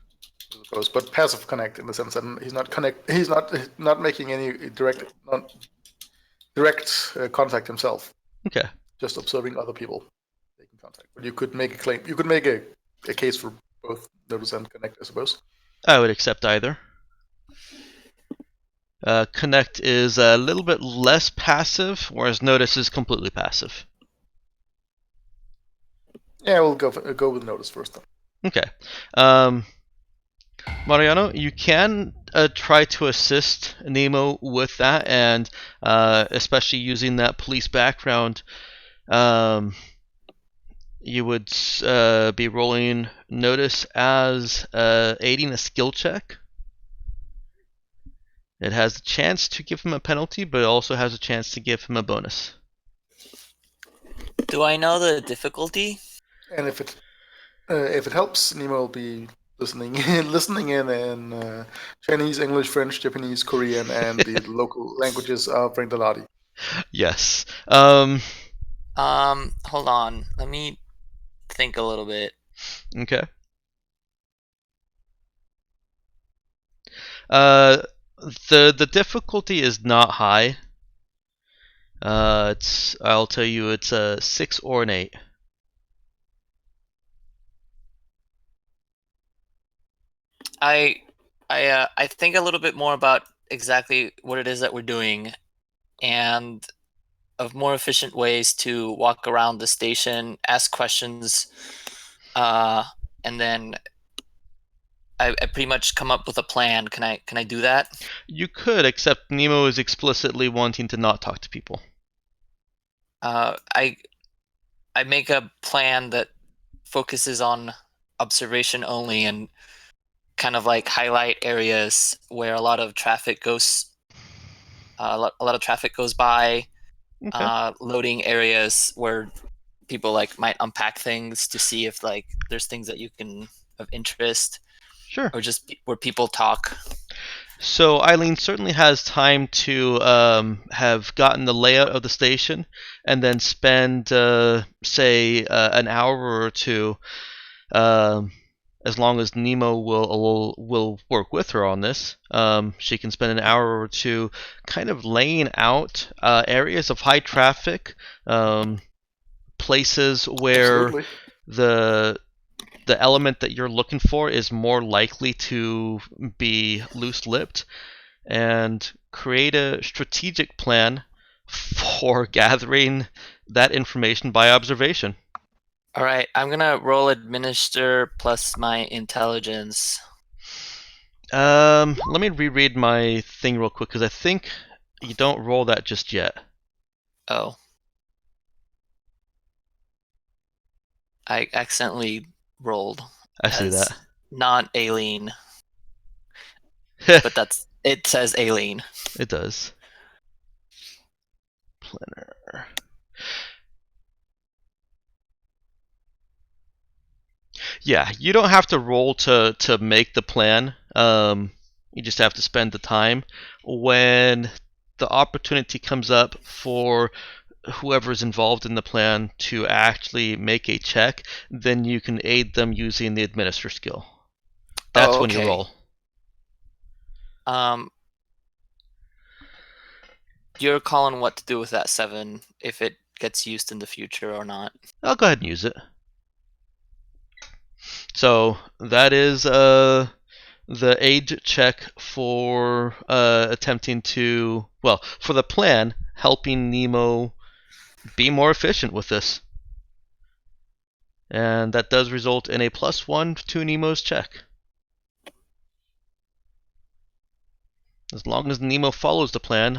I suppose, but passive connect in the sense that he's not connect. He's not making any direct contact himself. Okay. Just observing other people making contact. But you could make a claim. You could make a case for both notice and connect, I suppose. I would accept either. Connect is a little bit less passive, whereas Notice is completely passive. Yeah, we'll go with notice first then. Okay. Mariano, you can try to assist Nemo with that, and especially using that police background, you would be rolling Notice as aiding a skill check. It has a chance to give him a penalty, but it also has a chance to give him a bonus. Do I know the difficulty? And if it helps, Nemo will be listening in Chinese, English, French, Japanese, Korean, and the local languages of Brindalati. Yes. Hold on. Let me think a little bit. Okay. The difficulty is not high. I'll tell you it's a 6 or an 8. I think a little bit more about exactly what it is that we're doing, and of more efficient ways to walk around the station, ask questions, and then I pretty much come up with a plan. Can I do that? You could, except Nemo is explicitly wanting to not talk to people. I make a plan that focuses on observation only and kind of like highlight areas where a lot of traffic goes. A lot of traffic goes by. Okay. Loading areas where people like might unpack things to see if like there's things that you can of interest, Sure. or just where people talk. So Eileen certainly has time to have gotten the layout of the station, and then spend, say, an hour or two, as long as Nemo will work with her on this. She can spend an hour or two kind of laying out areas of high traffic, places where Absolutely. the element that you're looking for is more likely to be loose-lipped, and create a strategic plan for gathering that information by observation. All right, I'm gonna roll administer plus my intelligence. Let me reread my thing real quick, because I think you don't roll that just yet. Oh, I accidentally rolled I see as that. not Aileen, but it says Aileen. It does. Planner. Yeah, you don't have to roll to make the plan. You just have to spend the time. When the opportunity comes up for whoever's involved in the plan to actually make a check, then you can aid them using the administer skill. That's when you Okay. roll. You're calling what to do with that 7 if it gets used in the future or not. I'll go ahead and use it. So that is the aid check for attempting to, well, for the plan, helping Nemo be more efficient with this. And that does result in a +1 to Nemo's check. As long as Nemo follows the plan,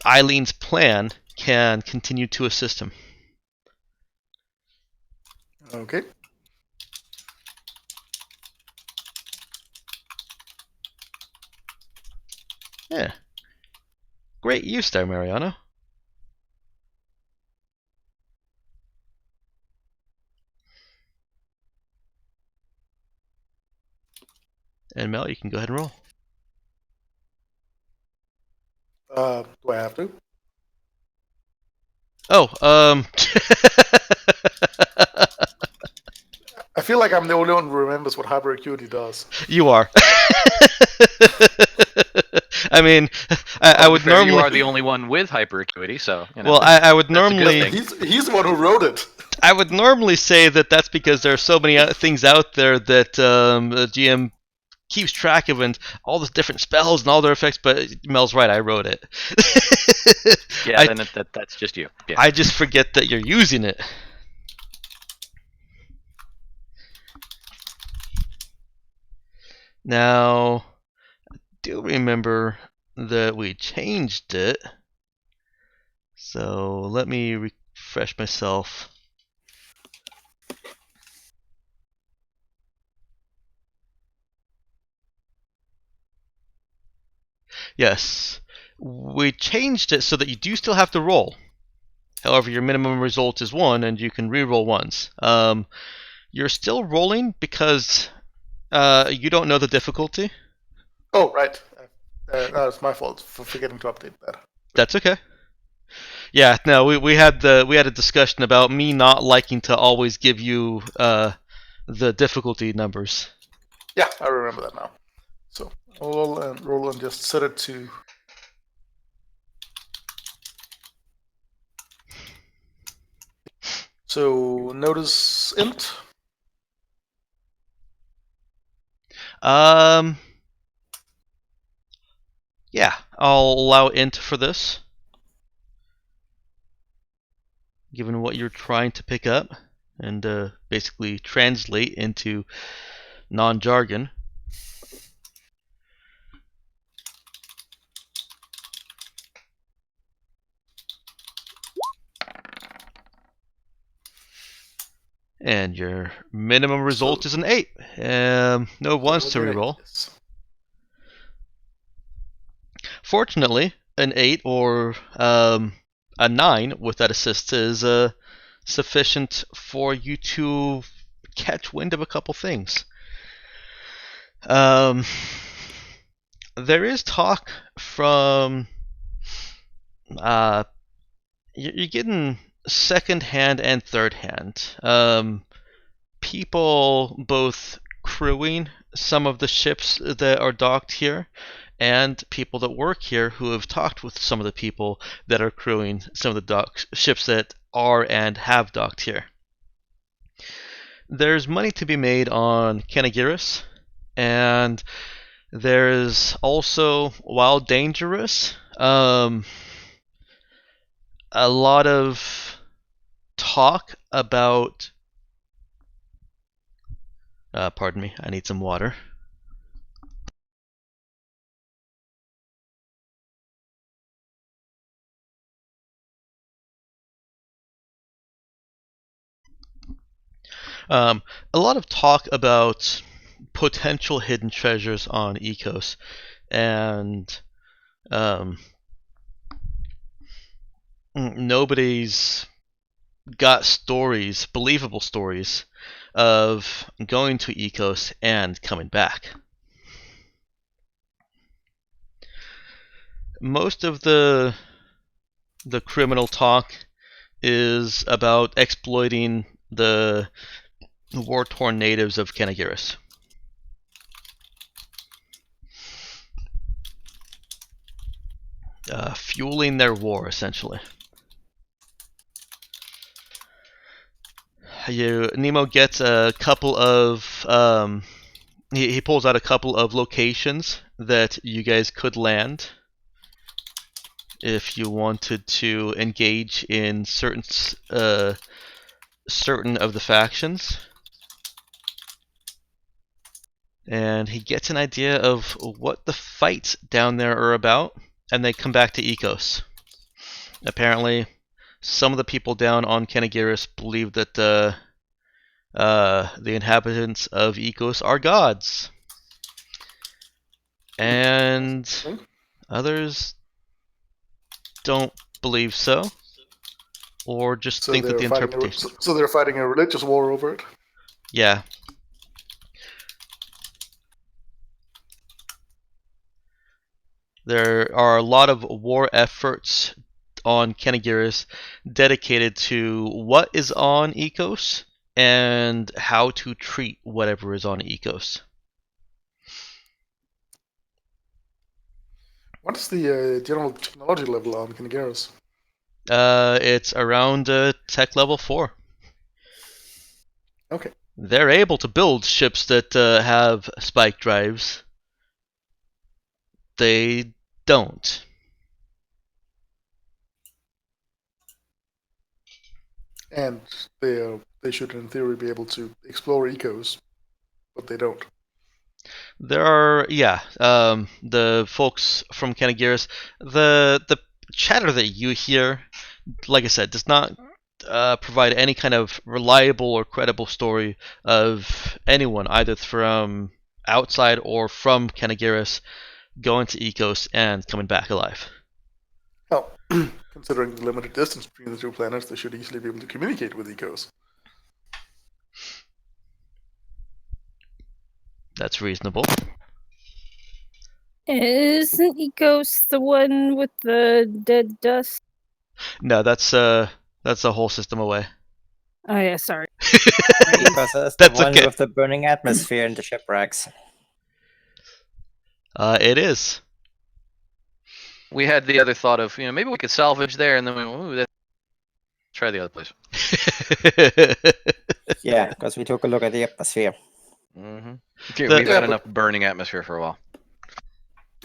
Eileen's plan can continue to assist him. Okay. Yeah. Great use there, Mariano. And Mel, you can go ahead and roll. Do I have to? Oh, I feel like I'm the only one who remembers what hyper acuity does. you are. I mean, I would fair, normally. You are the only one with hyper acuity, so you know. Well, I would that's a good normally. thing. He's the one who wrote it. I would normally say that that's because there are so many things out there that the GM keeps track of and all the different spells and all their effects. But Mel's right, I wrote it. Yeah, then that's just you. Yeah. I just forget that you're using it. Now, I do remember that we changed it. So let me refresh myself. Yes, we changed it so that you do still have to roll. However, your minimum result is 1, and you can re-roll once. You're still rolling because you don't know the difficulty. Oh, right. No, it's my fault for forgetting to update that. That's okay. Yeah, no, we had a discussion about me not liking to always give you the difficulty numbers. Yeah, I remember that now. So roll and just set it to. So notice int. Yeah, I'll allow int for this, given what you're trying to pick up, and basically translate into non-jargon. And your minimum result is an 8. No ones to reroll. Yes. Fortunately, an 8 or a 9 with that assist is sufficient for you to catch wind of a couple things. There is talk from you're getting second hand and third hand. People both crewing some of the ships that are docked here, and people that work here who have talked with some of the people that are crewing some of the ships that are and have docked here. There's money to be made on Kanagiris, and there's also, while dangerous, a lot of talk about. Pardon me, I need some water. A lot of talk about potential hidden treasures on Ecos, and nobody's got stories, believable stories, of going to Ecos and coming back. Most of the criminal talk is about exploiting the war-torn natives of Kanagiris. Fueling their war, essentially. Nemo gets a couple of he pulls out a couple of locations that you guys could land if you wanted to engage in certain of the factions. And he gets an idea of what the fights down there are about, and they come back to Ecos. Apparently, some of the people down on Kanagiris believe that the inhabitants of Ecos are gods, and others don't believe so, or just think that the interpretation. So they're fighting a religious war over it. Yeah. There are a lot of war efforts on Kanagiris dedicated to what is on Ecos and how to treat whatever is on Ecos. What is the general technology level on Kanagiris? It's around tech level 4. Okay. They're able to build ships that have spike drives. They don't. And they should, in theory, be able to explore ecos, but they don't. There are, the folks from Kanagiris, the chatter that you hear, like I said, does not provide any kind of reliable or credible story of anyone, either from outside or from Kanagiris, going to Ecos and coming back alive. Well, considering the limited distance between the two planets, they should easily be able to communicate with ecos. That's reasonable. Isn't Ecos the one with the dead dust? No, that's a whole system away. Oh yeah, sorry. Because that's the That's one okay. with the burning atmosphere and the shipwrecks. It is. We had the other thought of, maybe we could salvage there, and then we went, ooh, let's try the other place. Yeah, because we took a look at the atmosphere. Mm-hmm. We've had enough burning atmosphere for a while.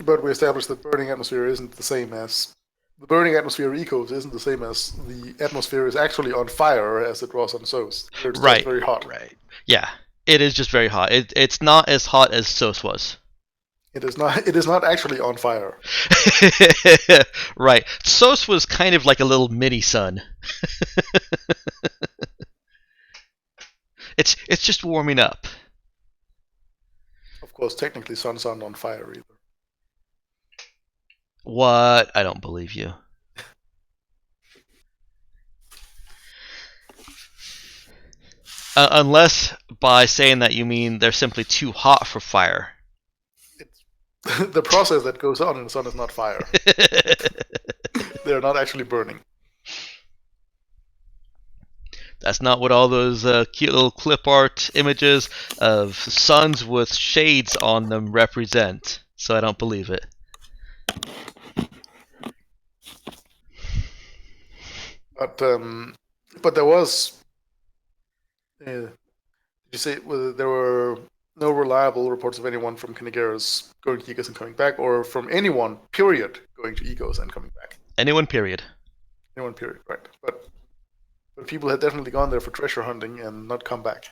But we established that burning atmosphere isn't the same as the burning atmosphere ecos isn't the same as the atmosphere is actually on fire as it was on SOS. It's Right. just very hot. Right. Yeah, it is just very hot. It's not as hot as SOS was. It is not. It is not actually on fire. Right. SOS was kind of like a little mini sun. It's just warming up. Of course, technically, suns aren't on fire either. What? I don't believe you. Unless by saying that you mean they're simply too hot for fire. The process that goes on in the sun is not fire. They are not actually burning. That's not what all those cute little clip art images of suns with shades on them represent. So I don't believe it. But there was. Did you say there were no reliable reports of anyone from Kanagiris going to Ecos and coming back, or from anyone, period, going to Ecos and coming back? Anyone, period. Anyone, period, right. But people had definitely gone there for treasure hunting and not come back.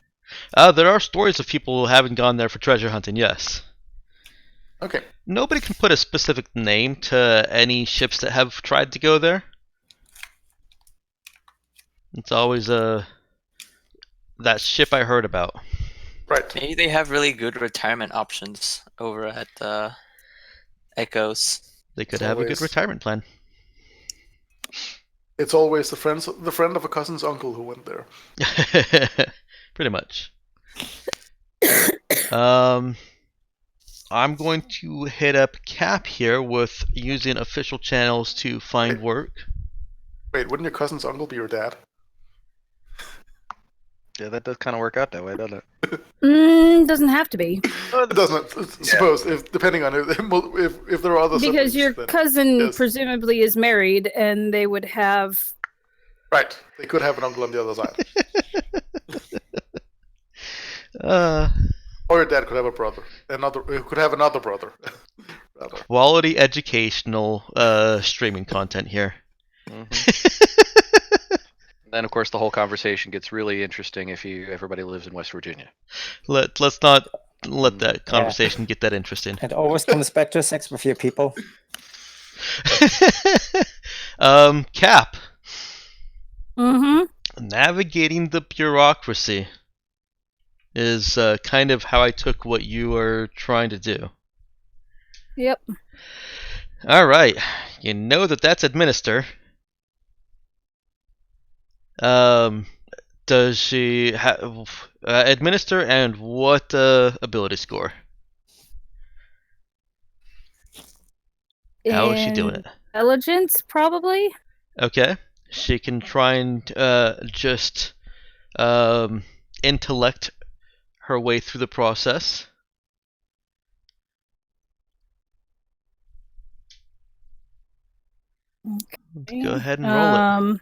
There are stories of people who haven't gone there for treasure hunting, yes. Okay. Nobody can put a specific name to any ships that have tried to go there. It's always that ship I heard about. Right. Maybe they have really good retirement options over at Echoes. They could It's have a good always- retirement plan. It's always the friend of a cousin's uncle who went there. Pretty much. I'm going to hit up Cap here with using official channels to find work. Wait, wouldn't your cousin's uncle be your dad? Yeah, that does kind of work out that way, doesn't it? Doesn't have to be. It doesn't. Suppose, depending on if there are other Because siblings, your then- cousin yes. presumably is married and they would have... Right, they could have an uncle on the other side. Or your dad could have a brother. Could have another brother. Rather. Quality educational streaming content here. Then, of course, the whole conversation gets really interesting if everybody lives in West Virginia. Let's not let that conversation get that interesting. It always comes back to sex with your people. Cap. Mm-hmm. Navigating the bureaucracy is kind of how I took what you were trying to do. Yep. All right. You know that's administer. Does she administer, and what ability score? How is she doing it? Intelligence, probably. Okay. She can try and just intellect her way through the process. Okay. Go ahead and roll it.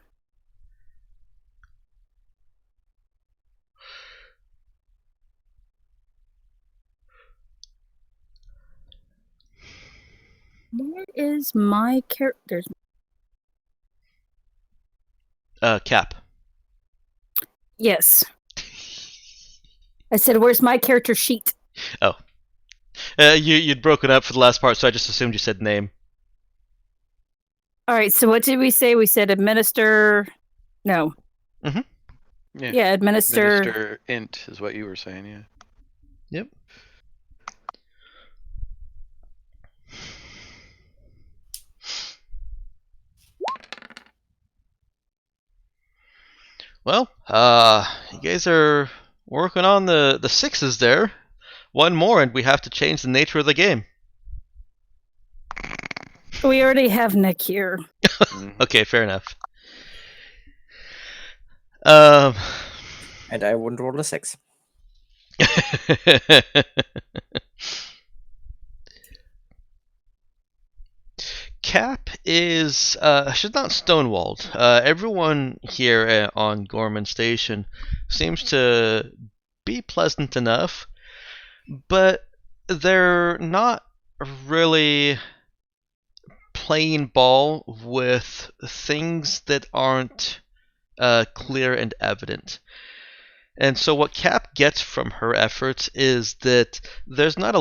Where is my character? Cap. Yes. I said, where's my character sheet? Oh. You'd broken up for the last part, so I just assumed you said name. All right, so what did we say? We said administer. No. Mm-hmm. Yeah, administer. Administer int is what you were saying, yeah. Yep. Well, you guys are working on the sixes there. One more, and we have to change the nature of the game. We already have Nick here. Okay, fair enough. And I wouldn't roll a 6. Cap is she's not stonewalled. Everyone here on Gorman Station seems to be pleasant enough, but they're not really playing ball with things that aren't clear and evident. And so what Cap gets from her efforts is that there's not a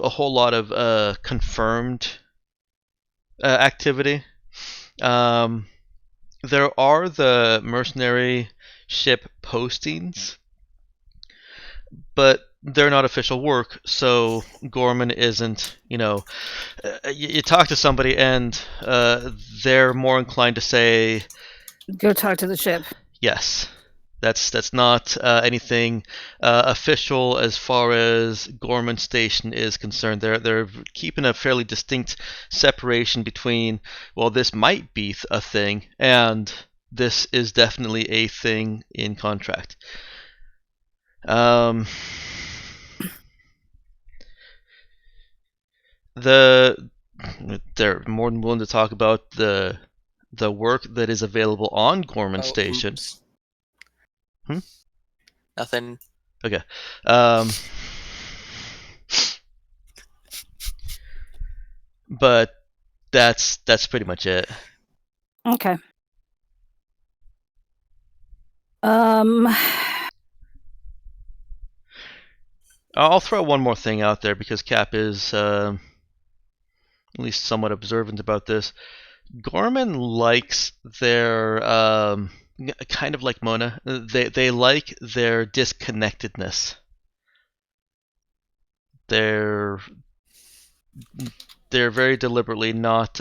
whole lot of confirmed activity. There are the mercenary ship postings, but they're not official work, so Gorman isn't, you talk to somebody and they're more inclined to say, Go talk to the ship. yes. That's not anything official as far as Gorman Station is concerned. They're keeping a fairly distinct separation between, well, this might be a thing, and this is definitely a thing in contract. They're more than willing to talk about the work that is available on Gorman Station. Oops. Hmm? Nothing. Okay. But that's pretty much it. Okay. I'll throw one more thing out there because Cap is at least somewhat observant about this. Gorman likes their kind of like Mona. They like their disconnectedness. They're very deliberately not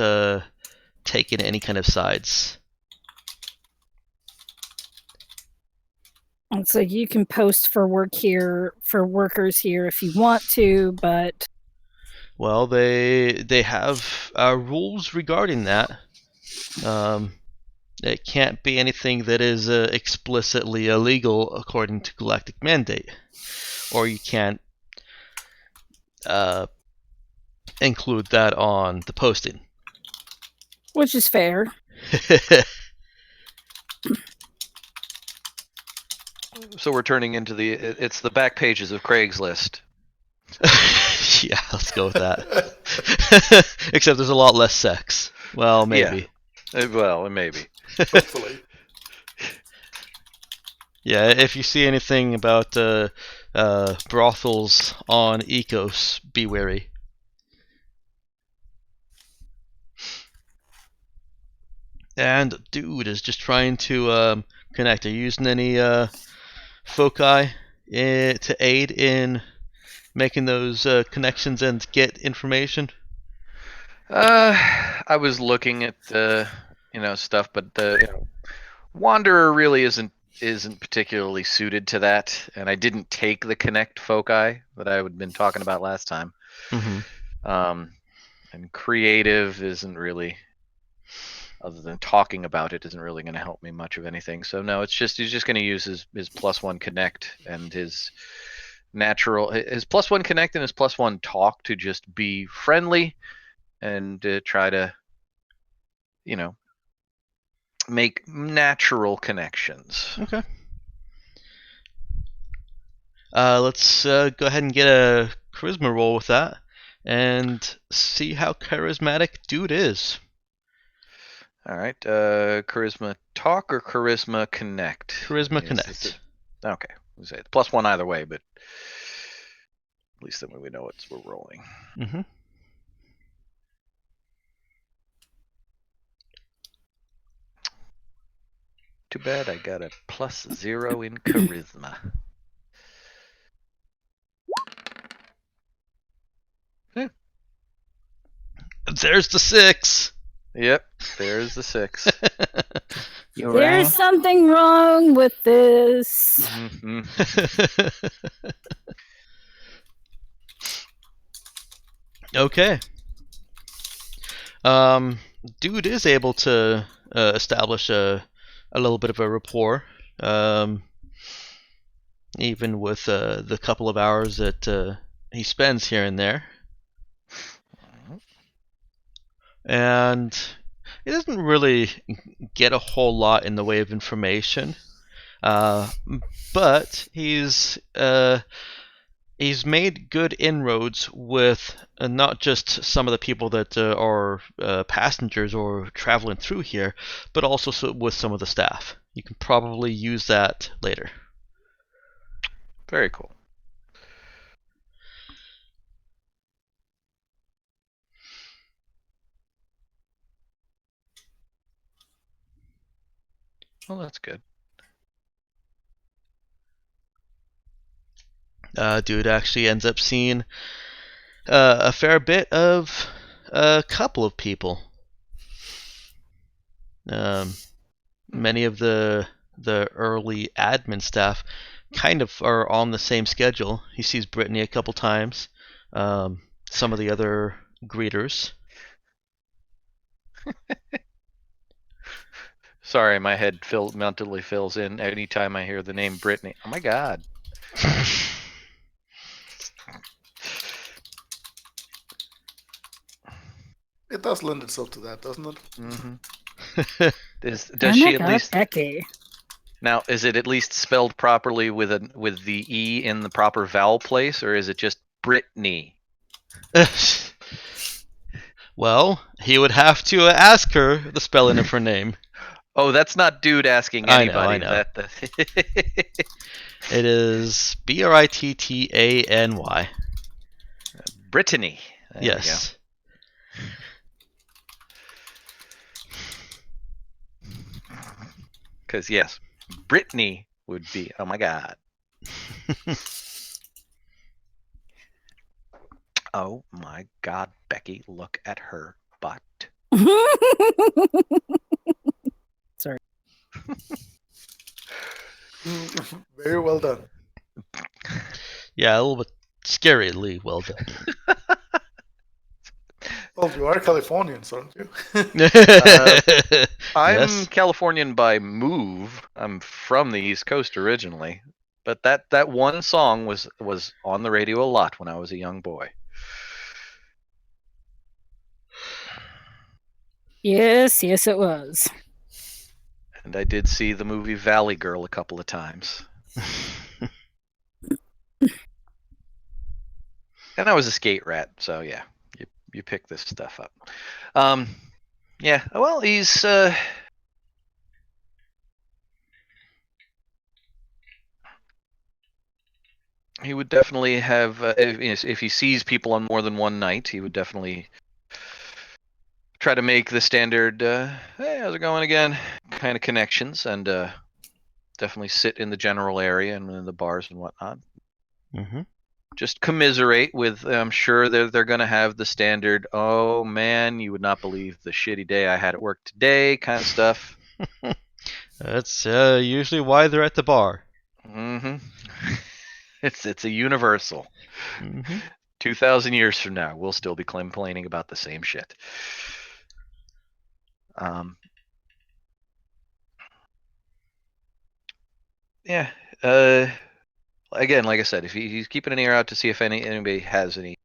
taking any kind of sides. So you can post for work here for workers here if you want to, but well, they have rules regarding that. It can't be anything that is explicitly illegal according to galactic mandate, or you can't include that on the posting. Which is fair. So we're turning into it's the back pages of Craigslist. Yeah, let's go with that. Except there's a lot less sex. Well, maybe. Yeah. Well, maybe. Hopefully. Yeah, if you see anything about brothels on Ecos, be wary. And dude is just trying to connect. Are you using any foci to aid in making those connections and get information? I was looking at the stuff, but the Wanderer really isn't particularly suited to that, and I didn't take the connect foci that I had been talking about last time. Mm-hmm. And creative isn't really, other than talking about it, isn't really going to help me much of anything. So no, it's just he's just going to use his +1 connect and his +1 connect and his +1 talk to just be friendly and try to, make natural connections. Okay. Let's go ahead and get a charisma roll with that, and see how charismatic dude is. All right, charisma talk or charisma connect? Charisma Yes, connect. Okay, we say it's +1 either way, but at least then we know what we're rolling. Mm-hmm. Too bad I got a +0 in charisma. There's the 6. Yep, there's the 6. You There's rang. something wrong with this. Mhm. Okay. Dude is able to establish a little bit of a rapport, even with the couple of hours that he spends here and there. And he doesn't really get a whole lot in the way of information, but he's made good inroads with not just some of the people that are passengers or traveling through here, but also with some of the staff. You can probably use that later. Very cool. Well, that's good. Dude actually ends up seeing a fair bit of a couple of people. Many of the early admin staff kind of are on the same schedule. He sees Brittany a couple times. Some of the other greeters. Sorry, my head mentally fills in anytime I hear the name Brittany. Oh my god. It does lend itself to that, doesn't it? Mm-hmm. Does Oh she my at God, least Becky. now? Is it at least spelled properly with the E in the proper vowel place, or is it just Brittany? Well, he would have to ask her the spelling of her name. Oh, that's not dude asking I know, anybody. I know. It is Brittany. Brittany. There Yes. Because yes, Brittany would be. Oh my god. Oh my god, Becky, look at her butt. Sorry. Very well done. Yeah, a little bit scarily well done. Well, you are Californians, aren't you? I'm Yes. Californian by move. I'm from the East Coast originally, but that one song was on the radio a lot when I was a young boy. Yes, it was. And I did see the movie Valley Girl a couple of times. And I was a skate rat, so yeah, you pick this stuff up. Yeah, well, he's he would definitely have if he sees people on more than one night, he would definitely try to make the standard hey, how's it going again kind of connections, and definitely sit in the general area and in the bars and whatnot. Mm-hmm. Just commiserate with. I'm sure they're going to have the standard. Oh man, you would not believe the shitty day I had at work today, kind of stuff. That's usually why they're at the bar. Mm-hmm. It's a universal. Mm-hmm. 2,000 years from now, we'll still be complaining about the same shit. Yeah. Again, like I said, if he's keeping an ear out to see if anybody has any,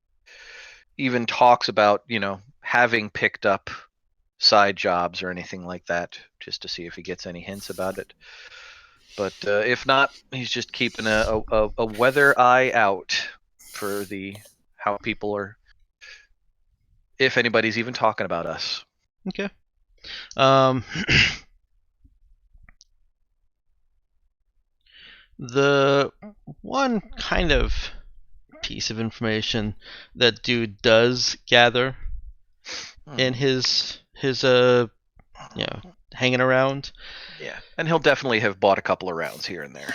even talks about, having picked up side jobs or anything like that, just to see if he gets any hints about it. But if not, he's just keeping a weather eye out for how people are, if anybody's even talking about us. Okay. The one kind of piece of information that dude does gather in his hanging around. Yeah, and he'll definitely have bought a couple of rounds here and there.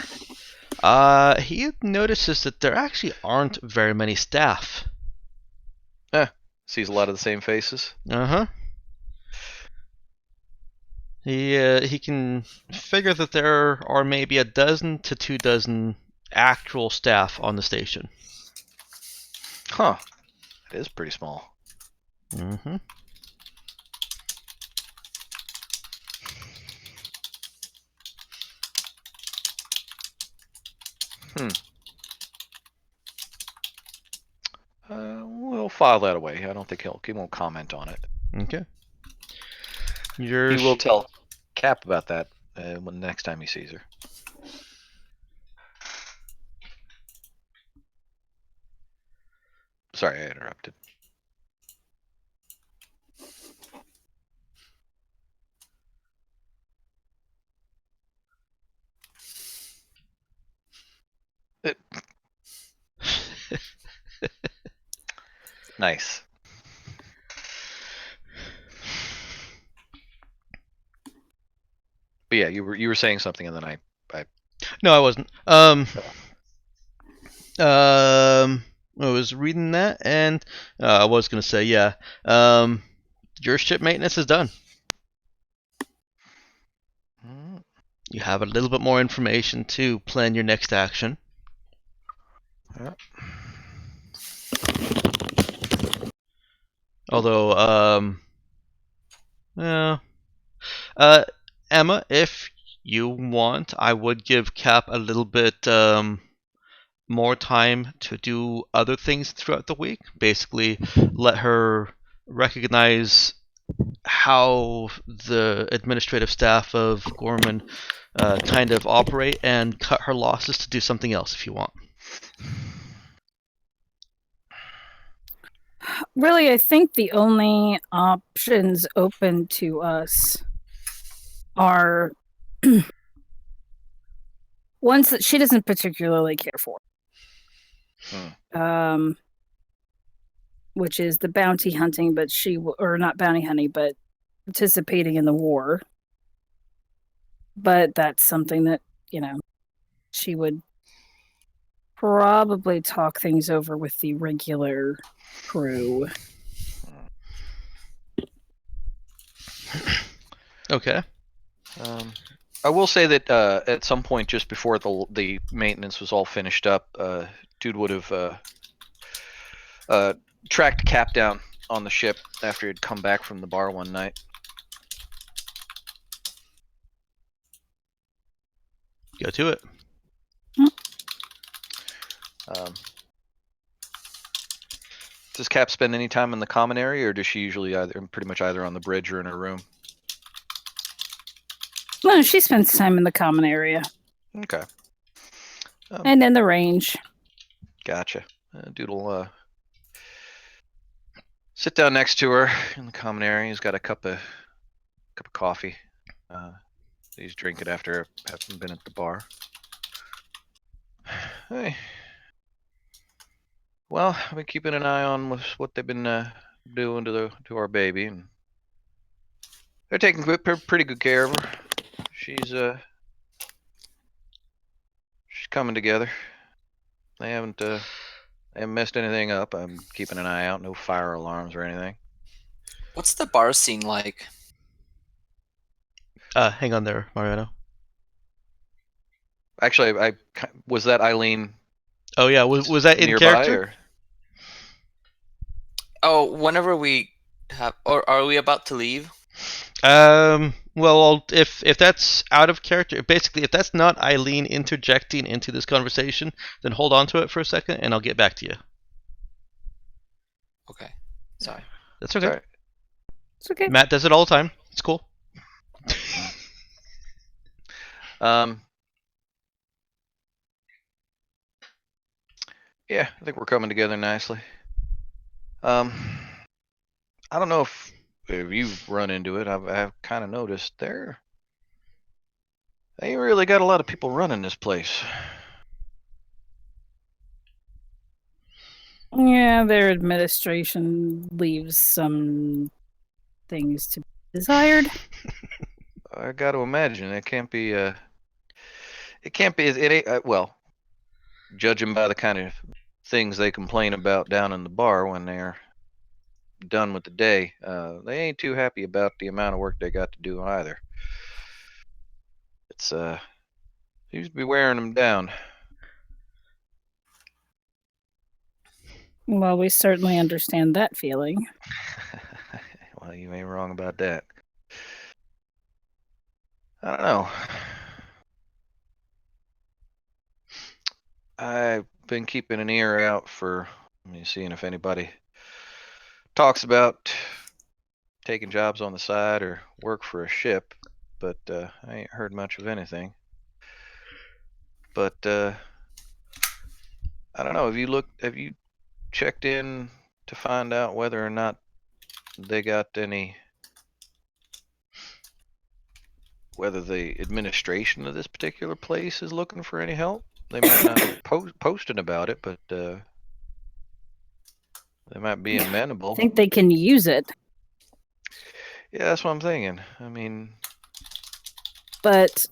He notices that there actually aren't very many staff. Sees a lot of the same faces. Uh-huh. He can figure that there are maybe 12 to 24 actual staff on the station. Huh. It is pretty small. Mm-hmm. We'll file that away. I don't think he won't comment on it. Okay. He will tell Cap about that when next time he sees her. Sorry, I interrupted. Nice. But yeah, you were saying something, and then I. No, I wasn't. I was reading that, and I was gonna say, yeah. Your ship maintenance is done. You have a little bit more information to plan your next action. Yeah. Although, Emma, if you want, I would give Cap a little bit more time to do other things throughout the week. Basically, let her recognize how the administrative staff of Gorman kind of operate and cut her losses to do something else if you want. Really, I think the only options open to us are ones that she doesn't particularly care for. Which is the bounty hunting, but or not bounty hunting, but participating in the war. But that's something that, she would probably talk things over with the regular crew. Okay. I will say that at some point, just before the maintenance was all finished up, dude would have tracked Cap down on the ship after he'd come back from the bar one night. Go to it. Does Cap spend any time in the common area, or does she usually pretty much either on the bridge or in her room? No, she spends time in the common area. Okay. And in the range. Gotcha. Dude will sit down next to her in the common area. He's got a cup of coffee. He's drinking after having been at the bar. Hey. Well, I've been keeping an eye on what they've been doing to our baby, and they're taking pretty good care of her. She's coming together. They haven't messed anything up. I'm keeping an eye out. No fire alarms or anything. What's the bar scene like? Hang on there, Mariano. Actually, was that Eileen? Oh yeah, was that in nearby, character? or? Oh, whenever we have, or are we about to leave? Well, if that's out of character, basically, if that's not Eileen interjecting into this conversation, then hold on to it for a second, and I'll get back to you. Okay. Sorry. That's okay. Sorry. It's okay. Matt does it all the time. It's cool. Yeah, I think we're coming together nicely. I don't know if you've run into it. I've kind of noticed they ain't really got a lot of people running this place. Yeah, their administration leaves some things to be desired. I got to imagine it can't be. It can't be. It ain't. Well, judging by the kind of things they complain about down in the bar when they're done with the day, they ain't too happy about the amount of work they got to do either. It's seems to be wearing them down. Well, we certainly understand that feeling. Well, you ain't wrong about that. I don't know. I've been keeping an ear out for seeing if anybody talks about taking jobs on the side or work for a ship, but I ain't heard much of anything. But I don't know. Have you checked in to find out whether or not they got any, whether the administration of this particular place is looking for any help? They might not have posted about it, but they might be amenable. I think they can use it. Yeah, that's what I'm thinking. I mean, but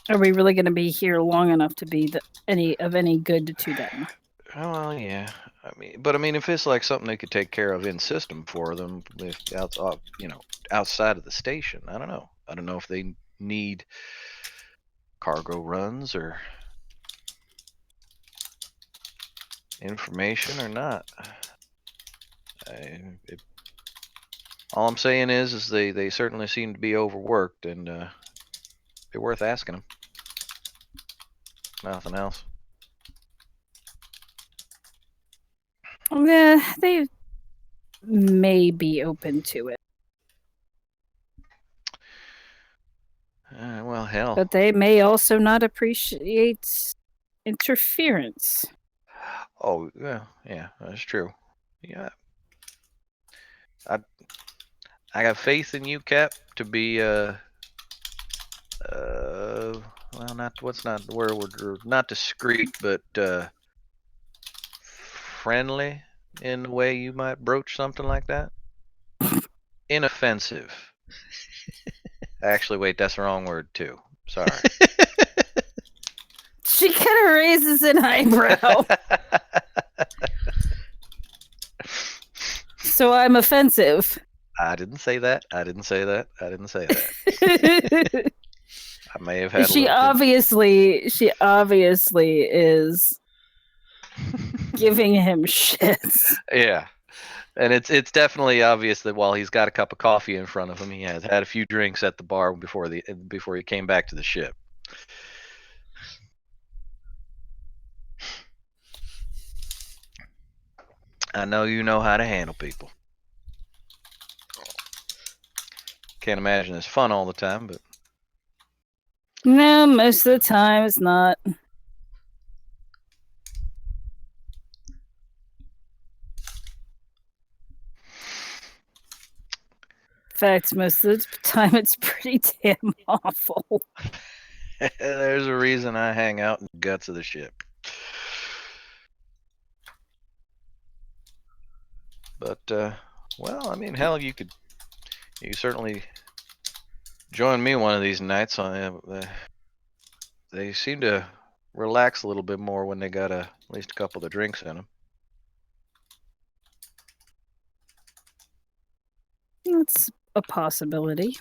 are we really going to be here long enough to be any good to them? well, yeah. I mean, if it's like something they could take care of in system for them, if outside of the station, I don't know. I don't know if they need cargo runs or information or not. All I'm saying is they certainly seem to be overworked, and be worth asking them. Nothing else. Yeah, they may be open to it. Well, hell. But they may also not appreciate interference. Oh, yeah, that's true. Yeah. I got faith in you, Cap, to be well, not not discreet, but friendly in the way you might broach something like that. Inoffensive. Actually, wait, that's the wrong word too. Sorry. She kind of raises an eyebrow. So I'm offensive. I didn't say that. I may have had. She obviously is giving him shits. Yeah. And it's definitely obvious that while he's got a cup of coffee in front of him, he has had a few drinks at the bar before he came back to the ship. I know you know how to handle people. Can't imagine it's fun all the time, but no, most of the time it's not. In fact, most of the time it's pretty damn awful. There's a reason I hang out in the guts of the ship. But well, I mean, hell, you could certainly join me one of these nights. They seem to relax a little bit more when they got at least a couple of drinks in them. That's a possibility.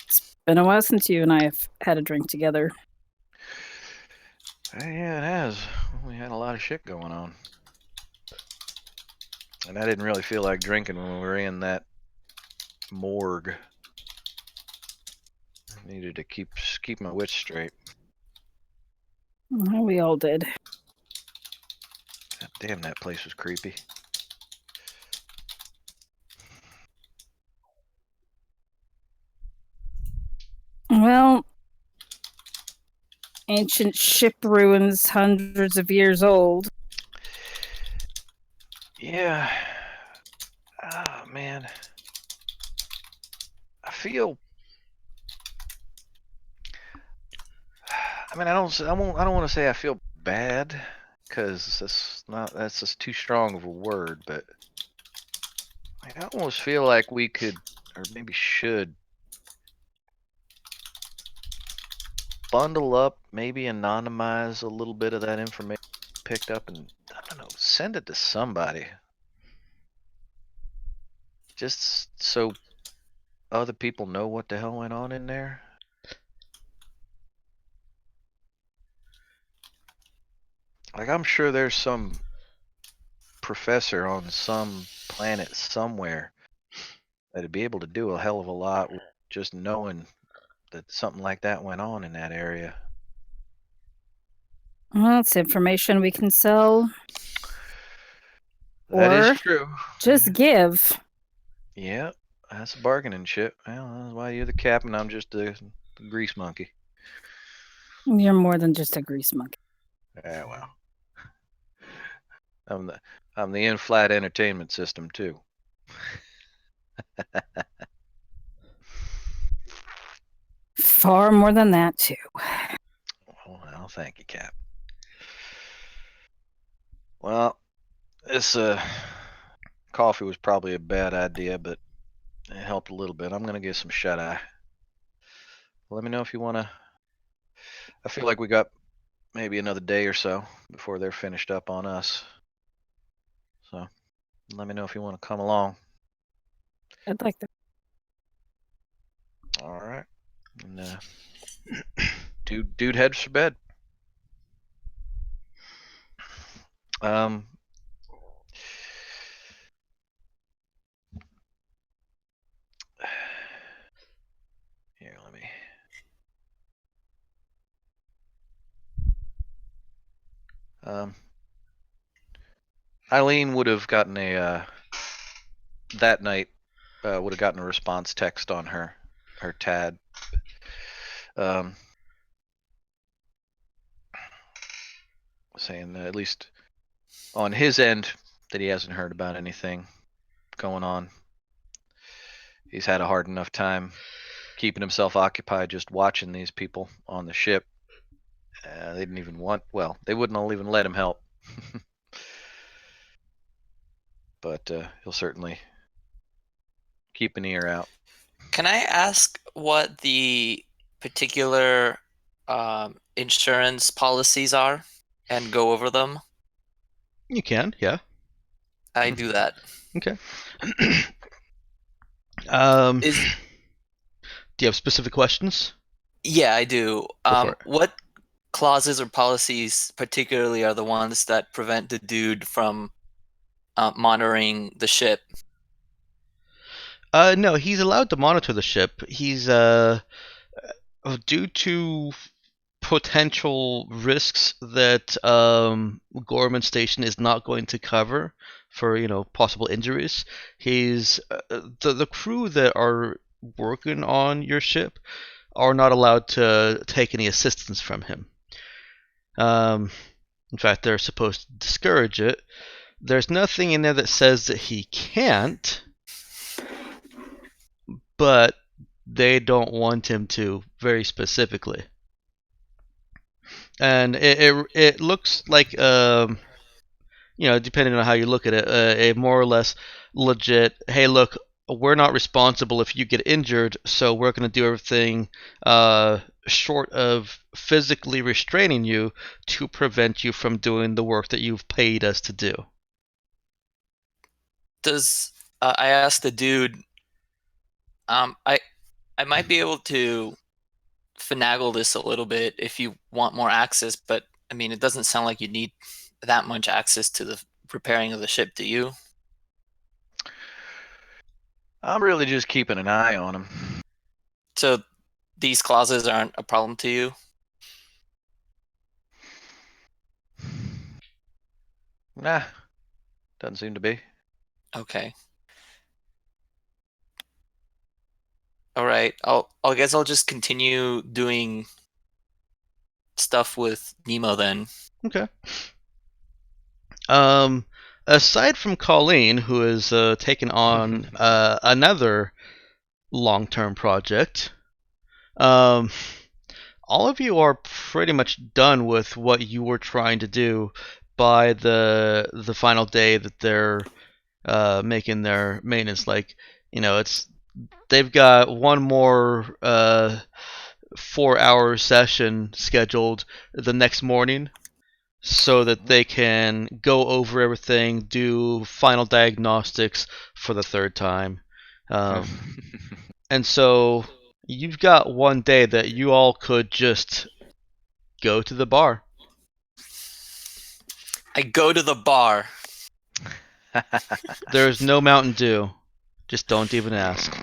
It's been a while since you and I have had a drink together. Yeah, it has. We had a lot of shit going on. And I didn't really feel like drinking when we were in that morgue. I needed to keep my wits straight. We all did. God damn, that place was creepy. Well, ancient ship ruins, hundreds of years old. Yeah. Oh man. I feel. I mean, I don't want to say I feel bad, because that's just too strong of a word. But I almost feel like we could, or maybe should, bundle up, maybe anonymize a little bit of that information picked up, and I don't know, send it to somebody, just so other people know what the hell went on in there. Like, I'm sure there's some professor on some planet somewhere that'd be able to do a hell of a lot with just knowing that something like that went on in that area. Well, it's information we can sell. That is Or true. just give. Yeah, that's a bargaining chip. Well, that's why you're the captain. I'm just the grease monkey. You're more than just a grease monkey. Yeah, well, I'm the in-flight entertainment system too. Far more than that, too. Well, thank you, Cap. Well, this coffee was probably a bad idea, but it helped a little bit. I'm gonna get some shut-eye. Let me know if you wanna. I feel like we got maybe another day or so before they're finished up on us. So let me know if you want to come along. I'd like that. All right. And dude heads for bed. Um. Here, let me. Eileen would have gotten a that night. Would have gotten a response text on her TAD. Saying that at least on his end that he hasn't heard about anything going on. He's had a hard enough time keeping himself occupied just watching these people on the ship. They didn't even they wouldn't even let him help. But he'll certainly keep an ear out. Can I ask what the particular insurance policies are and go over them? You can, yeah. I do that. Okay. Is Do you have specific questions? Yeah, I do. Go for it. What clauses or policies particularly are the ones that prevent the dude from monitoring the ship? No, he's allowed to monitor the ship. He's due to potential risks that Gorman Station is not going to cover for possible injuries. He's the crew that are working on your ship are not allowed to take any assistance from him. In fact, they're supposed to discourage it. There's nothing in there that says that he can't, but they don't want him to very specifically. And it looks like depending on how you look at it, a more or less legit. Hey, look, we're not responsible if you get injured, so we're going to do everything short of physically restraining you to prevent you from doing the work that you've paid us to do. Does I asked the dude? I might be able to finagle this a little bit if you want more access, but I mean, it doesn't sound like you need that much access to the repairing of the ship, do you? I'm really just keeping an eye on him. So these clauses aren't a problem to you? Nah, doesn't seem to be. Okay. All right. I guess I'll just continue doing stuff with Nemo then. Okay. Aside from Colleen, who has taken on another long-term project, all of you are pretty much done with what you were trying to do by the final day that they're making their maintenance. Like, they've got one more 4-hour session scheduled the next morning, so that they can go over everything, do final diagnostics for the third time. And so you've got one day that you all could just go to the bar. I go to the bar. There's no Mountain Dew. Just don't even ask.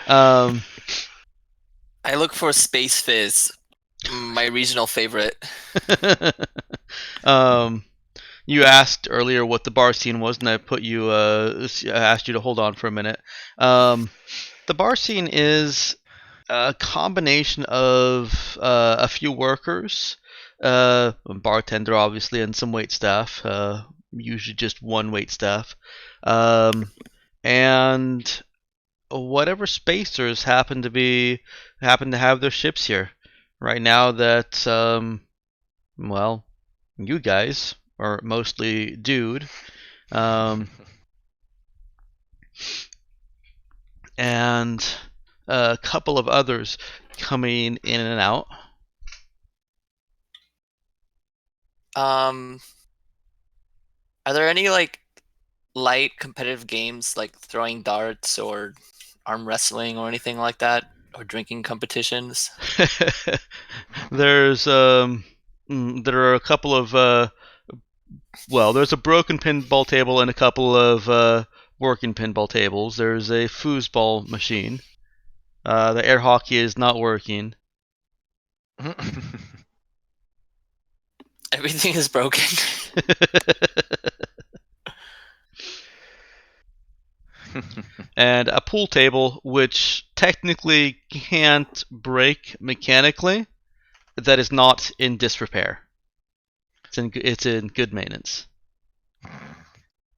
I look for Space Fizz, my regional favorite. You asked earlier what the bar scene was, and I asked you to hold on for a minute. The bar scene is a combination of a few workers, a bartender obviously, and some wait staff. Usually just one wait staff, and whatever spacers happen to have their ships here. Right now that well, you guys are mostly Dude, and a couple of others coming in and out. Are there any like light competitive games like throwing darts or arm wrestling or anything like that, or drinking competitions? There are a couple of there's a broken pinball table and a couple of working pinball tables. There's a foosball machine. The air hockey is not working. Everything is broken. And a pool table, which technically can't break mechanically, that is not in disrepair. It's in good maintenance.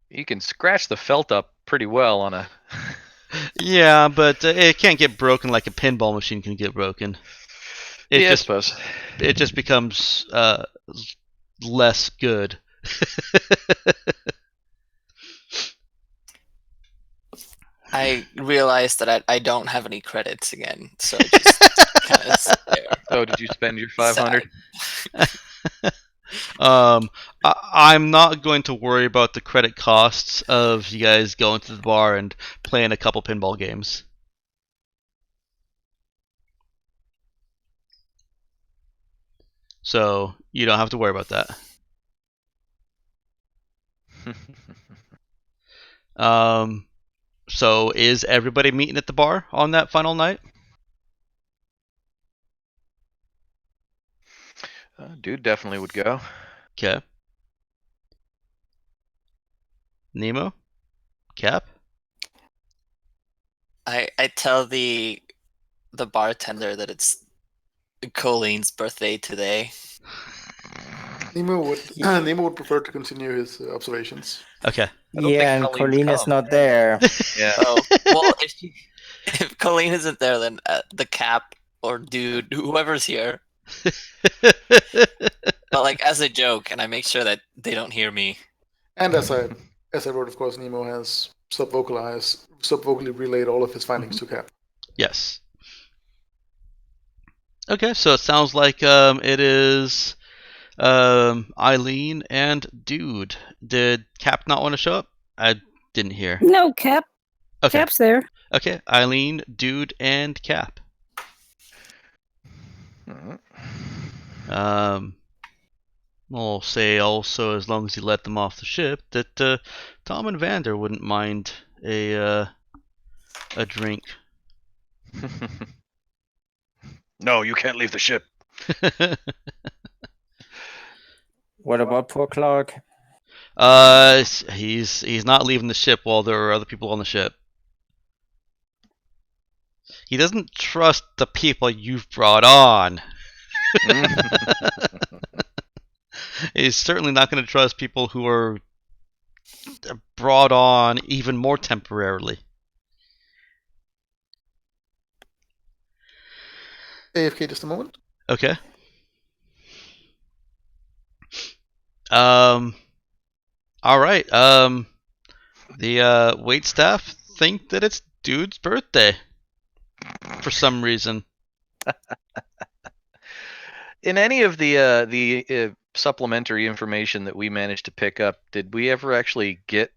You can scratch the felt up pretty well on a. Yeah, but it can't get broken like a pinball machine can get broken. I suppose. It just becomes less good. I realized that I don't have any credits again, so I just kind of sit there. Oh, did you spend your 500? I'm not going to worry about the credit costs of you guys going to the bar and playing a couple pinball games. So you don't have to worry about that. So is everybody meeting at the bar on that final night? Dude definitely would go. Okay. Nemo? Cap? I tell the bartender that it's Colleen's birthday today. Nemo would prefer to continue his observations. Okay. Yeah, and Colleen is not there. Yeah. Oh, well, if Colleen isn't there, then the Cap or Dude, whoever's here. But like as a joke, and I make sure that they don't hear me. And as I wrote, of course, Nemo has subvocally relayed all of his findings to Cap. Yes. Okay, so it sounds like it is Eileen and Dude. Did Cap not want to show up? I didn't hear. No, Cap. Okay. Cap's there. Okay, Eileen, Dude, and Cap. I'll say also, as long as you let them off the ship, that Tom and Vander wouldn't mind a drink. No, you can't leave the ship. What about poor Clark? He's not leaving the ship while there are other people on the ship. He doesn't trust the people you've brought on. He's certainly not going to trust people who are brought on even more temporarily. AFK just a moment. Okay. All right. The wait staff think that it's Dude's birthday for some reason. In any of the supplementary information that we managed to pick up, did we ever actually get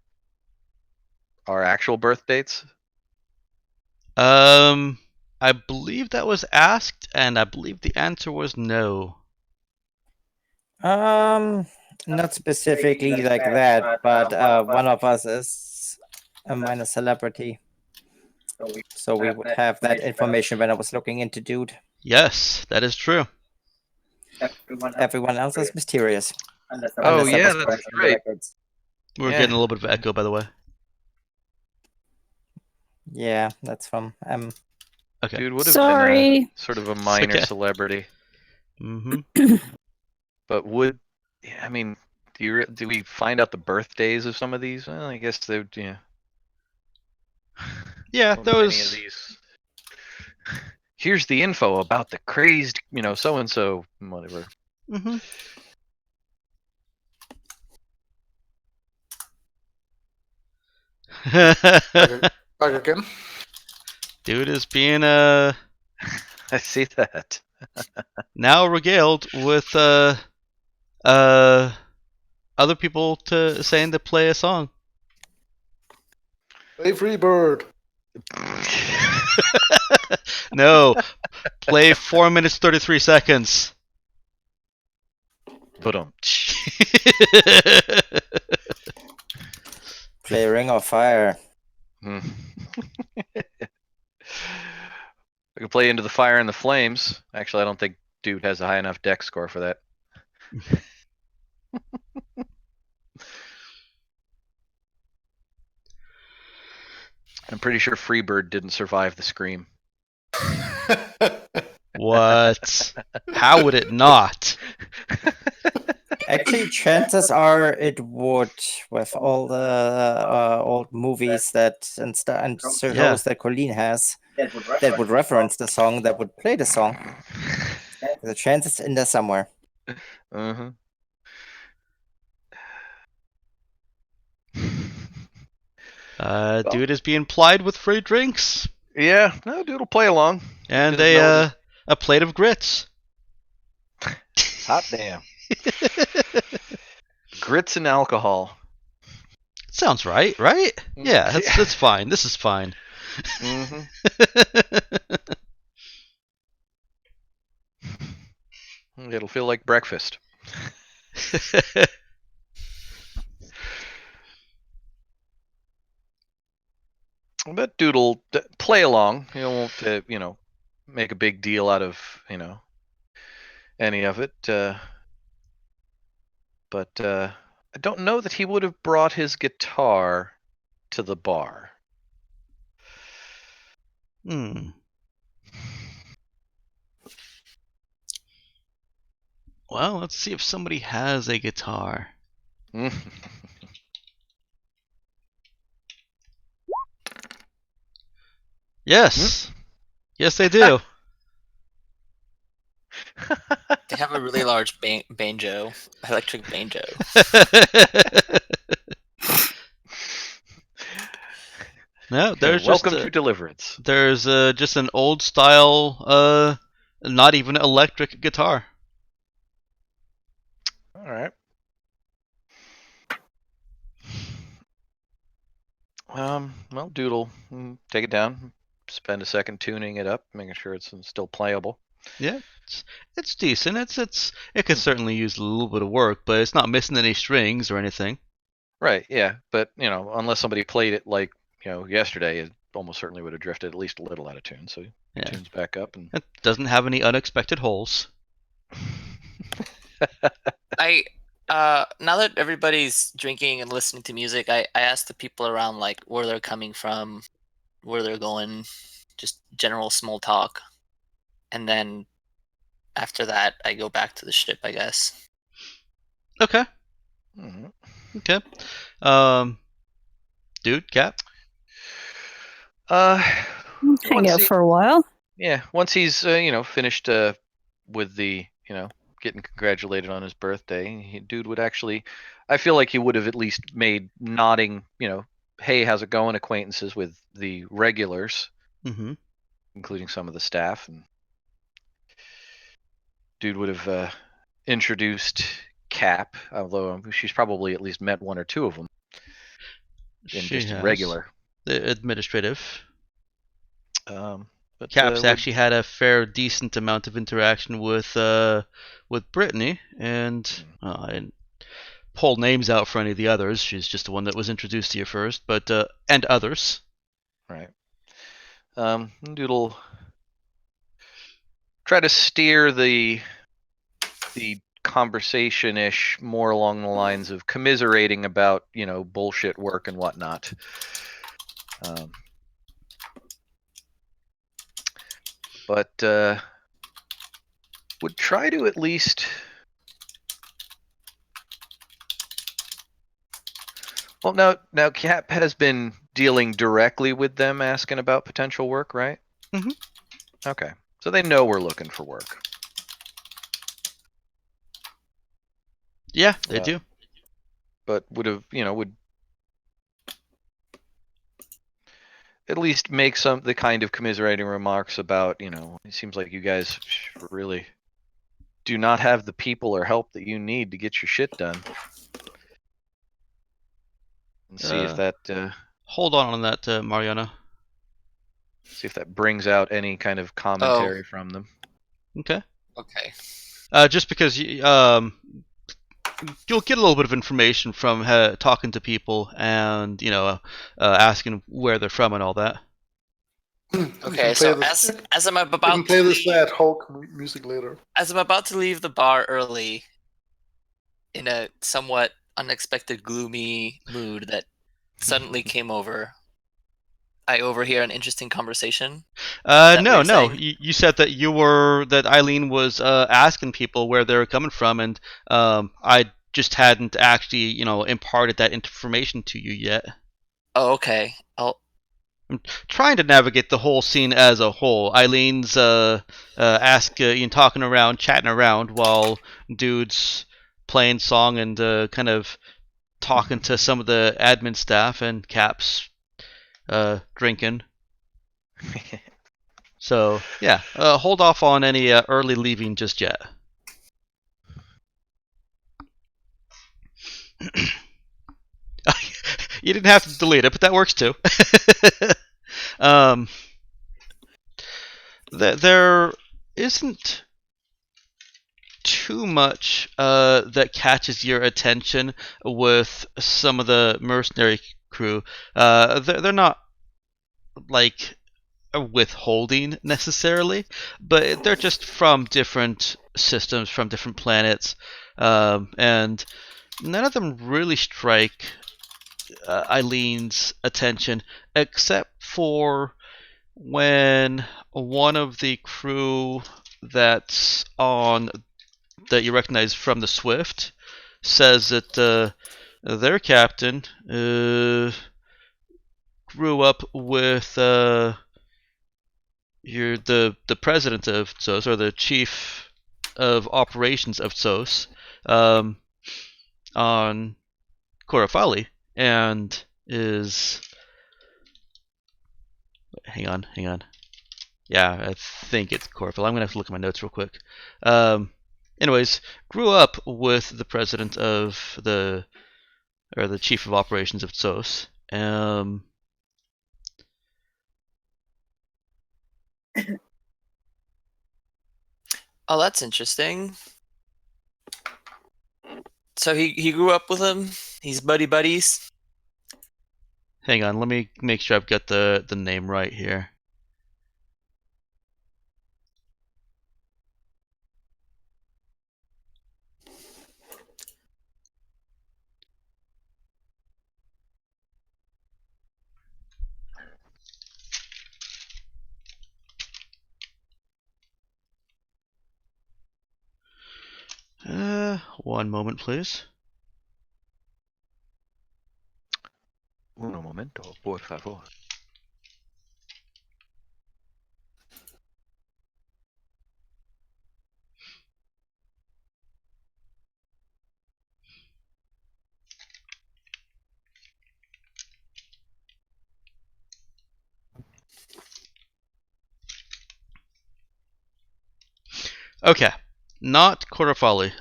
our actual birth dates? I believe that was asked, and I believe the answer was no. Not specifically like that, but one of us is a minor celebrity. So we would have that information when I was looking into Dude. Yes, that is true. Everyone else is mysterious. Oh, Unless that yeah, was that's correct in the right. records. We're Yeah. getting a little bit of echo, by the way. Yeah, that's from Okay. Dude would have Sorry. been sort of a minor okay. celebrity. Mm-hmm. But I mean, do we find out the birthdays of some of these? Well, I guess they would, yeah. Yeah, Well, many of those. these. Here's the info about the crazed, so and so, whatever. Mm-hmm. Back again. Dude is being I see that. now regaled with other people saying to play a song. Play Free Bird. No, play 4 minutes 33 seconds. Put on. Play Ring of Fire. I can play Into the Fire and the Flames. Actually, I don't think Dude has a high enough deck score for that. I'm pretty sure Freebird didn't survive the scream. What? How would it not? Actually, chances are it would, with all the old movies and shows that Colleen has that would reference the song, that would play the song. The chance is in there somewhere. Uh-huh. Dude is being plied with free drinks. Yeah, no, Dude will play along. And Doesn't know a plate of grits. Hot damn. Grits and alcohol. Sounds right? Yeah, that's fine. This is fine. Mm-hmm. It'll feel like breakfast. But Dude'll play along. He won't, make a big deal out of, any of it. But I don't know that he would have brought his guitar to the bar. Well, let's see if somebody has a guitar. Yes. Yes, they do. They have a really large banjo, electric banjo. No, there's Welcome just to Deliverance. There's just an old style, not even electric guitar. All right. Well, Doodle, take it down. Spend a second tuning it up, making sure it's still playable. Yeah. It's decent. It could certainly use a little bit of work, but it's not missing any strings or anything. Right, yeah, but unless somebody played it like yesterday, it almost certainly would have drifted at least a little out of tune. So Yeah. tunes back up, and It doesn't have any unexpected holes. Now that everybody's drinking and listening to music, I asked the people around like where they're coming from, where they're going, just general small talk. And then after that I go back to the ship, I guess. Okay. Mhm. Okay. Dude, Cap. Hang out Once for a while. once he's finished with the getting congratulated on his birthday, dude would actually, I feel like he would have at least made nodding, hey, how's it going, acquaintances with the regulars, Mm-hmm. including some of the staff, and dude would have introduced Cap, although she's probably at least met one or two of them She in has regular. the administrative. But Cap's actually had a fair decent amount of interaction with Brittany, and I didn't pull names out for any of the others. She's just the one that was introduced to you first, but and others. Right. Dude'll try to steer the conversation-ish more along the lines of commiserating about bullshit work and whatnot. But would try to at least. Well, now Cap has been dealing directly with them, asking about potential work, right? Mm-hmm. Okay, so they know we're looking for work. Yeah, they do. But would at least make the kind of commiserating remarks about, it seems like you guys really do not have the people or help that you need to get your shit done. And see if that hold on that, Mariana. See if that brings out any kind of commentary from them. Okay. Okay. Just because you'll get a little bit of information from talking to people and asking where they're from and all that. Okay, so as I'm about to play this sad Hulk music later. As I'm about to leave the bar early, in a somewhat unexpected gloomy mood that suddenly came over, I overhear an interesting conversation. No. You said that Eileen was asking people where they're coming from, and I just hadn't actually imparted that information to you yet. Oh, okay. I'm trying to navigate the whole scene as a whole. Eileen's talking around, chatting around, while dude's playing song and kind of talking to some of the admin staff, and Cap's drinking. So yeah, hold off on any early leaving just yet. You didn't have to delete it, but that works too. There isn't too much that catches your attention with some of the mercenary crew. They're not like withholding necessarily, but they're just from different systems, from different planets, and none of them really strike Eileen's attention, except for when one of the crew that you recognize from the Swift says that their captain grew up with the president of Tsos, or the chief of operations of Tsos, on Korafali, and is. Hang on. Yeah, I think it's Korafali. I'm gonna have to look at my notes real quick. Anyways, grew up with the president of the chief of operations of Tsos. Oh, that's interesting. So he grew up with him. He's buddies. Hang on, let me make sure I've got the name right here. One moment, please. Uno momento, por favor. Okay, not Quarter Folly.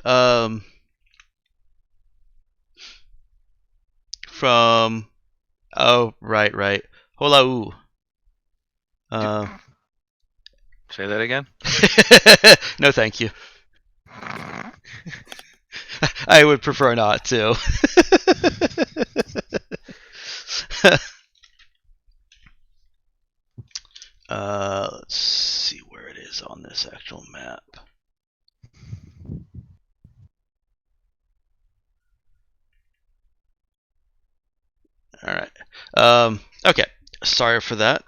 From right. Holau. Say that again. No, thank you. I would prefer not to. Let's see where it is on this actual map. All right. Okay. Sorry for that.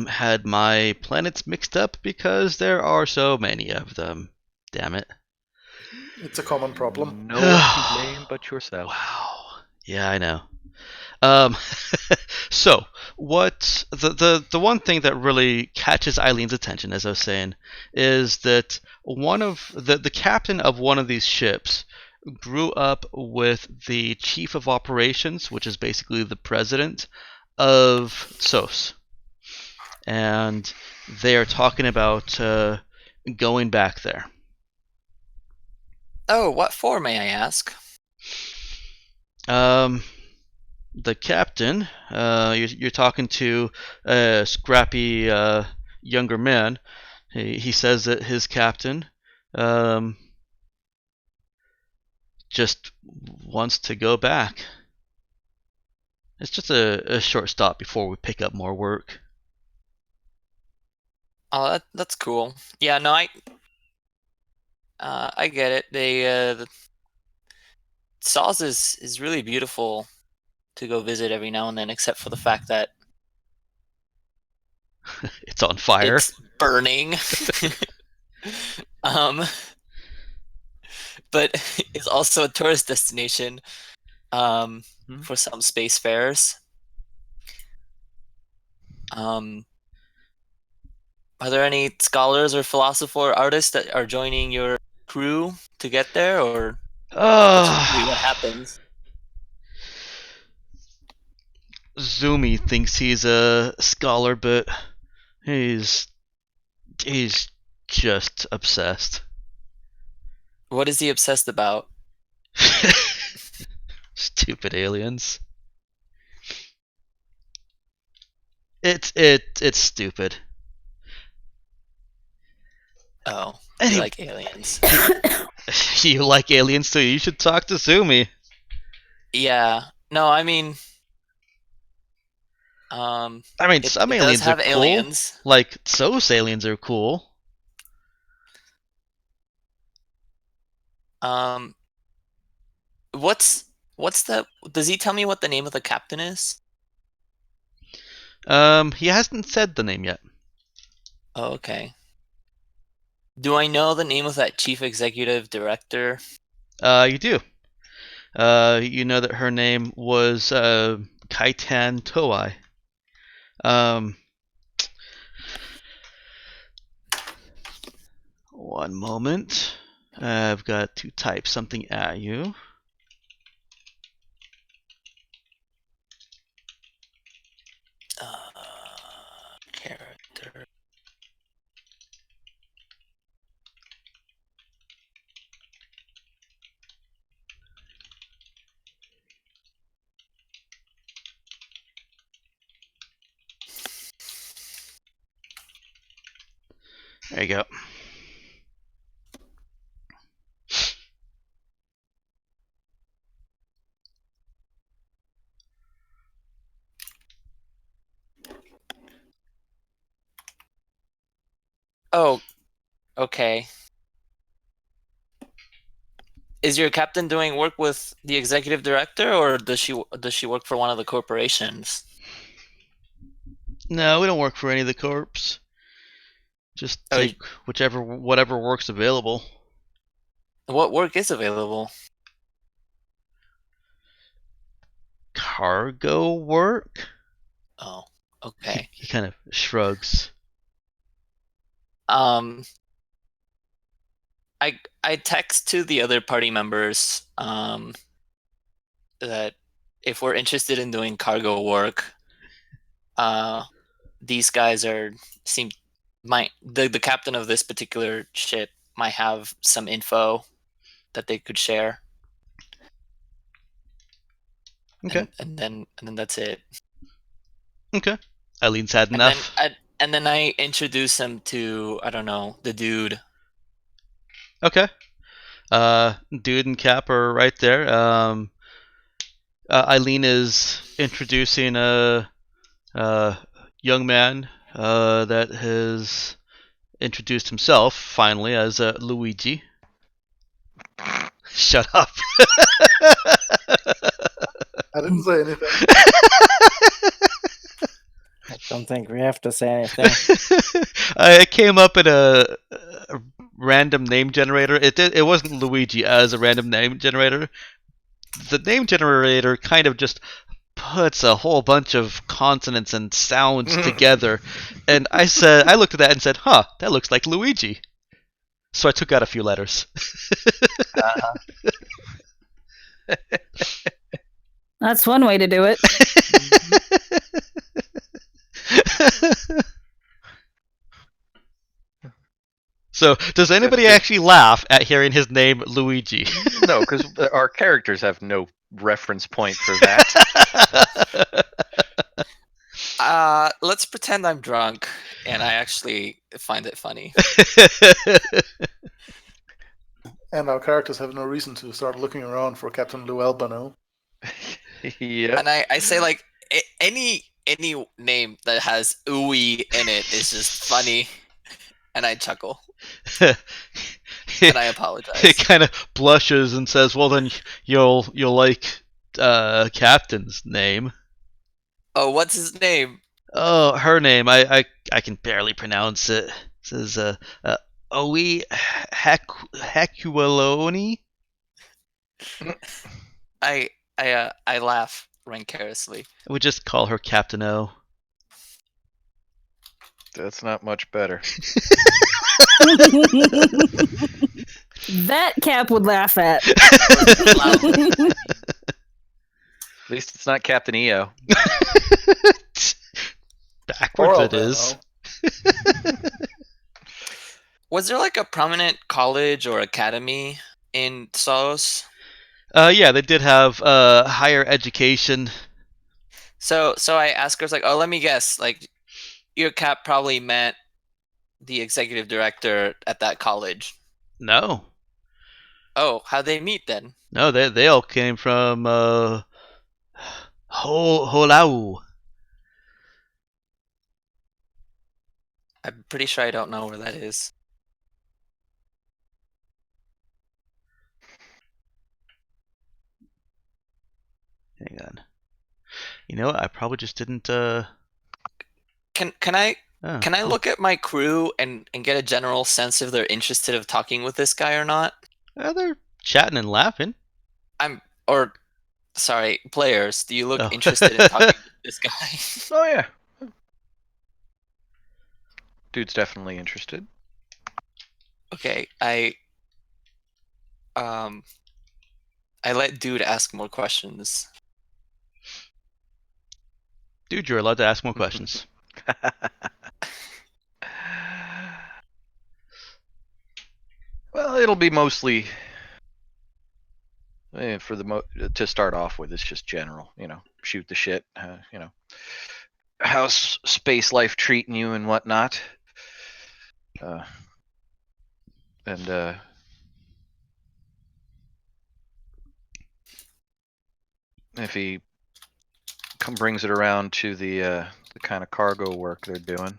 Had my planets mixed up because there are so many of them. Damn it. It's a common problem. No one to blame but yourself. Wow. Yeah, I know. So what the one thing that really catches Eileen's attention, as I was saying, is that one of the captain of one of these ships grew up with the chief of operations, which is basically the president of SOS, and they are talking about going back there. Oh, what for, may I ask? The captain, you're talking to a scrappy younger man. He says that his captain just wants to go back. It's just a short stop before we pick up more work. Oh, that's cool. Yeah, no, I get it. The Saws is really beautiful to go visit every now and then, except for the fact that It's on fire. it's burning. But it's also a tourist destination for some spacefarers. Are there any scholars or philosopher or artists that are joining your crew to get there, or that's usually what happens? Zumi thinks he's a scholar, but he's just obsessed. What is he obsessed about? Stupid aliens. It's stupid. Oh, Any- you like aliens. You like aliens too? You should talk to Zumi. Yeah. No, I mean, Some it does aliens are have cool. aliens. Like SOS aliens are cool. What's the? Does he tell me what the name of the captain is? He hasn't said the name yet. Oh, okay. Do I know the name of that chief executive director? You do. You know that her name was Kaitan Toai. One moment. I've got to type something at you. Character. There you go. Oh, okay. Is your captain doing work with the executive director, or does she work for one of the corporations? No, we don't work for any of the corps. Just Oh, take whatever work's available. what work is available? Cargo work? Oh, okay. He kind of shrugs. I text to the other party members that if we're interested in doing cargo work, these guys the captain of this particular ship might have some info that they could share. Okay. And then that's it. Okay. Eileen's had enough. And then I introduce him to, I don't know, the dude. Okay. Dude and Cap are right there. Eileen is introducing a young man that has introduced himself finally as Luigi. Shut up. I didn't say anything. I don't think we have to say anything. It came up in a random name generator. It wasn't Luigi as a random name generator. The name generator kind of just puts a whole bunch of consonants and sounds together. And I looked at that and said, huh, that looks like Luigi. So I took out a few letters. That's one way to do it. So, does anybody actually laugh at hearing his name Luigi? No, because our characters have no reference point for that. Let's pretend I'm drunk and I actually find it funny. And our characters have no reason to start looking around for Captain Lou Albano. Yeah. And I say like any name that has ooey in it is just funny, and I chuckle and I apologize. It kind of blushes and says, "Well, then you'll like Captain's name." Oh, what's his name? Oh, her name. I can barely pronounce it. It says Oe Hecualoni. I laugh rancously. We just call her Captain O. That's not much better. That Cap would laugh at. At least it's not Captain EO. Backwards Or it is. Was there like a prominent college or academy in Saos? Yeah, they did have higher education. So I asked her, I was like, oh, let me guess. Like, your Cap probably met the executive director at that college. No. Oh, how'd they meet then? No, they all came from Holau. I'm pretty sure I don't know where that is. Hang on. You know what? I probably just didn't. Can I look at my crew and get a general sense if they're interested of talking with this guy or not? They're chatting and laughing. Sorry, players, do you look Oh. interested in talking with this guy? Oh yeah. Dude's definitely interested. Okay, I let dude ask more questions. Dude, you're allowed to ask more questions. Well, it'll be mostly for to start off with. It's just general, shoot the shit. How's space life treating you and whatnot. And if he brings it around to the kind of cargo work they're doing,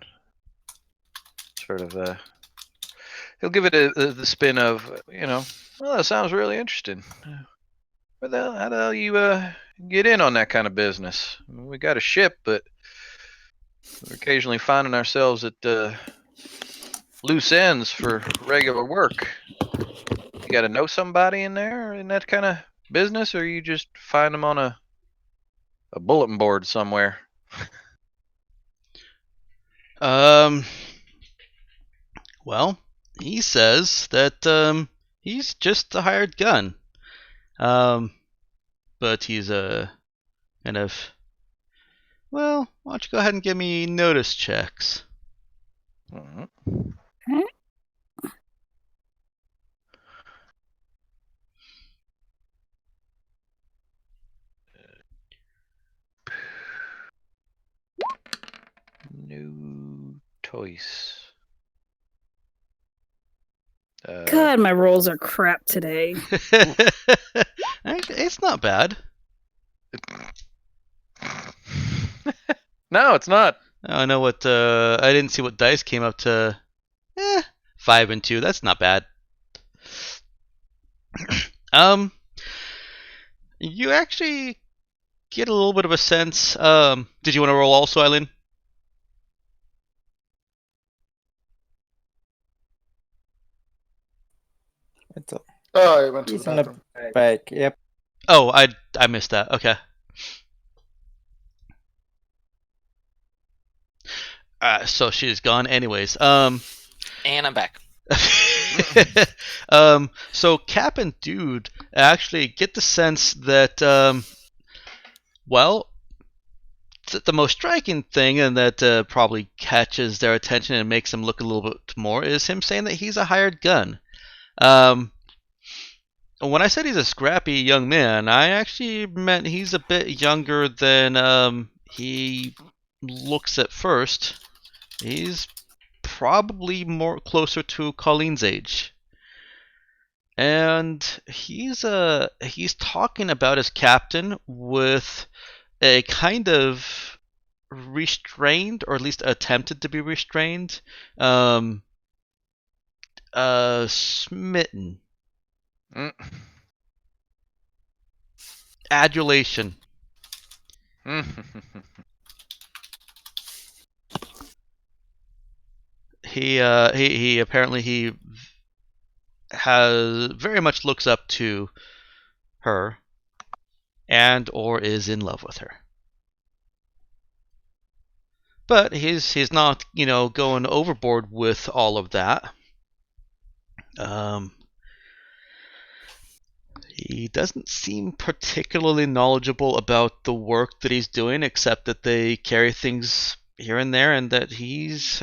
sort of he'll give it the spin of, well, that sounds really interesting. How the hell you get in on that kind of business? I mean, we got a ship, but we're occasionally finding ourselves at loose ends for regular work. You got to know somebody in there in that kind of business, or you just find them on a bulletin board somewhere? Well, he says that he's just a hired gun. But he's a kind of, well, why don't you go ahead and give me notice checks? No choice. God, my rolls are crap today. Actually, it's not bad. No, it's not. I know what. I didn't see what dice came up to. 5 and 2. That's not bad. You actually get a little bit of a sense. Did you want to roll also, Eileen? I went to He's the in the bathroom. back. Yep. Oh, I missed that. Okay. So she's gone anyways. And I'm back. So Cap and Dude actually get the sense that, well, the most striking thing, and that probably catches their attention and makes them look a little bit more, is him saying that he's a hired gun. When I said he's a scrappy young man, I actually meant he's a bit younger than he looks at first. He's probably more closer to Colleen's age. And he's talking about his captain with a kind of restrained, or at least attempted to be restrained, smitten. Adulation. He apparently he has very much looks up to her, and or is in love with her. But he's not, going overboard with all of that. He doesn't seem particularly knowledgeable about the work that he's doing, except that they carry things here and there, and that he's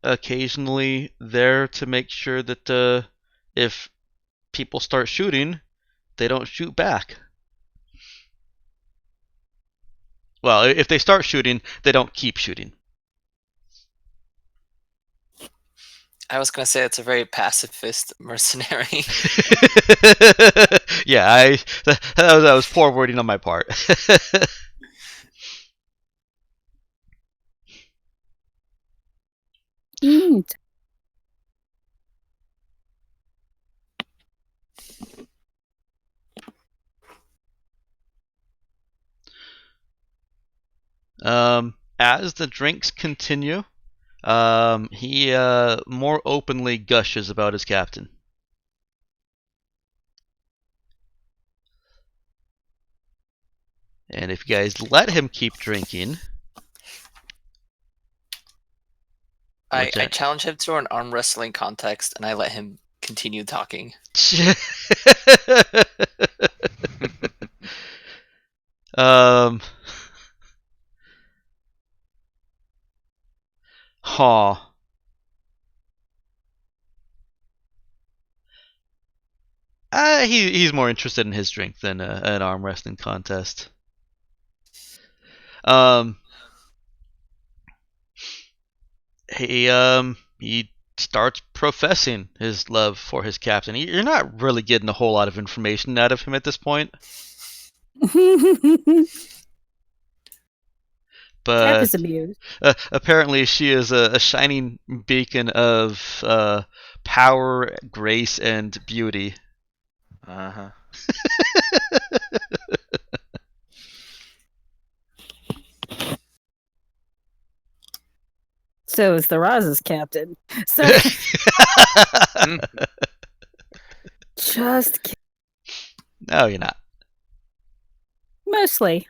occasionally there to make sure that if people start shooting, they don't shoot back. Well, if they start shooting, they don't keep shooting. I was gonna say it's a very pacifist mercenary. Yeah, that was poor wording on my part. As the drinks continue, he more openly gushes about his captain. And if you guys let him keep drinking... I challenge him to an arm wrestling context, and I let him continue talking. Huh. He's more interested in his drink than an arm wrestling contest. He starts professing his love for his captain. You're not really getting a whole lot of information out of him at this point. Cap but is amused. apparently she is a shining beacon of power, grace, and beauty. Uh-huh. So is the Roz's captain. So just kidding. No, you're not. Mostly.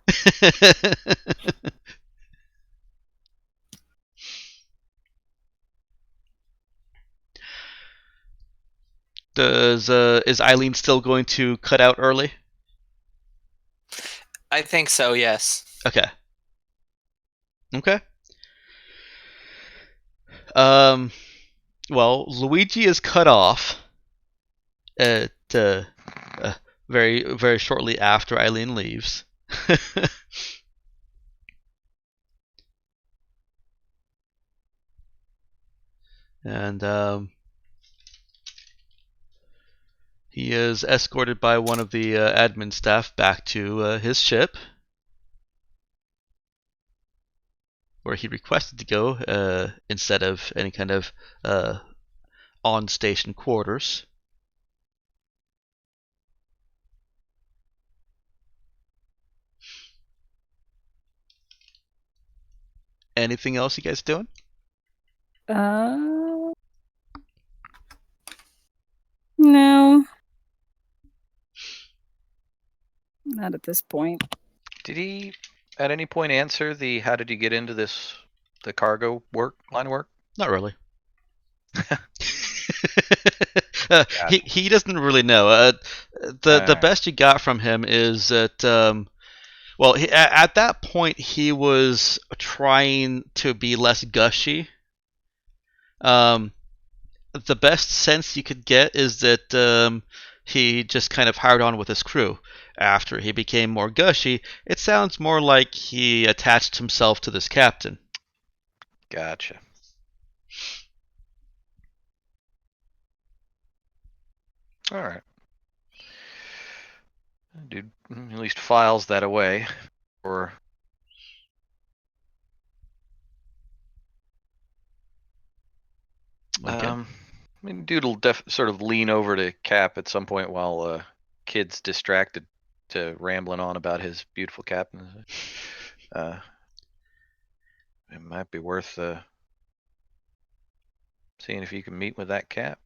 Is Eileen still going to cut out early? I think so. Yes. Okay. Okay. Well, Luigi is cut off at very very shortly after Eileen leaves. And he is escorted by one of the admin staff back to his ship, where he requested to go instead of any kind of on-station quarters. Anything else you guys doing? No. Not at this point. Did he at any point answer the how did you get into the cargo line of work? Not really. He doesn't really know. The best you got from him is that well, at that point he was trying to be less gushy. The best sense you could get is that he just kind of hired on with his crew. After he became more gushy, it sounds more like he attached himself to this captain. Gotcha. All right. Dude, at least files that away. Or Okay. I mean, dude will sort of lean over to Cap at some point while Kid's distracted to rambling on about his beautiful captain. It might be worth seeing if you can meet with that Cap.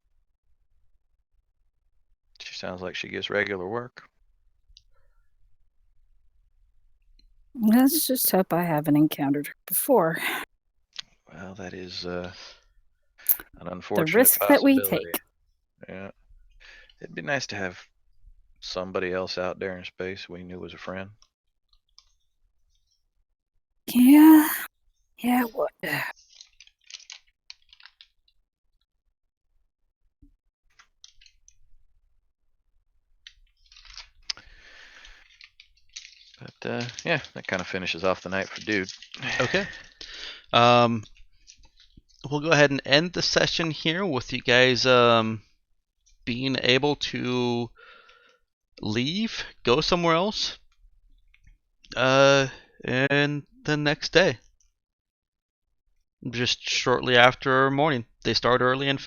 She sounds like she gives regular work. Let's just hope I haven't encountered her before. Well, that is an unfortunate The risk that we possibility. take. Yeah. It'd be nice to have somebody else out there in space we knew was a friend. Yeah. Yeah, what? But yeah, that kind of finishes off the night for Dude. Okay. We'll go ahead and end the session here with you guys being able to leave, go somewhere else, and the next day, just shortly after morning. They start early and